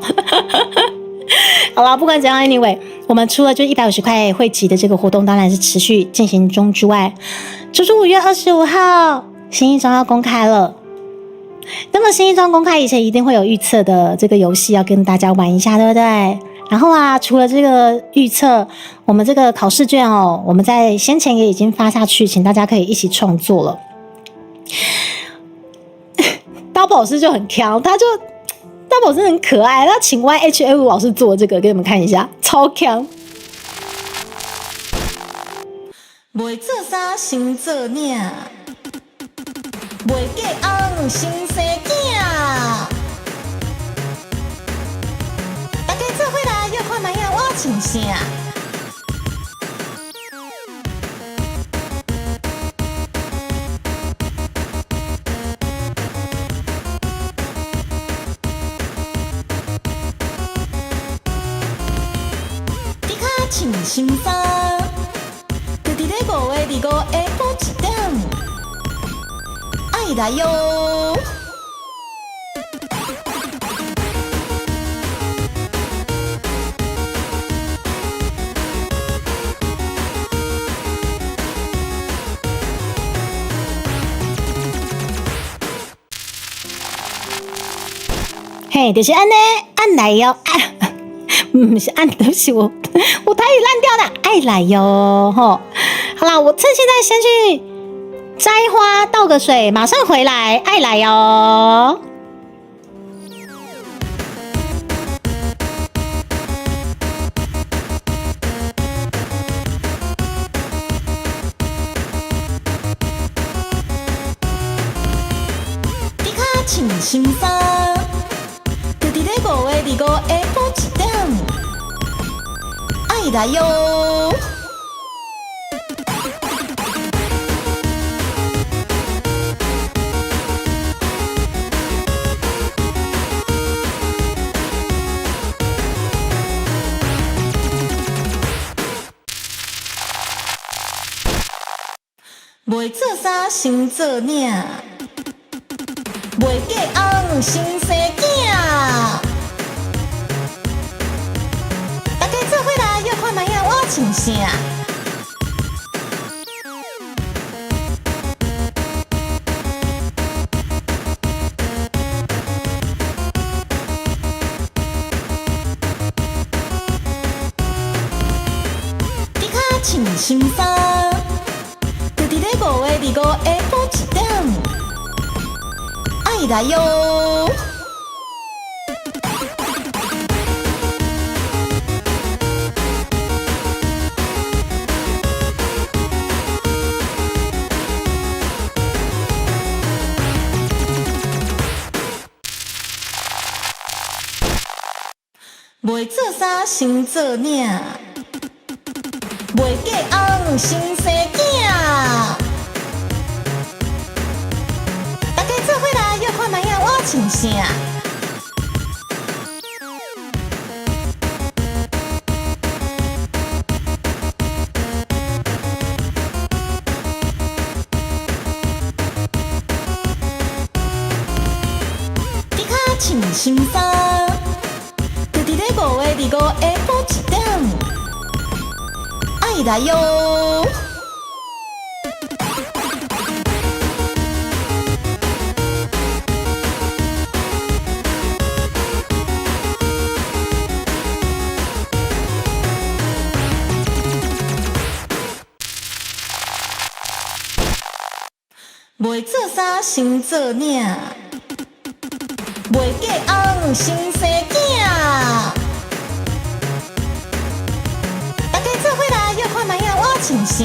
好啦，不管怎样 ，anyway， 我们除了就150块汇集的这个活动，当然是持续进行中之外，就是5月25号，新一中要公开了。那么新一装公开以前一定会有预测的这个游戏要跟大家玩一下，对不对？然后啊，除了这个预测，我们这个考试卷哦，我们在先前也已经发下去，请大家可以一起创作了。Double 老师就很强，Double 真的很可爱，他请 YHF 老师做这个给你们看一下，超强。袂做衫先做领，袂嫁翁先生囝。大家做伙来，要看卖影我穿啥？你较穿新衫。就伫咧5月25下晡1点，爱来哟！嘿，就是按呢，按来哟，不是按，对不起，我台语烂掉了，爱来哟，吼。好啦，我趁现在先去摘花，倒个水，马上回来，爱来哟。你较穿新衫，就伫咧5月25下晡1点，爱来哟！袂做衫先做领，袂嫁翁先生囝。大家做伙来，要看卖影我穿啥？你较穿新衫。就伫咧5月25下晡1点，爱来哟！袂做衫先做领，袂嫁翁先生囝。大家做伙来，要看卖影我穿啥？你较穿新衫，就伫咧5月25下晡1点，爱来哟！袂做衫先做领，袂嫁翁先生囝。大家做伙来，要看卖影我穿啥？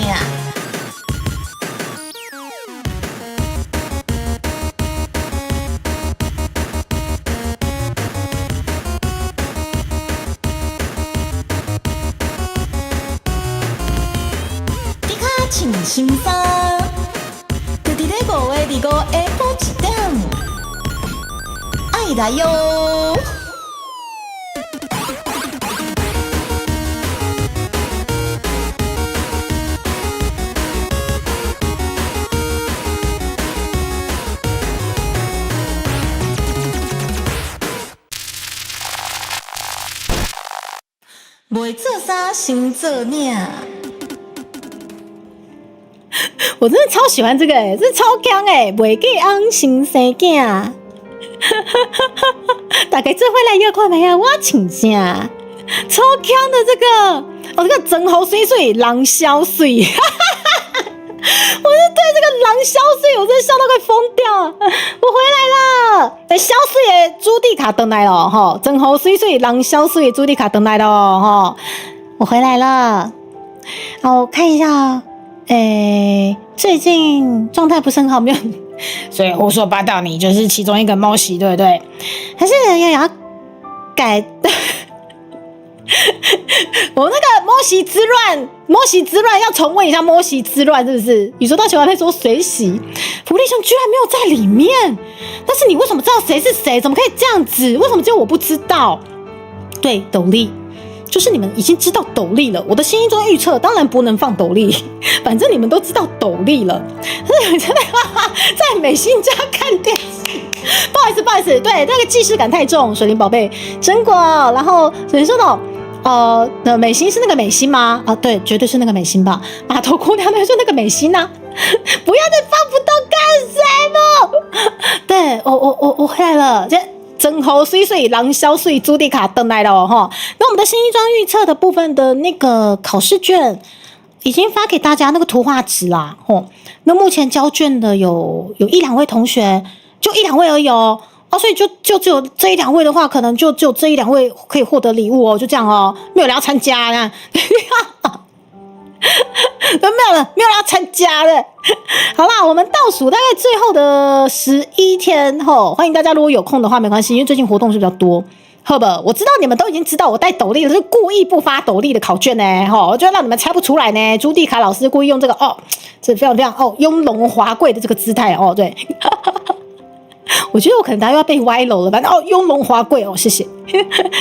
你较穿新衫。就伫咧5月25下晡1点，爱来哟！袂做衫先做领。我真的超喜欢这个这超强袂嫁翁先生囝。大概这回来越快没啊？我请假，超强的这个，这个真好水水，狼消水。我就对这个狼消水，我真的笑到快疯掉了。我回来了，消水的朱迪卡登来了哈，真好水水，狼消水的朱迪卡登来了哈，我回来了。好，我看一下，最近状态不是很好，没有，所以胡说八道，你就是其中一个猫洗，对不对？还是要改。我那个摸洗之乱要重温一下摸洗之乱，是不是？宇宙大球还在说水洗，福利兄居然没有在里面，但是你为什么知道谁是谁？怎么可以这样子？为什么只有我不知道？对，斗笠，就是你们已经知道斗笠了。我的心中预测当然不能放斗笠，反正你们都知道斗笠了。真的在美心家看电视，不好意思，对，那个既视感太重。水灵宝贝，真果，然后谁说的？美心是那个美心吗？对，绝对是那个美心吧。码头姑娘那就那个美心啊！不要再放不动干什么？对，我回来了，这真猴水水狼消水朱迪卡登来了哈。那我们的新一装预测的部分的那个考试卷已经发给大家那个图画纸啦。那目前交卷的有一两位同学，就一两位而已哦。所以就只有这一两位的话，可能就只有这一两位可以获得礼物哦，就这样哦，没有人要参加呢，没有人要参加了。好啦，我们倒数大概最后的11天吼，欢迎大家如果有空的话没关系，因为最近活动是比较多。好吧，我知道你们都已经知道我带斗笠了，是故意不发斗笠的考卷呢，我就让你们猜不出来呢。朱蒂卡老师故意用这个这非常非常雍容华贵的这个姿态对。我觉得我可能大家又要被歪楼了，反正雍容华贵谢谢，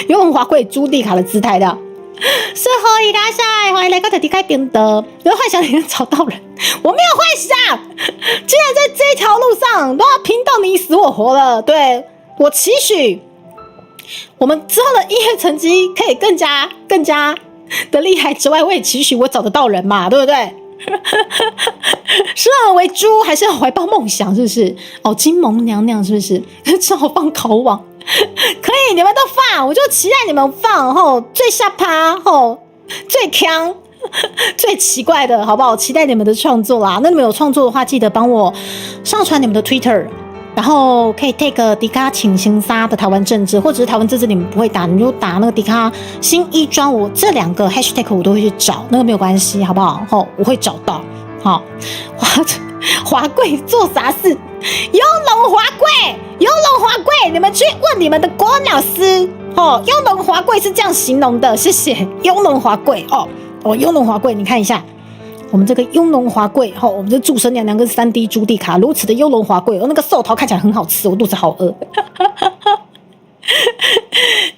雍容华贵朱蒂卡的姿态的，是何以拉塞，欢迎来到特地开屏的，有幻想你能找到人，我没有幻想，既然在这条路上都要拼到你死我活了，对，我期许我们之后的音乐成绩可以更加的厉害之外，我也期许我找得到人嘛，对不对？生而为猪还是要怀抱梦想，是不是？金萌娘娘是不是？只好放考网，可以，你们都放，我就期待你们放最下趴最强最奇怪的，好不好？期待你们的创作啦。那你们有创作的话，记得帮我上传你们的 Twitter。然后可以 take 迪卡请行杀的台湾政治，或者是台湾政治你们不会打，你就打那个迪卡新一专，我这两个 hashtag 我都会去找，那个没有关系，好不好？我会找到。好，华贵做啥事？雍容华贵，你们去问你们的国文老师雍容华贵是这样形容的，谢谢。雍容华贵雍容华贵，你看一下。我们这个雍容华贵我们这祝生娘娘跟3D 朱蒂卡如此的雍容华贵那个寿桃看起来很好吃，我肚子好饿。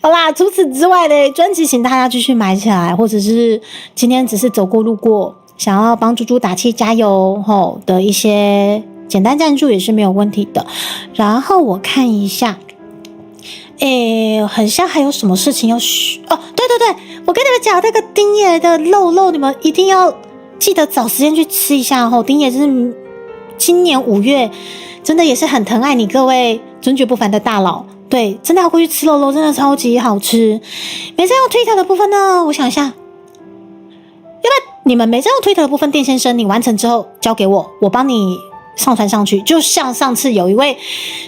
好啦，除此之外的专辑请大家继续买起来，或者是今天只是走过路过想要帮猪猪打气加油的一些简单赞助也是没有问题的。然后我看一下很像还有什么事情要对，我跟你们讲那个丁爷的肉你们一定要记得找时间去吃一下丁爷是今年5月真的也是很疼爱你各位尊爵不凡的大佬，对，真的要过去吃肉，真的超级好吃。没在用 Twitter 的部分呢，我想一下，要不然你们没在用 Twitter 的部分，店先生你完成之后交给我，我帮你上传上去。就像上次有一位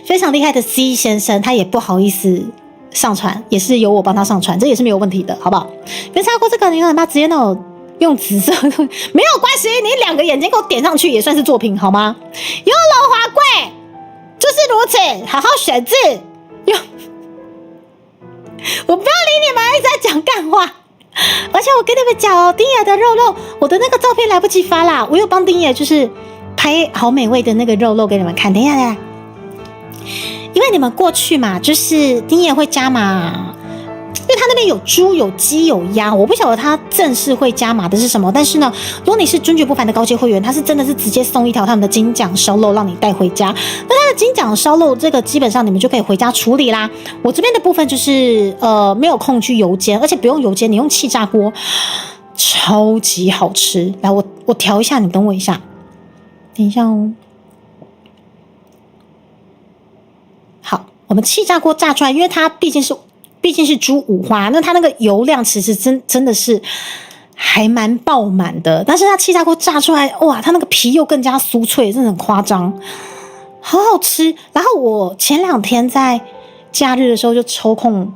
非常厉害的 C 先生，他也不好意思上传，也是由我帮他上传，这也是没有问题的，好不好？别超过这个，你让他直接用紫色的没有关系，你2个眼睛给我点上去也算是作品，好吗？雍容华贵就是如此，好好选字。我不要理你们一直在讲干话，而且我跟你们讲丁爷的肉，我的那个照片来不及发啦，我有帮丁爷就是拍好美味的那个肉给你们看。等一下，因为你们过去嘛，就是丁爷会加码。因为他那边有猪、有鸡、有鸭，我不晓得他正式会加码的是什么。但是呢，如果你是尊爵不凡的高阶会员，他是真的是直接送一条他们的金奖烧肉让你带回家。那他的金奖烧肉这个基本上你们就可以回家处理啦。我这边的部分就是没有空去油煎，而且不用油煎，你用气炸锅，超级好吃。来，我调一下，你等我一下，等一下哦。好。我们气炸锅炸出来，因为它毕竟是猪五花，那它那个油量其实真的是还蛮爆满的，但是它气炸锅炸出来，哇，它那个皮又更加酥脆，真的很夸张，好好吃。然后我前2天在假日的时候就抽空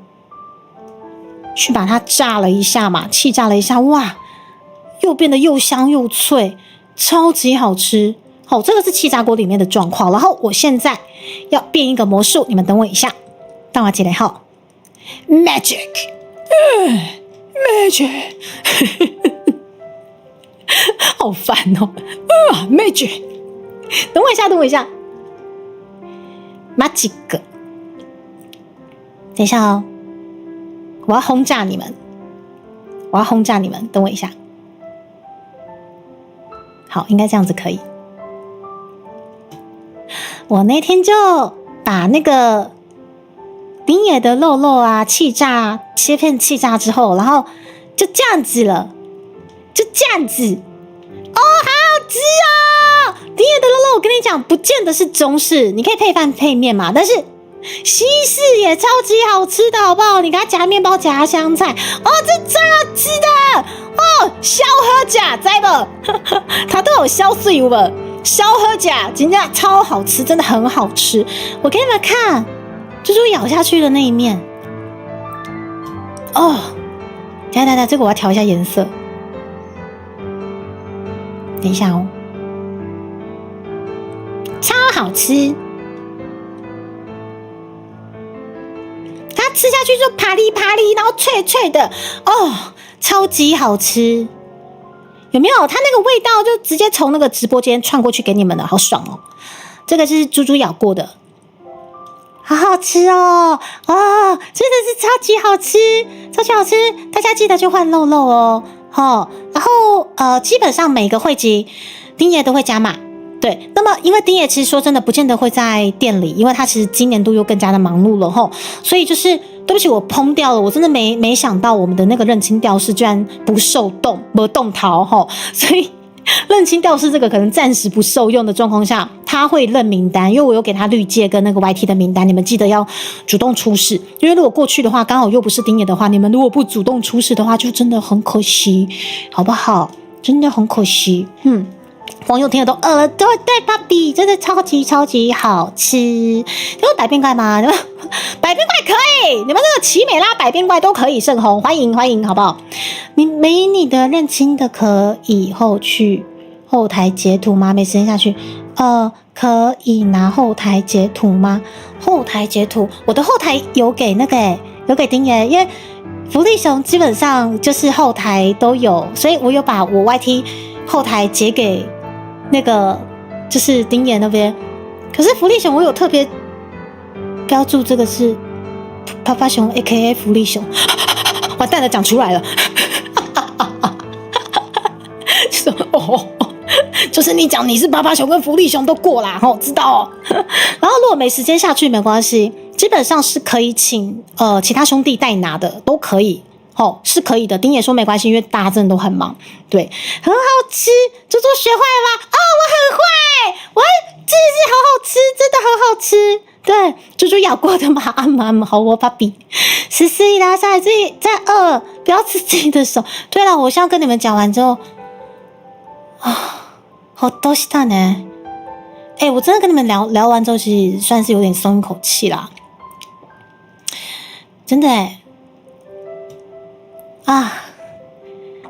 去把它炸了一下嘛，气炸了一下，哇，又变得又香又脆，超级好吃。好，这个是气炸锅里面的状况。然后我现在要变一个魔术，你们等我一下。等我起来后 ，Magic， Magic， 好烦哦，Magic， 等我一下 ，Magic， 等一下哦，我要轰炸你们，等我一下。好，应该这样子可以。我那天就把那个丁野的肉肉啊气炸，切片气炸之后，然后就这样子了，就这样子。哦，好好吃哦！丁野的肉肉，我跟你讲，不见得是中式，你可以配饭配面嘛，但是西式也超级好吃的，好不好？你给它夹面包，夹香菜，哦，这超好吃的哦！烧喝甲，知不？它都有烧水有无？烧喝甲，真的超好吃，真的很好吃。我给你们看，猪猪咬下去的那一面。哦，等一下，这个我要调一下颜色。等一下哦，超好吃。它吃下去就啪哩啪哩，然后脆脆的，哦，超级好吃。有没有？它那个味道就直接从那个直播间串过去给你们了，好爽哦！这个是猪猪咬过的，好好吃哦！哦，真的是超级好吃，超级好吃！大家记得去换肉肉哦，然后基本上每个会籍丁爷都会加码。对，那么因为丁爷其实说真的不见得会在店里，因为他其实今年度又更加的忙碌了吼，所以就是对不起我烹掉了，我真的没想到我们的那个认亲吊饰居然不受冻，没动陶吼，所以认亲吊饰这个可能暂时不受用的状况下，他会认名单，因为我有给他绿界跟那个 YT 的名单，你们记得要主动出示，因为如果过去的话刚好又不是丁爷的话，你们如果不主动出示的话，就真的很可惜，好不好？真的很可惜，网友听了都饿了，对，芭比真的超级好吃。有百变怪吗？百变怪可以，你们这个奇美拉百变怪都可以盛红，欢迎，好不好？你的认亲的可以后去后台截图吗？没时间下去，可以拿后台截图吗？后台截图，我的后台有给那个有给丁爷，因为福利熊基本上就是后台都有，所以我有把我 YT 后台截给。那个就是丁爷那边，可是福利熊我有特别标注这个是啪啪熊 AKA 福利熊，完蛋了，讲出来了，就是你讲你是啪啪熊跟福利熊都过啦，知道哦。然后如果没时间下去没关系，基本上是可以请其他兄弟代拿的，都可以。是可以的。丁爷说没关系，因为大家真的都很忙。对，很好吃。猪猪学坏了吗？哦，我很坏，我真的是好好吃，真的很好吃。对，猪猪咬过的嘛，好我芭比。14一拉下来，自己在饿，不要吃自己的手。对了，我现在跟你们讲完之后，好多谢呢。我真的跟你们聊完之后，其实算是有点松一口气啦。真的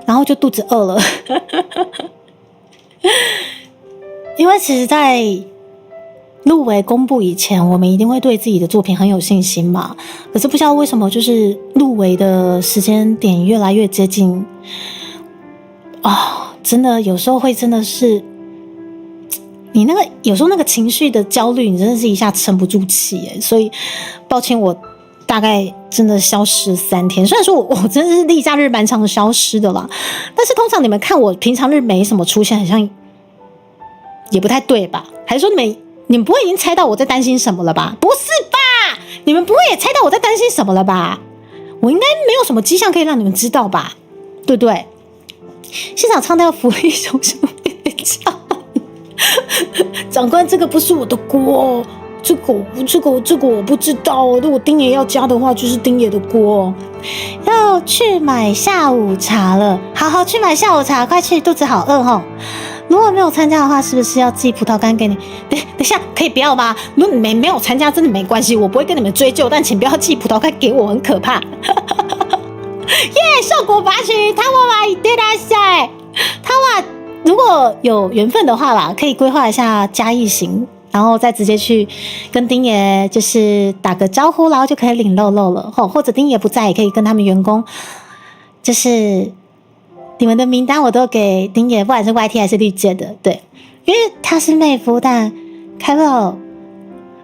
然后就肚子饿了，因为其实在入围公布以前，我们一定会对自己的作品很有信心嘛。可是不知道为什么，就是入围的时间点越来越接近，真的有时候会真的是你那个有时候那个情绪的焦虑，你真的是一下沉不住气耶。所以抱歉我。大概真的消失3天，虽然说我真的是例假日蛮常消失的啦，但是通常你们看我平常日没什么出现，好像也不太对吧？还是说你们不会已经猜到我在担心什么了吧？不是吧？你们不会也猜到我在担心什么了吧？我应该没有什么迹象可以让你们知道吧？对不对？现场唱到福利熊熊唱，长官这个不是我的锅。这个我不知道哦。如果丁爷要加的话，就是丁爷的锅哦。要去买下午茶了，好去买下午茶，快去，肚子好饿哦。如果没有参加的话，是不是要寄葡萄干给你？等一下，可以不要吗？如果你没有参加，真的没关系，我不会跟你们追究，但请不要寄葡萄干给我，很可怕。耶，寿果拔取，他娃娃一对拉塞，他娃如果有缘分的话啦，可以规划一下嘉义行，然后再直接去跟丁爷就是打个招呼，然后就可以领肉肉了。或者丁爷不在，也可以跟他们员工，就是你们的名单我都给丁爷，不管是 YT 还是绿界的，对，因为他是妹夫，但开不了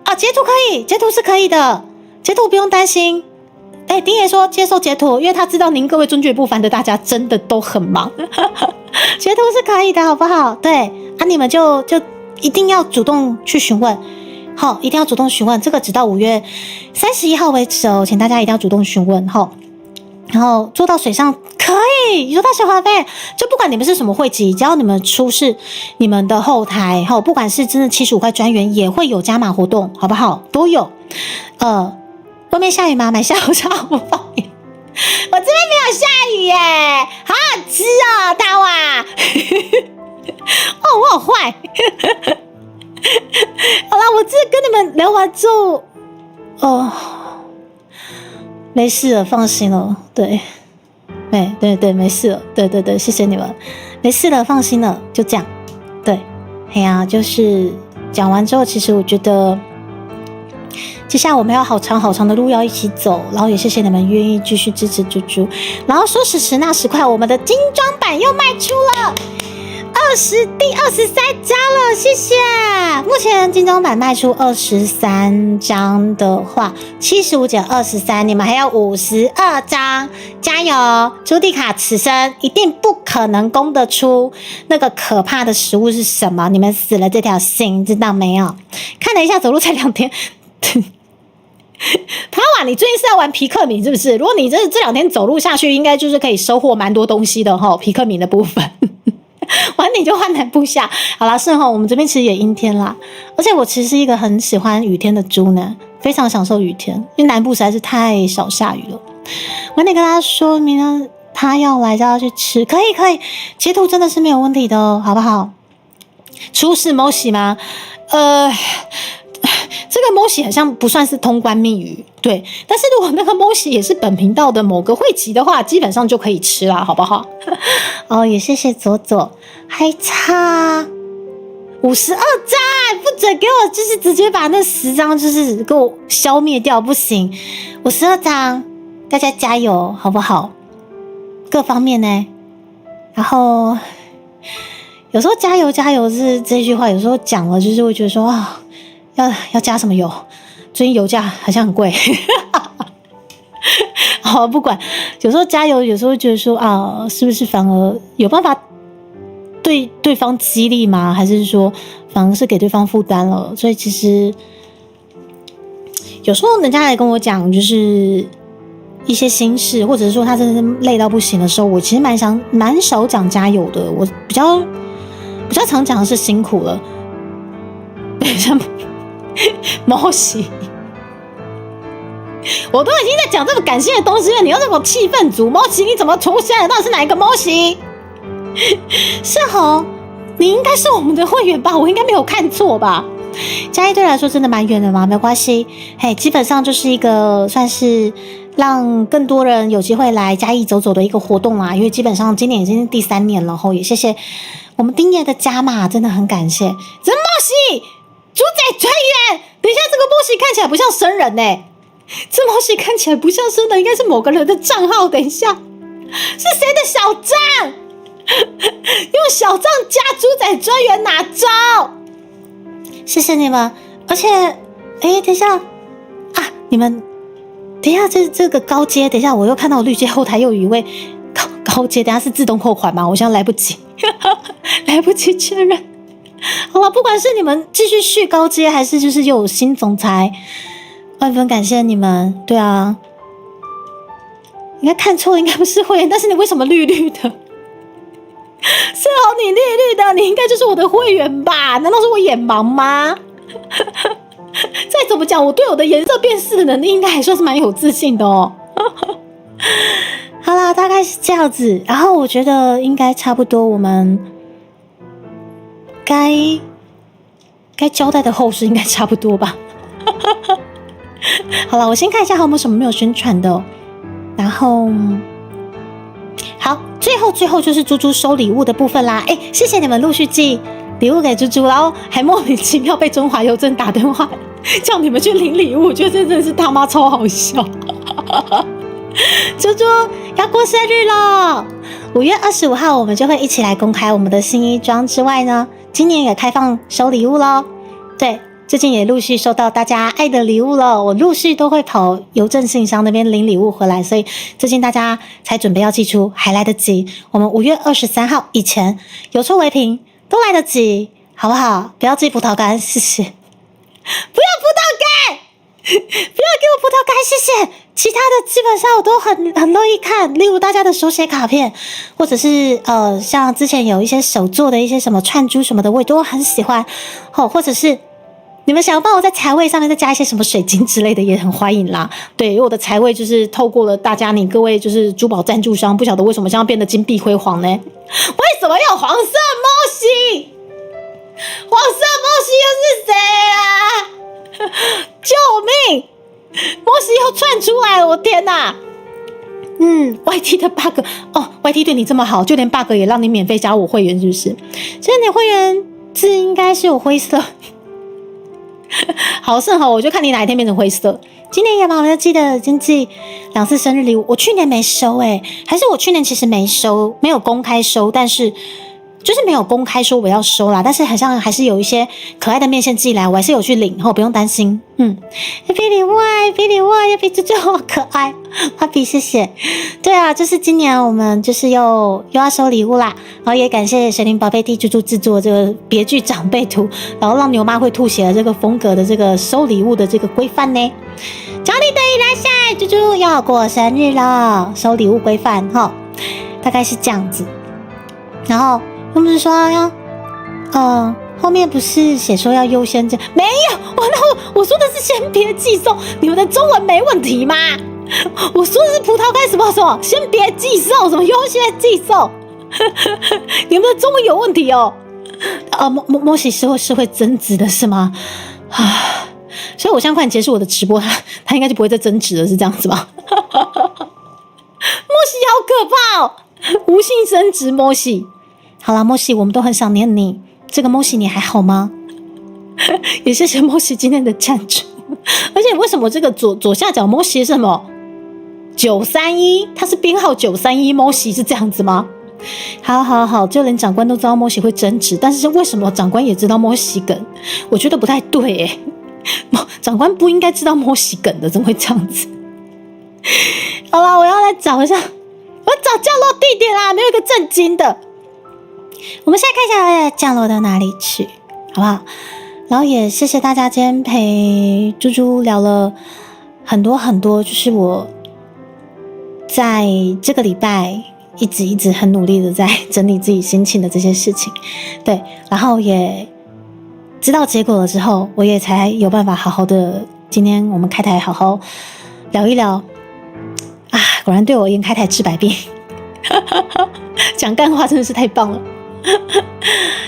啊，截图可以，截图是可以的，截图不用担心。丁爷说接受截图，因为他知道您各位尊爵不凡的大家真的都很忙，截图是可以的，好不好？对啊，你们就一定要主动去询问，好，一定要主动询问，这个只到5月31号为止哦，请大家一定要主动询问，好。然后做到水上可以，做到水滑费，就不管你们是什么会籍，只要你们出示你们的后台，不管是真的75块专员，也会有加码活动，好不好？都有。外面下雨吗？买下午茶我不放你。我这边没有下雨耶，好好吃哦，大娃。哦，我好坏。好啦，我这跟你们聊完之后，没事了，放心了。对，没事了。对，谢谢你们，没事了，放心了，就这样。对，哎呀，就是讲完之后，其实我觉得。接下来我们要好长的路要一起走，然后也谢谢你们愿意继续支持猪猪。然后说时迟那时快，我们的精装版又卖出了第23张了，谢谢。目前精装版卖出23张的话，75减23，你们还有52张，加油！朱蒂卡此生一定不可能攻得出那个可怕的食物是什么，你们死了这条心，知道没有？看了一下，走路才2天。他哇，你最近是在玩皮克敏是不是？如果你这2天走路下去，应该就是可以收获蛮多东西的哈，皮克敏的部分。完你就换南部下，好啦，是哈，我们这边其实也阴天啦，而且我其实是一个很喜欢雨天的猪呢，非常享受雨天，因为南部实在是太少下雨了。完你跟他说明天他要来就要去吃，可以，截图真的是没有问题的哦，好不好？出示某喜吗？这个某喜好像不算是通关密语，对。但是如果那个某喜也是本频道的某个会籍的话，基本上就可以吃啦，好不好？也谢谢左左，还差52张，不准给我就是直接把那10张就是给我消灭掉，不行，52张，大家加油，好不好？各方面呢，然后有时候加油是这句话，有时候讲了就是会觉得说啊。要加什么油？最近油价好像很贵。好，不管，有时候加油，有时候觉得说啊，是不是反而有办法对方激励吗？还是说反而是给对方负担了？所以其实有时候人家来跟我讲，就是一些心事，或者是说他真的是累到不行的时候，我其实蛮少讲加油的。我比较常讲的是辛苦了。对，像猫喜，我都已经在讲这么感性的东西了，你又这么气氛组，猫喜你怎么出现了？到底是哪一个猫喜？是吼，你应该是我们的会员吧？我应该没有看错吧？嘉义对来说真的蛮远的吗？没关系，嘿，基本上就是一个算是让更多人有机会来嘉义走走的一个活动啦。因为基本上今年已经是第3年了，后也谢谢我们丁爷的加码，真的很感谢。这猫喜。主宰专员，等一下，这个猫喜看起来不像生人呢，这猫喜看起来不像生人，应该是某个人的账号。等一下，是谁的小账？用小账加主宰专员哪招？谢谢你们，而且，等一下啊，你们等一下，这个高阶，等一下我又看到绿阶后台又有一位高阶，等一下是自动扣款吗？我现在来不及，来不及确认。好了，不管是你们继续续高阶，还是就是又有新总裁，万分感谢你们。对啊，应该看错了，应该不是会员，但是你为什么绿绿的？是哦，你绿绿的，你应该就是我的会员吧？难道是我眼盲吗？再怎么讲，我对我的颜色辨识的能力应该还算是蛮有自信的哦。好啦，大概是这样子。然后我觉得应该差不多，我们该交代的后事应该差不多吧。好了，我先看一下还有没有什么没有宣传的哦。然后，好，最后就是猪猪收礼物的部分啦。谢谢你们陆续寄礼物给猪猪，然后还莫名其妙被中华邮政打电话叫你们去领礼物，我觉得这真的是他妈超好笑。猪猪要过生日了，5月25号我们就会一起来公开我们的新衣装之外呢，今年也开放收礼物咯。对，最近也陆续收到大家爱的礼物了，我陆续都会跑邮政信箱那边领礼物回来，所以最近大家才准备要寄出，还来得及。我们5月23号以前有出为凭都来得及，好不好？不要寄葡萄干，谢谢。不要葡萄干，不要给我葡萄干，谢谢。其他的基本上我都很乐意看，例如大家的手写卡片，或者是像之前有一些手做的一些什么串珠什么的，我也都很喜欢。或者是你们想要帮我在财位上面再加一些什么水晶之类的，也很欢迎啦。对，因为我的财位就是透过了大家你各位就是珠宝赞助商，不晓得为什么现在变得金碧辉煌呢？为什么要黄色摩西？黄色摩西又是谁啊？救命！摩西又窜出来了，我天哪！YT 的 bug 哦 ，YT 对你这么好，就连 bug 也让你免费加我会员，是不是？所以你会员字应该是有灰色。好，甚好，我就看你哪一天变成灰色。今年也蛮要记得先寄2次生日礼物，我去年没收还是我去年其实没收，没有公开收，但是就是没有公开说我要收啦，但是好像还是有一些可爱的面线寄来，我还是有去领，然后不用担心。比礼物比礼物，比猪猪好可爱，花比谢谢。对啊，就是今年我们就是又要收礼物啦，然后也感谢水灵宝贝地猪猪制作这个别具长辈图，然后让牛妈会吐血的这个风格的这个收礼物的这个规范呢。找你的伊拉塞，猪猪要过生日了，收礼物规范哈，大概是这样子。然后他们是说要，后面不是写说要优先没有，我说的是先别寄送，你们的中文没问题吗？我说的是葡萄干什么，先别寄送，什么优先寄送，你们的中文有问题哦。摩西是会增值的是吗？所以我现在快点结束我的直播，他应该就不会再增值了，是这样子吗？摩西好可怕哦，无性增值摩西。好啦，摩西，我们都很想念你。这个摩西你还好吗？也谢谢摩西今天的赞助。而且为什么这个左下角摩西是什么931？它是编号931，摩西是这样子吗？好，就连长官都知道摩西会增值，但是为什么长官也知道摩西梗？我觉得不太对长官不应该知道摩西梗的，怎么会这样子？好啦，我要来找一下，我要找降落地点啦，没有一个正经的。我们现在看一下降落到哪里去，好不好？然后也谢谢大家今天陪猪猪聊了很多，就是我在这个礼拜一直很努力的在整理自己心情的这些事情，对，然后也知道结果了之后，我也才有办法好好的，今天我们开台好好聊一聊啊！果然对我而言开台治百病，讲干话真的是太棒了。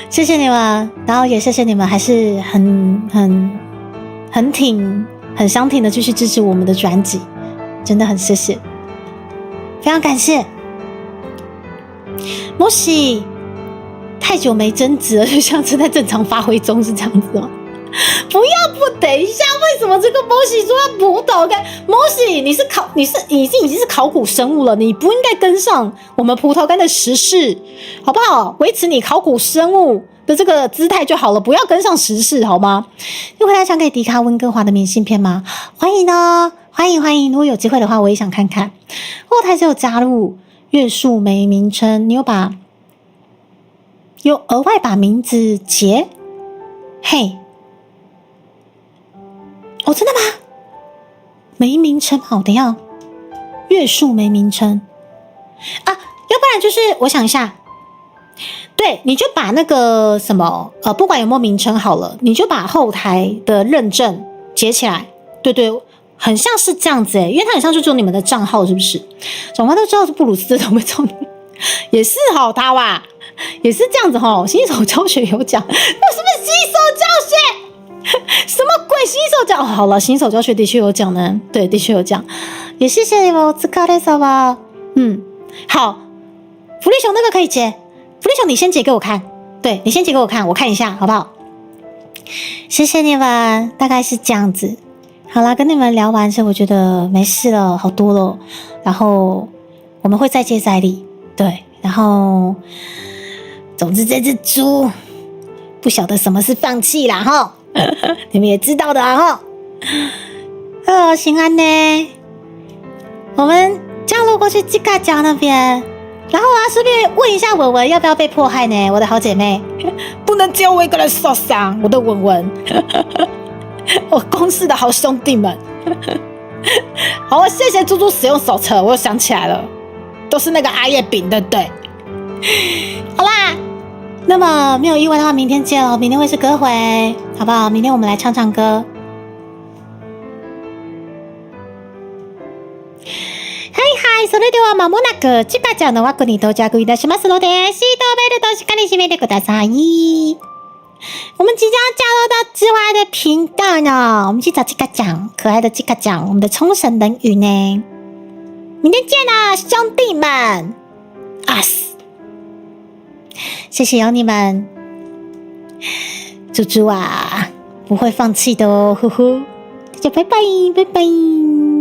谢谢你们，然后也谢谢你们，还是很相挺的继续支持我们的专辑，真的很谢谢，非常感谢。摩西太久没争执了，就像是在正常发挥中，是这样子吗？等一下，为什么这个摩西说要葡萄干？摩西，你已经是考古生物了，你不应该跟上我们葡萄干的时事，好不好？维持你考古生物的这个姿态就好了，不要跟上时事，好吗？又回来想给迪卡温哥华的明信片吗？欢迎哦，欢迎！如果有机会的话，我也想看看。后台只有加入月树梅名称，你有额外把名字截？嘿。哦，真的吗？没名称，好，等一下，月数没名称啊，要不然就是我想一下，对，你就把那个什么不管有没有名称好了，你就把后台的认证结起来，对对，很像是这样子因为它很像就只有你们的账号，是不是？长官都知道是布鲁斯，怎么会知道你？也是他吧，也是这样子新手教学有讲，我是不是新手教学？什么鬼新手教？好了，新手教学的确有讲呢，对，的确有讲。也谢谢你们，お疲れ様。好，福利熊那个可以接，福利熊你先截给我看，对你先截给我看，我看一下好不好？谢谢你们，大概是这样子。好啦，跟你们聊完之后，我觉得没事了，好多了。然后我们会再接再厉，对。然后，总之这只猪不晓得什么是放弃啦你们也知道的行安呢，我们降落过去吉卡角那边。然后顺便问一下文文要不要被迫害呢？我的好姐妹，不能只有我一个人受伤，我的文文，我公司的好兄弟们。好，谢谢猪猪使用手册，我又想起来了，都是那个阿叶饼，对不对？好啦，那么没有意外的话，明天见哦，明天会是歌会，好不好？明天我们来唱唱歌。それでは間もなくちかちゃんの枠に到着いたしますので、シートベルトしっかり締めてください。我们即将加入到之外的频道呢，我们去找ちかちゃん，可爱的ちかちゃん，我们的冲绳人语呢。明天见啦，兄弟们！us， 谢谢有你们，猪猪啊，不会放弃的哦，呼呼，大家拜拜，拜拜。